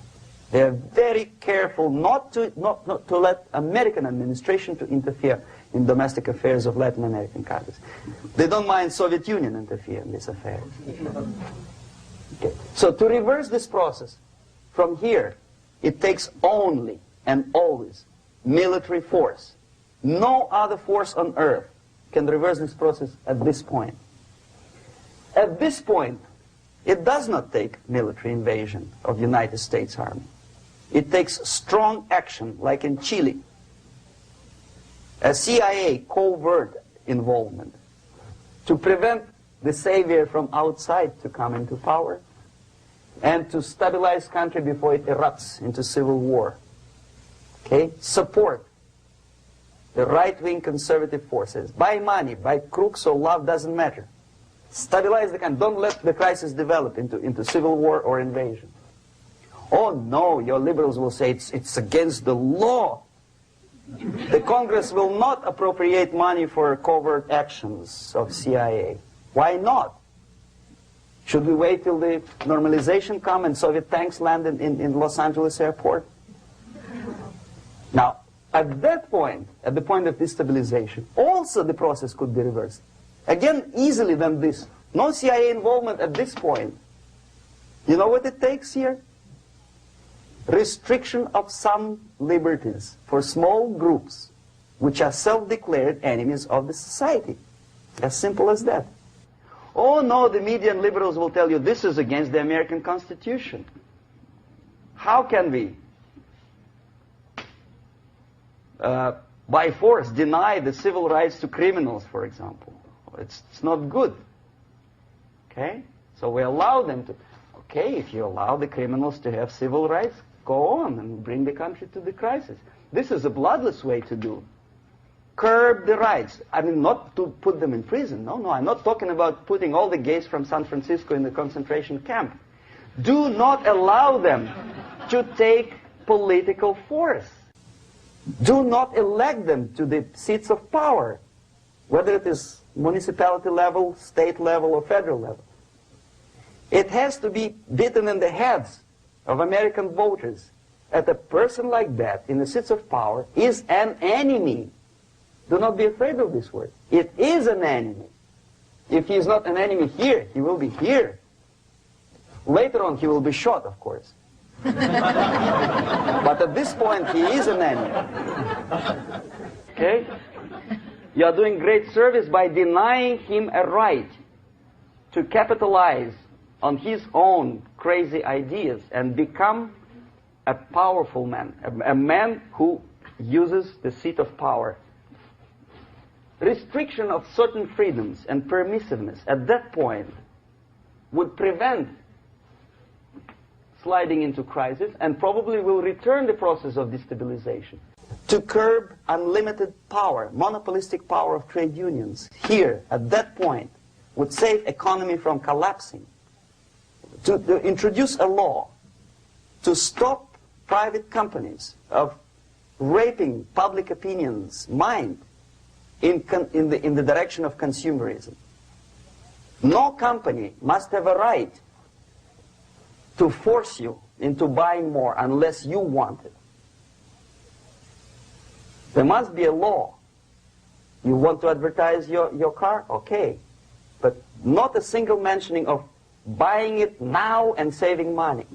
They are very careful not to let American administration to interfere in domestic affairs of Latin American countries. They don't mind Soviet Union interfere in these affairs. Okay. So to reverse this process, from here, it takes only and always military force. No other force on earth can reverse this process at this point. At this point, it does not take military invasion of the United States Army. It takes strong action, like in Chile, a CIA covert involvement to prevent the savior from outside to come into power and to stabilize country before it erupts into civil war. Okay? Support the right-wing conservative forces. By money, by crooks or love, doesn't matter. Stabilize the country. Don't let the crisis develop into civil war or invasion. Oh no, your liberals will say it's against the law. The Congress will not appropriate money for covert actions of CIA. Why not? Should we wait till the normalization come and Soviet tanks land in Los Angeles airport? Now, at that point, at the point of destabilization, also the process could be reversed. Again, easily than this. No CIA involvement at this point. You know what it takes here? Restriction of some liberties for small groups which are self-declared enemies of the society. As simple as that. Oh no, the media and liberals will tell you this is against the American Constitution. How can we, by force, deny the civil rights to criminals, for example? It's not good. Okay? So we allow them to. Okay, if you allow the criminals to have civil rights, go on and bring the country to the crisis. This is a bloodless way to do. Curb the rights. I mean, not to put them in prison. No, I'm not talking about putting all the gays from San Francisco in the concentration camp. Do not allow them to take political force. Do not elect them to the seats of power, whether it is municipality level, state level, or federal level. It has to be beaten in the heads of American voters that a person like that in the seats of power is an enemy. Do not be afraid of this word. It is an enemy. If he is not an enemy here, he will be here. Later on, he will be shot, of course. But at this point, he is an enemy. Okay? You are doing great service by denying him a right to capitalize on his own crazy ideas and become a powerful man, a man who uses the seat of power. Restriction of certain freedoms and permissiveness at that point would prevent sliding into crisis and probably will return the process of destabilization. To curb unlimited power, monopolistic power of trade unions, here, at that point, would save economy from collapsing. To introduce a law to stop private companies of raping public opinion's mind in the direction of consumerism. No company must have a right to force you into buying more unless you want it. There must be a law. You want to advertise your car? Okay. But not a single mentioning of buying it now and saving money.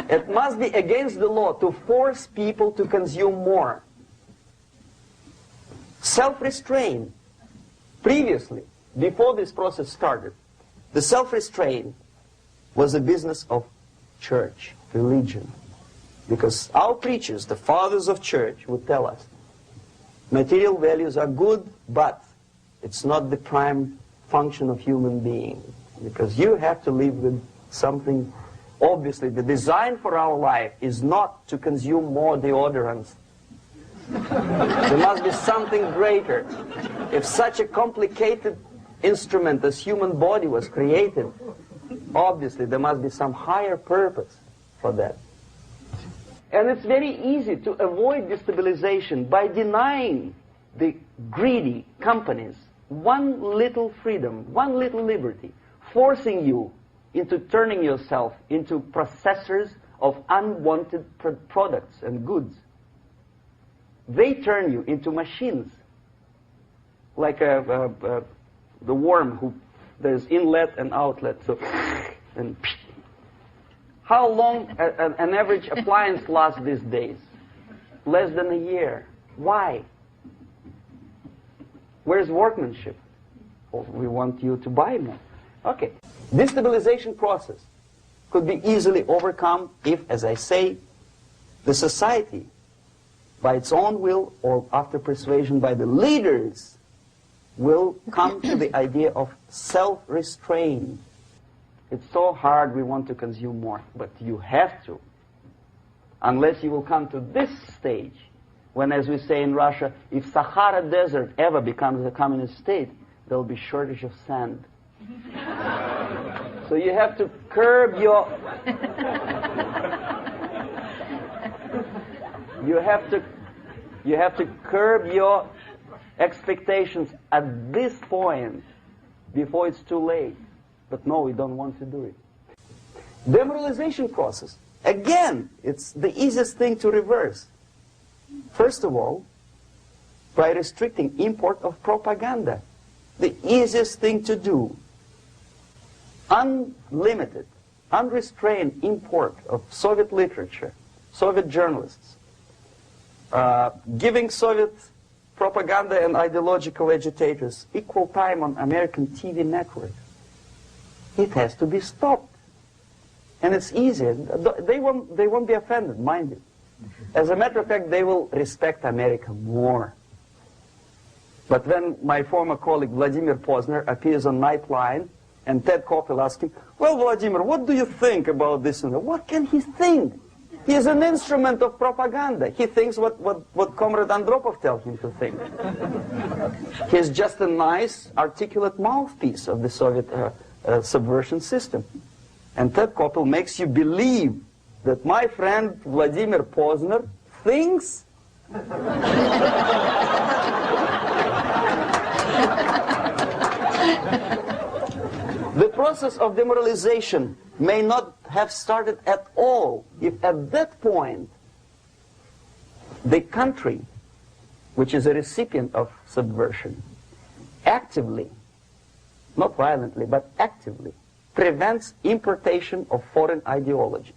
It must be against the law to force people to consume more. Self-restraint. Previously, before this process started, the self-restraint was a business of church, religion. Because our preachers, the fathers of church, would tell us, material values are good, but it's not the prime function of human being. Because you have to live with something. Obviously, the design for our life is not to consume more deodorants. There must be something greater. If such a complicated instrument as human body was created, obviously there must be some higher purpose for that. And it's very easy to avoid destabilization by denying the greedy companies one little freedom, one little liberty, forcing you into turning yourself into processors of unwanted products and goods. They turn you into machines, like the worm who there's inlet and outlet. So, and how long an average appliance lasts these days? Less than a year. Why? Where's workmanship? Well, we want you to buy more. Okay. Destabilization process could be easily overcome if, as I say, the society, by its own will or after persuasion by the leaders, will come to the idea of self-restraint. It's so hard we want to consume more, but you have to. Unless you will come to this stage, when, as we say in Russia, if Sahara Desert ever becomes a communist state, there will be shortage of sand. So you have to curb your... you have to curb your expectations at this point before it's too late. But no, we don't want to do it. Demoralization process. Again, it's the easiest thing to reverse. First of all, by restricting import of propaganda. The easiest thing to do. Unlimited, unrestrained import of Soviet literature, Soviet journalists, giving Soviet propaganda and ideological agitators equal time on American TV networks. It has to be stopped. And it's easy. They won't be offended, mind you. As a matter of fact, they will respect America more. But when my former colleague Vladimir Posner appears on Nightline, and Ted Koppel asks him, well, Vladimir, what do you think about this? And what can he think? He is an instrument of propaganda. He thinks what Comrade Andropov tells him to think. He's just a nice, articulate mouthpiece of the Soviet subversion system. And Ted Koppel makes you believe that my friend Vladimir Posner thinks the process of demoralization may not have started at all if at that point the country, which is a recipient of subversion, actively, not violently, but actively, prevents importation of foreign ideology.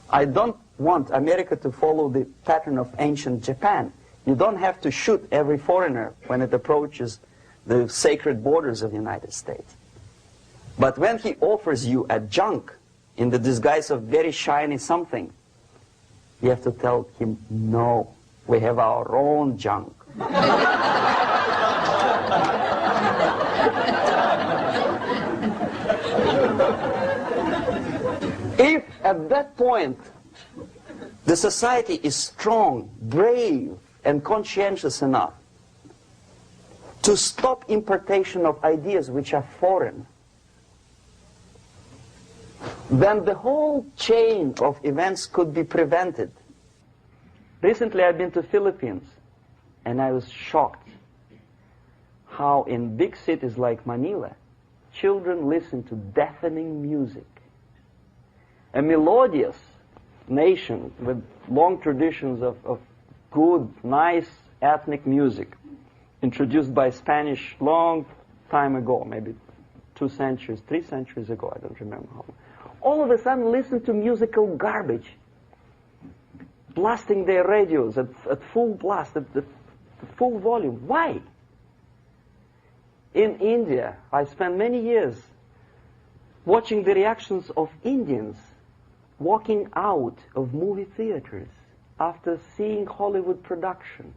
I don't want America to follow the pattern of ancient Japan. You don't have to shoot every foreigner when it approaches the sacred borders of the United States. But when he offers you a junk in the disguise of very shiny something, you have to tell him, no, we have our own junk. If at that point the society is strong, brave, and conscientious enough to stop importation of ideas which are foreign, then the whole chain of events could be prevented. Recently I've been to Philippines, and I was shocked how in big cities like Manila, children listen to deafening music. A melodious nation with long traditions of good, nice ethnic music, introduced by Spanish long time ago, maybe 2 centuries, 3 centuries ago, I don't remember how long. All of a sudden listen to musical garbage, blasting their radios at full blast, at full volume. Why? In India, I spent many years watching the reactions of Indians walking out of movie theaters after seeing Hollywood production.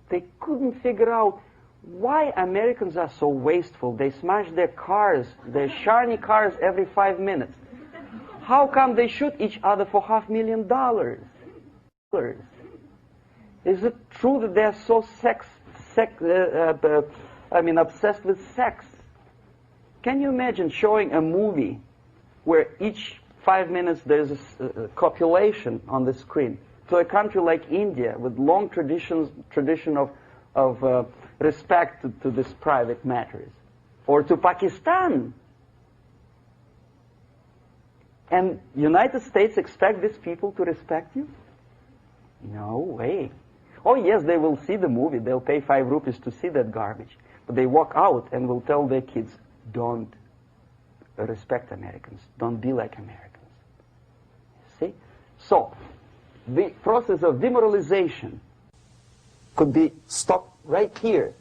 They couldn't figure out why Americans are so wasteful. They smash their cars, their shiny cars, every 5 minutes. How come they shoot each other for $500,000? Is it true that they're so obsessed with sex? Can you imagine showing a movie where each 5 minutes there's a copulation on the screen to a country like India with long tradition of respect to these private matters, or to Pakistan, And United States expect these people to respect you? No way. Oh yes, they will see the movie. They'll pay 5 rupees to see that garbage. But they walk out and will tell their kids, don't respect Americans. Don't be like Americans. See? So, the process of demoralization could be stopped right here,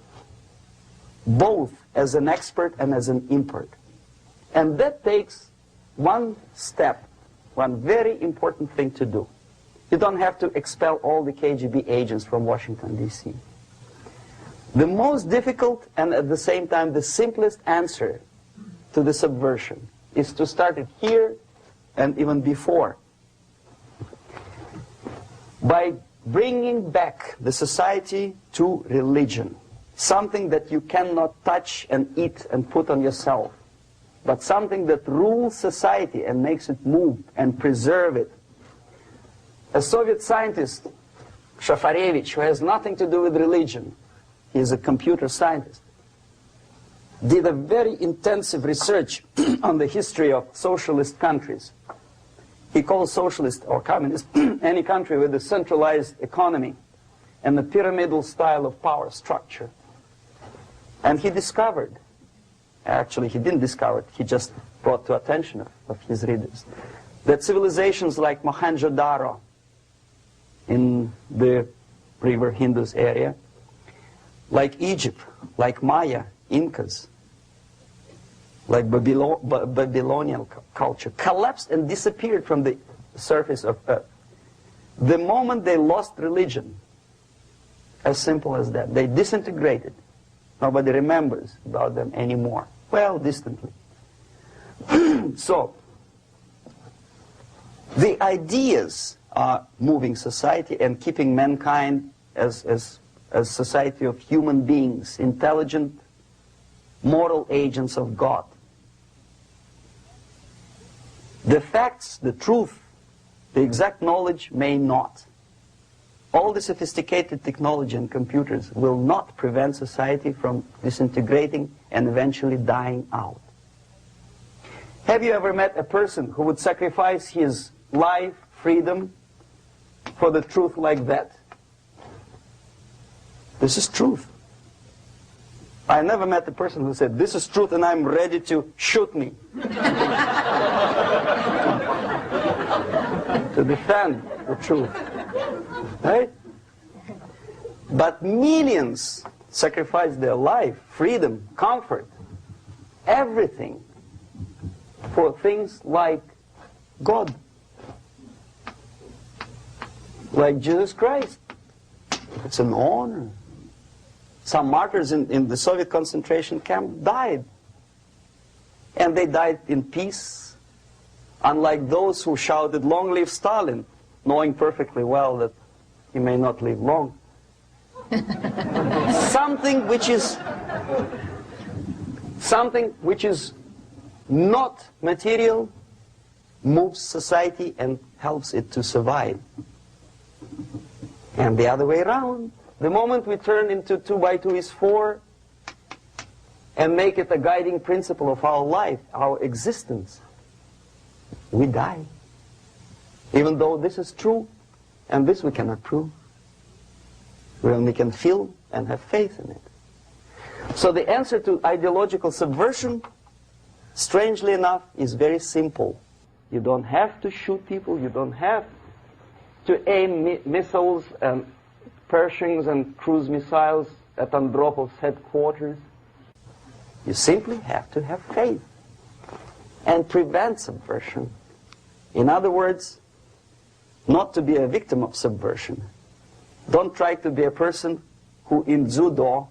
both as an expert and as an import. And that takes one step, one very important thing to do. You don't have to expel all the KGB agents from Washington, D.C. The most difficult and at the same time the simplest answer to the subversion is to start it here and even before, by bringing back the society to religion, something that you cannot touch and eat and put on yourself, but something that rules society and makes it move and preserve it. A Soviet scientist, Shafarevich, who has nothing to do with religion, he is a computer scientist, did a very intensive research on the history of socialist countries. He calls socialist or communist any country with a centralized economy and a pyramidal style of power structure. And he discovered, actually he didn't discover it, he just brought to attention of his readers, that civilizations like Mohenjo-Daro in the river Indus area, like Egypt, like Maya, Incas, like Babylonian culture, collapsed and disappeared from the surface of Earth. The moment they lost religion, as simple as that, they disintegrated. Nobody remembers about them anymore. Well, distantly. So, the ideas are moving society and keeping mankind as a society of human beings, intelligent, moral agents of God. The facts, the truth, the exact knowledge may not. All the sophisticated technology and computers will not prevent society from disintegrating and eventually dying out. Have you ever met a person who would sacrifice his life, freedom, for the truth like that? This is truth. I never met a person who said, this is truth and I'm ready to shoot me. To defend the truth. Right? But millions sacrifice their life, freedom, comfort, everything for things like God, like Jesus Christ. It's an honor. Some martyrs in the Soviet concentration camp died. And they died in peace, unlike those who shouted, "Long live Stalin," knowing perfectly well that he may not live long. Something which is not material moves society and helps it to survive. And the other way around, the moment we turn into 2 by 2 is 4 and make it a guiding principle of our life, our existence, we die. Even though this is true, and this we cannot prove. We only can feel and have faith in it. So the answer to ideological subversion, strangely enough, is very simple. You don't have to shoot people, you don't have to aim missiles and Pershings and cruise missiles at Andropov's headquarters. You simply have to have faith and prevent subversion. In other words, not to be a victim of subversion. Don't try to be a person who in judo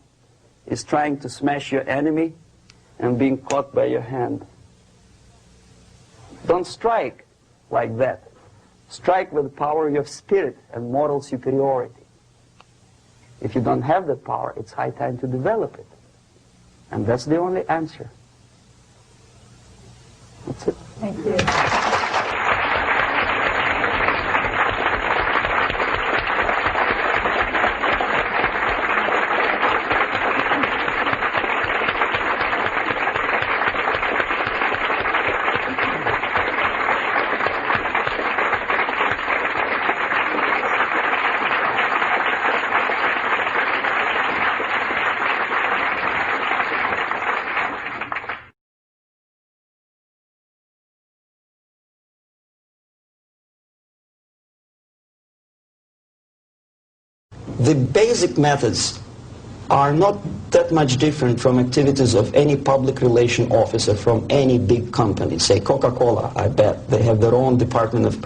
is trying to smash your enemy and being caught by your hand. Don't strike like that. Strike with the power of your spirit and moral superiority. If you don't have that power, it's high time to develop it. And that's the only answer. That's it. Thank you. the basic methods are not that much different from activities of any public relation officer from any big company. Say Coca-Cola, I bet. They have their own department of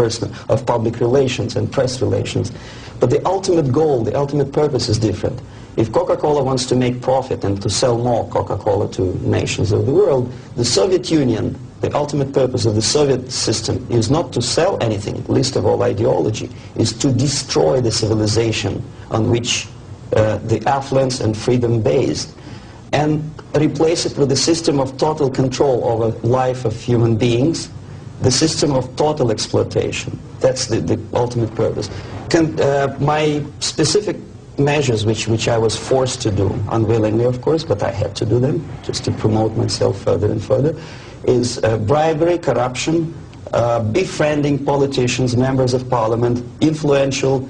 public relations and press relations. But the ultimate goal, the ultimate purpose is different. If Coca-Cola wants to make profit and to sell more Coca-Cola to nations of the world, the Soviet Union, the ultimate purpose of the Soviet system is not to sell anything, least of all ideology, is to destroy the civilization on which the affluence and freedom based, and replace it with a system of total control over life of human beings, the system of total exploitation. That's the ultimate purpose. My specific measures, which I was forced to do, unwillingly of course, but I had to do them just to promote myself further and further, is bribery, corruption, befriending politicians, members of parliament, influential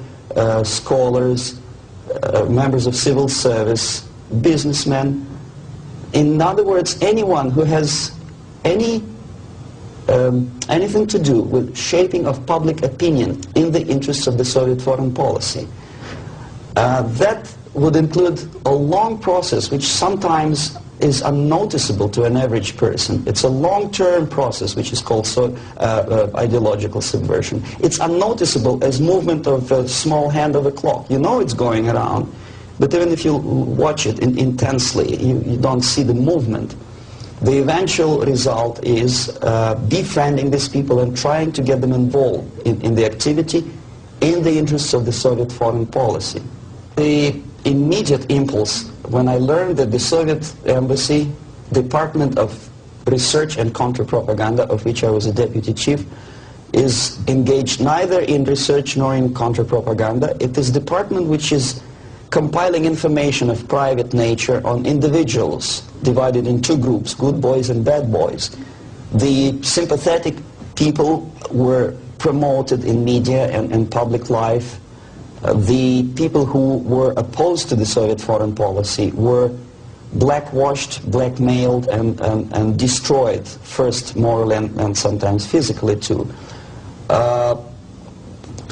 scholars, members of civil service, businessmen. In other words, anyone who has anything to do with shaping of public opinion in the interests of the Soviet foreign policy. That would include a long process which sometimes is unnoticeable to an average person. It's a long-term process which is called ideological subversion. It's unnoticeable as movement of a small hand of a clock. You know it's going around, but even if you watch it intensely, you don't see the movement. The eventual result is befriending these people and trying to get them involved in the activity in the interests of the Soviet foreign policy. The immediate impulse when I learned that the Soviet Embassy, Department of Research and Counter-Propaganda, of which I was a deputy chief, is engaged neither in research nor in counter-propaganda. It is a department which is compiling information of private nature on individuals divided in two groups, good boys and bad boys. The sympathetic people were promoted in media and public life. The people who were opposed to the Soviet foreign policy were blackwashed, blackmailed, and destroyed, first morally and sometimes physically too.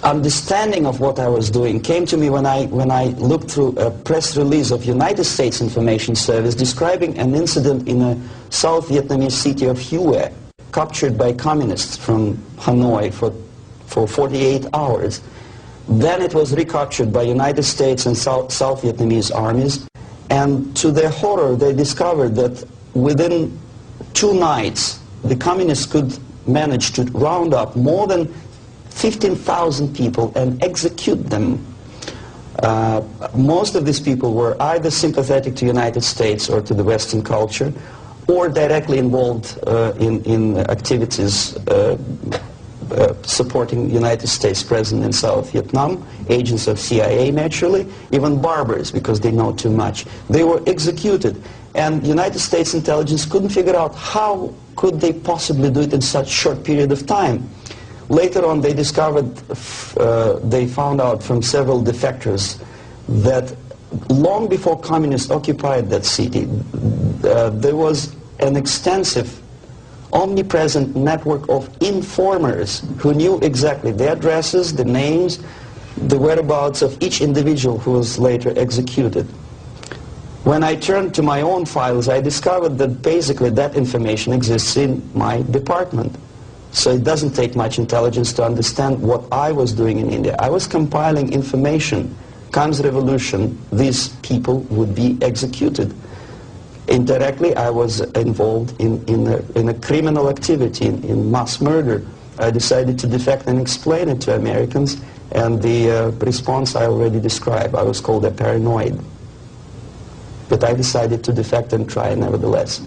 Understanding of what I was doing came to me when I looked through a press release of United States Information Service describing an incident in a South Vietnamese city of Hue, captured by communists from Hanoi for 48 hours. Then it was recaptured by United States and South Vietnamese armies, and to their horror they discovered that within 2 nights the communists could manage to round up more than 15,000 people and execute them. Most of these people were either sympathetic to United States or to the Western culture, or directly involved in activities supporting United States President in South Vietnam, agents of CIA naturally, even barbers because they know too much. They were executed, and United States intelligence couldn't figure out how could they possibly do it in such short period of time. Later on they discovered, they found out from several defectors that long before communists occupied that city, there was an extensive omnipresent network of informers who knew exactly the addresses, the names, the whereabouts of each individual who was later executed. When I turned to my own files, I discovered that basically that information exists in my department. So it doesn't take much intelligence to understand what I was doing in India. I was compiling information. Comes revolution, these people would be executed. Indirectly, I was involved in a criminal activity, in mass murder. I decided to defect and explain it to Americans, and the response I already described. I was called a paranoid. But I decided to defect and try nevertheless.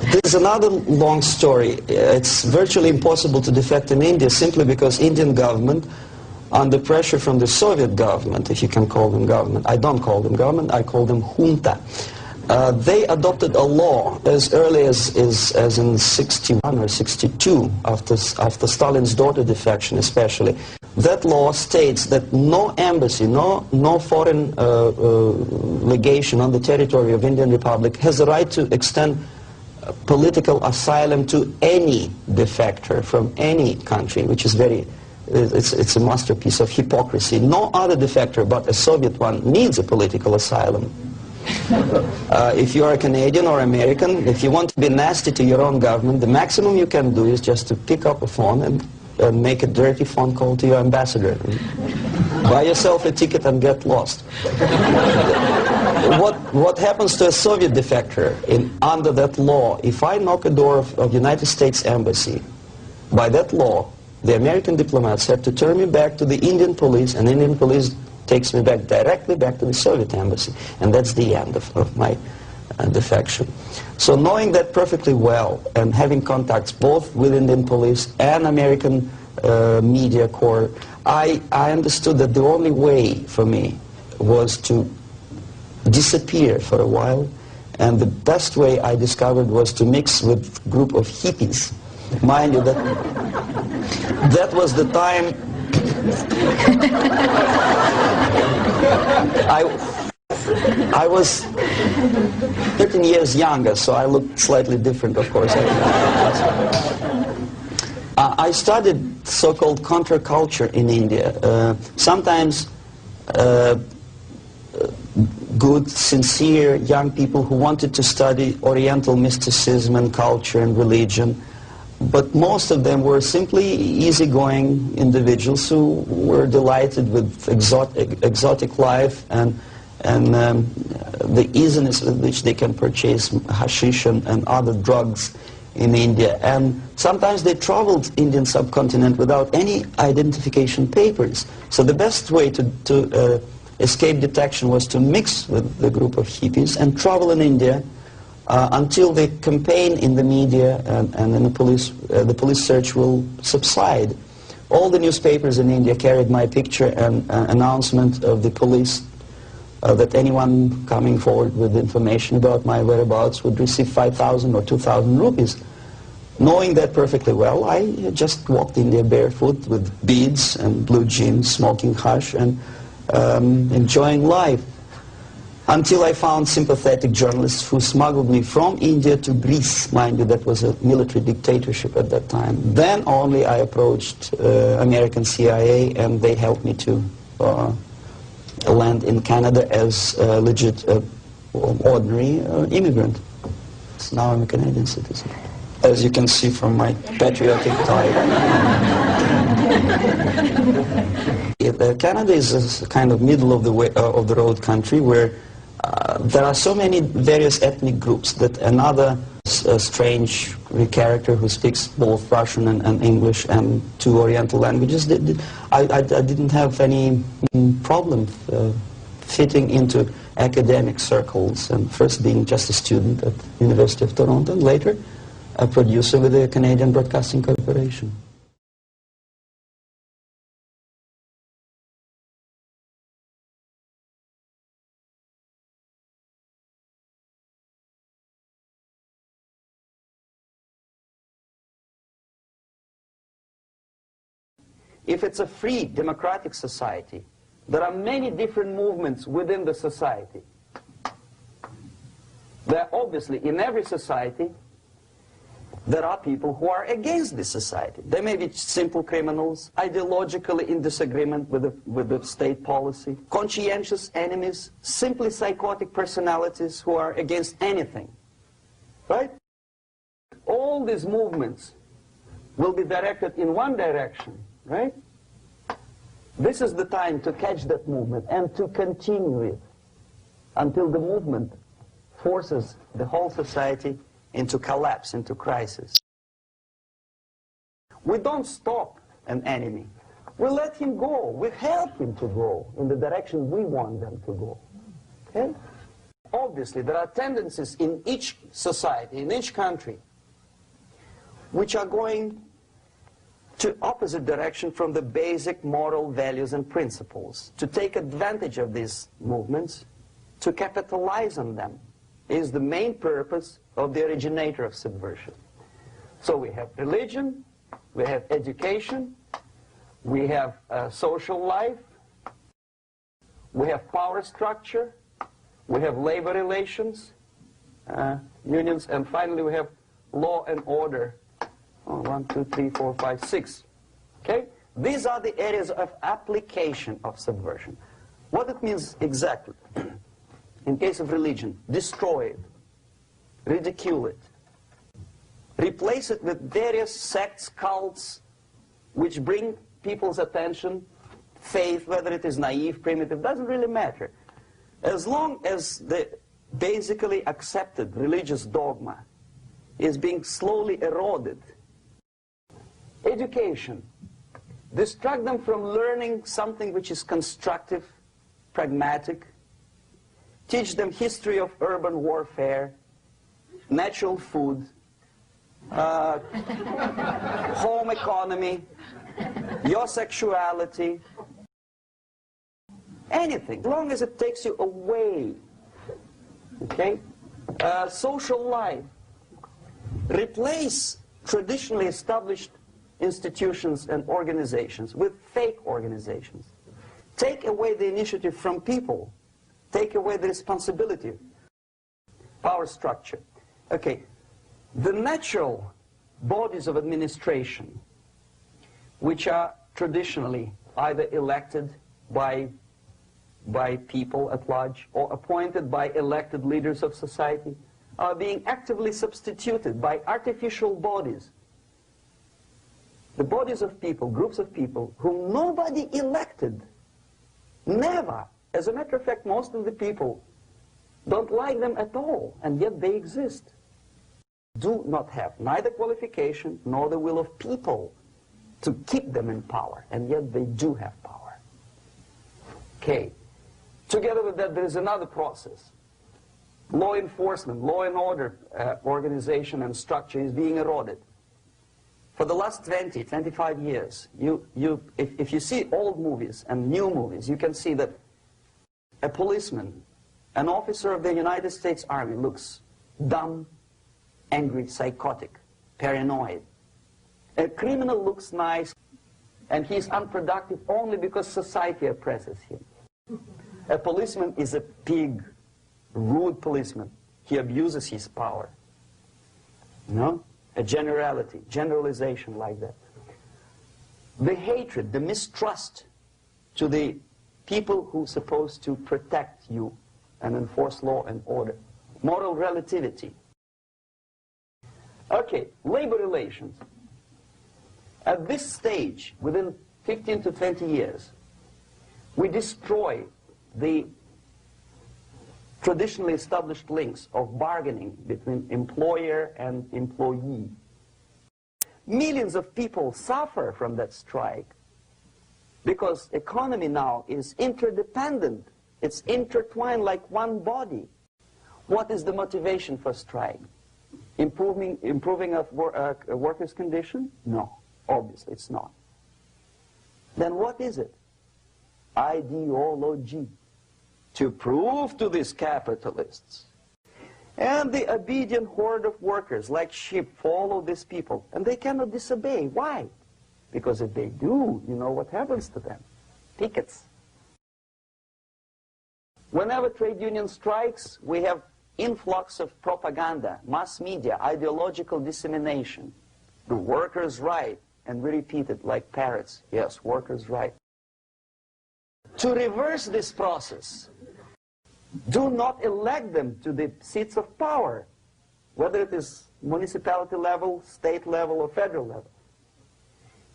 There's another long story. It's virtually impossible to defect in India simply because Indian government, under pressure from the Soviet government, if you can call them government. I don't call them government, I call them junta. They adopted a law as early as in 61 or 62, after Stalin's daughter defection especially. That law states that no embassy, no foreign legation on the territory of Indian Republic has the right to extend political asylum to any defector from any country, which is very It's a masterpiece of hypocrisy. No other defector but a Soviet one needs a political asylum. If you are a Canadian or American, if you want to be nasty to your own government, the maximum you can do is just to pick up a phone and make a dirty phone call to your ambassador. Buy yourself a ticket and get lost. What happens to a Soviet defector under that law? If I knock a door of United States Embassy, by that law, the American diplomats have to turn me back to the Indian police, and Indian police takes me back directly back to the Soviet embassy. And that's the end of my defection. So knowing that perfectly well and having contacts both with Indian police and American media corps, I understood that the only way for me was to disappear for a while, and the best way I discovered was to mix with a group of hippies. Mind you, that was the time I was 13 years younger, so I looked slightly different, of course. I studied so-called counterculture in India. Sometimes good, sincere young people who wanted to study Oriental mysticism and culture and religion, but most of them were simply easygoing individuals who were delighted with exotic life and the easiness with which they can purchase hashish and other drugs in India. And sometimes they traveled Indian subcontinent without any identification papers. So the best way to escape detection was to mix with the group of hippies and travel in India until the campaign in the media and in the police search will subside. All the newspapers in India carried my picture and announcement of the police that anyone coming forward with information about my whereabouts would receive 5,000 or 2,000 rupees. Knowing that perfectly well, I just walked India barefoot with beads and blue jeans, smoking hash and enjoying life. Until I found sympathetic journalists who smuggled me from India to Greece. Mind you, that was a military dictatorship at that time. Then only I approached American CIA, and they helped me to land in Canada as a legit, ordinary immigrant. So now I'm a Canadian citizen, as you can see from my patriotic tie. Canada is a kind of middle of the road country where there are so many various ethnic groups that another strange character who speaks both Russian and English and two Oriental languages, I didn't have any problem fitting into academic circles, and first being just a student at the University of Toronto, and later a producer with the Canadian Broadcasting Corporation. If it's a free, democratic society, there are many different movements within the society. There are obviously, in every society, there are people who are against this society. They may be simple criminals, ideologically in disagreement with the state policy, conscientious enemies, simply psychotic personalities who are against anything. Right? All these movements will be directed in one direction. Right? This is the time to catch that movement and to continue it until the movement forces the whole society into collapse, into crisis. We don't stop an enemy. We let him go. We help him to go in the direction we want them to go. Okay? Obviously, there are tendencies in each society, in each country, which are going to opposite direction from the basic moral values and principles. To take advantage of these movements, to capitalize on them, is the main purpose of the originator of subversion. So we have religion, we have education, we have social life, we have power structure, we have labor relations, unions, and finally we have law and order. 1, 2, 3, 4, 5, 6. Okay? these are the areas of application of subversion. What it means exactly? In case of religion, destroy it, ridicule it, replace it with various sects, cults, which bring people's attention, faith, whether it is naive, primitive, doesn't really matter. As long as the basically accepted religious dogma is being slowly eroded. Education. Distract them from learning something which is constructive, pragmatic. Teach them history of urban warfare, natural food, home economy, your sexuality, anything, as long as it takes you away, okay? Social life. Replace traditionally established institutions and organizations with fake organizations. Take away the initiative from people. Take away the responsibility. Power structure. Okay, the natural bodies of administration, which are traditionally either elected by people at large or appointed by elected leaders of society, are being actively substituted by artificial bodies. The bodies of people, groups of people, whom nobody elected. Never. As a matter of fact, most of the people don't like them at all, and yet they exist. Do not have neither qualification nor the will of people to keep them in power, and yet they do have power. Okay. Together with that, there is another process. Law enforcement, law and order organization and structure is being eroded. For the last 20, 25 years, if you see old movies and new movies, you can see that a policeman, an officer of the United States Army, looks dumb, angry, psychotic, paranoid. A criminal looks nice, and he's unproductive only because society oppresses him. A policeman is a pig, rude policeman. He abuses his power. No? A generalization like that. The hatred, the mistrust to the people who are supposed to protect you and enforce law and order. Moral relativity. Okay, labor relations. At this stage, within 15 to 20 years, we destroy the traditionally established links of bargaining between employer and employee. Millions of people suffer from that strike because economy now is interdependent. It's intertwined like one body. What is the motivation for strike? Improving of workers' condition? No, obviously it's not. Then what is it? Ideology. To prove to these capitalists. And the obedient horde of workers, like sheep, follow these people. And they cannot disobey. Why? Because if they do, you know what happens to them. Pickets. Whenever trade union strikes, we have influx of propaganda, mass media, ideological dissemination. The workers' right. And we repeat it like parrots. Yes, workers' right. To reverse this process, do not elect them to the seats of power, whether it is municipality level, state level, or federal level.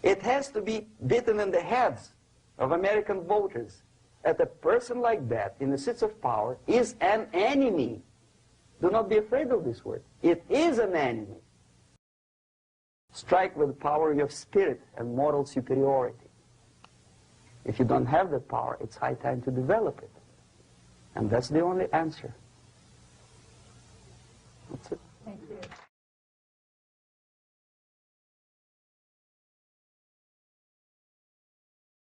It has to be beaten in the heads of American voters that a person like that in the seats of power is an enemy. Do not be afraid of this word. It is an enemy. Strike with the power of spirit and moral superiority. If you don't have that power, it's high time to develop it. And that's the only answer. That's it. Thank you.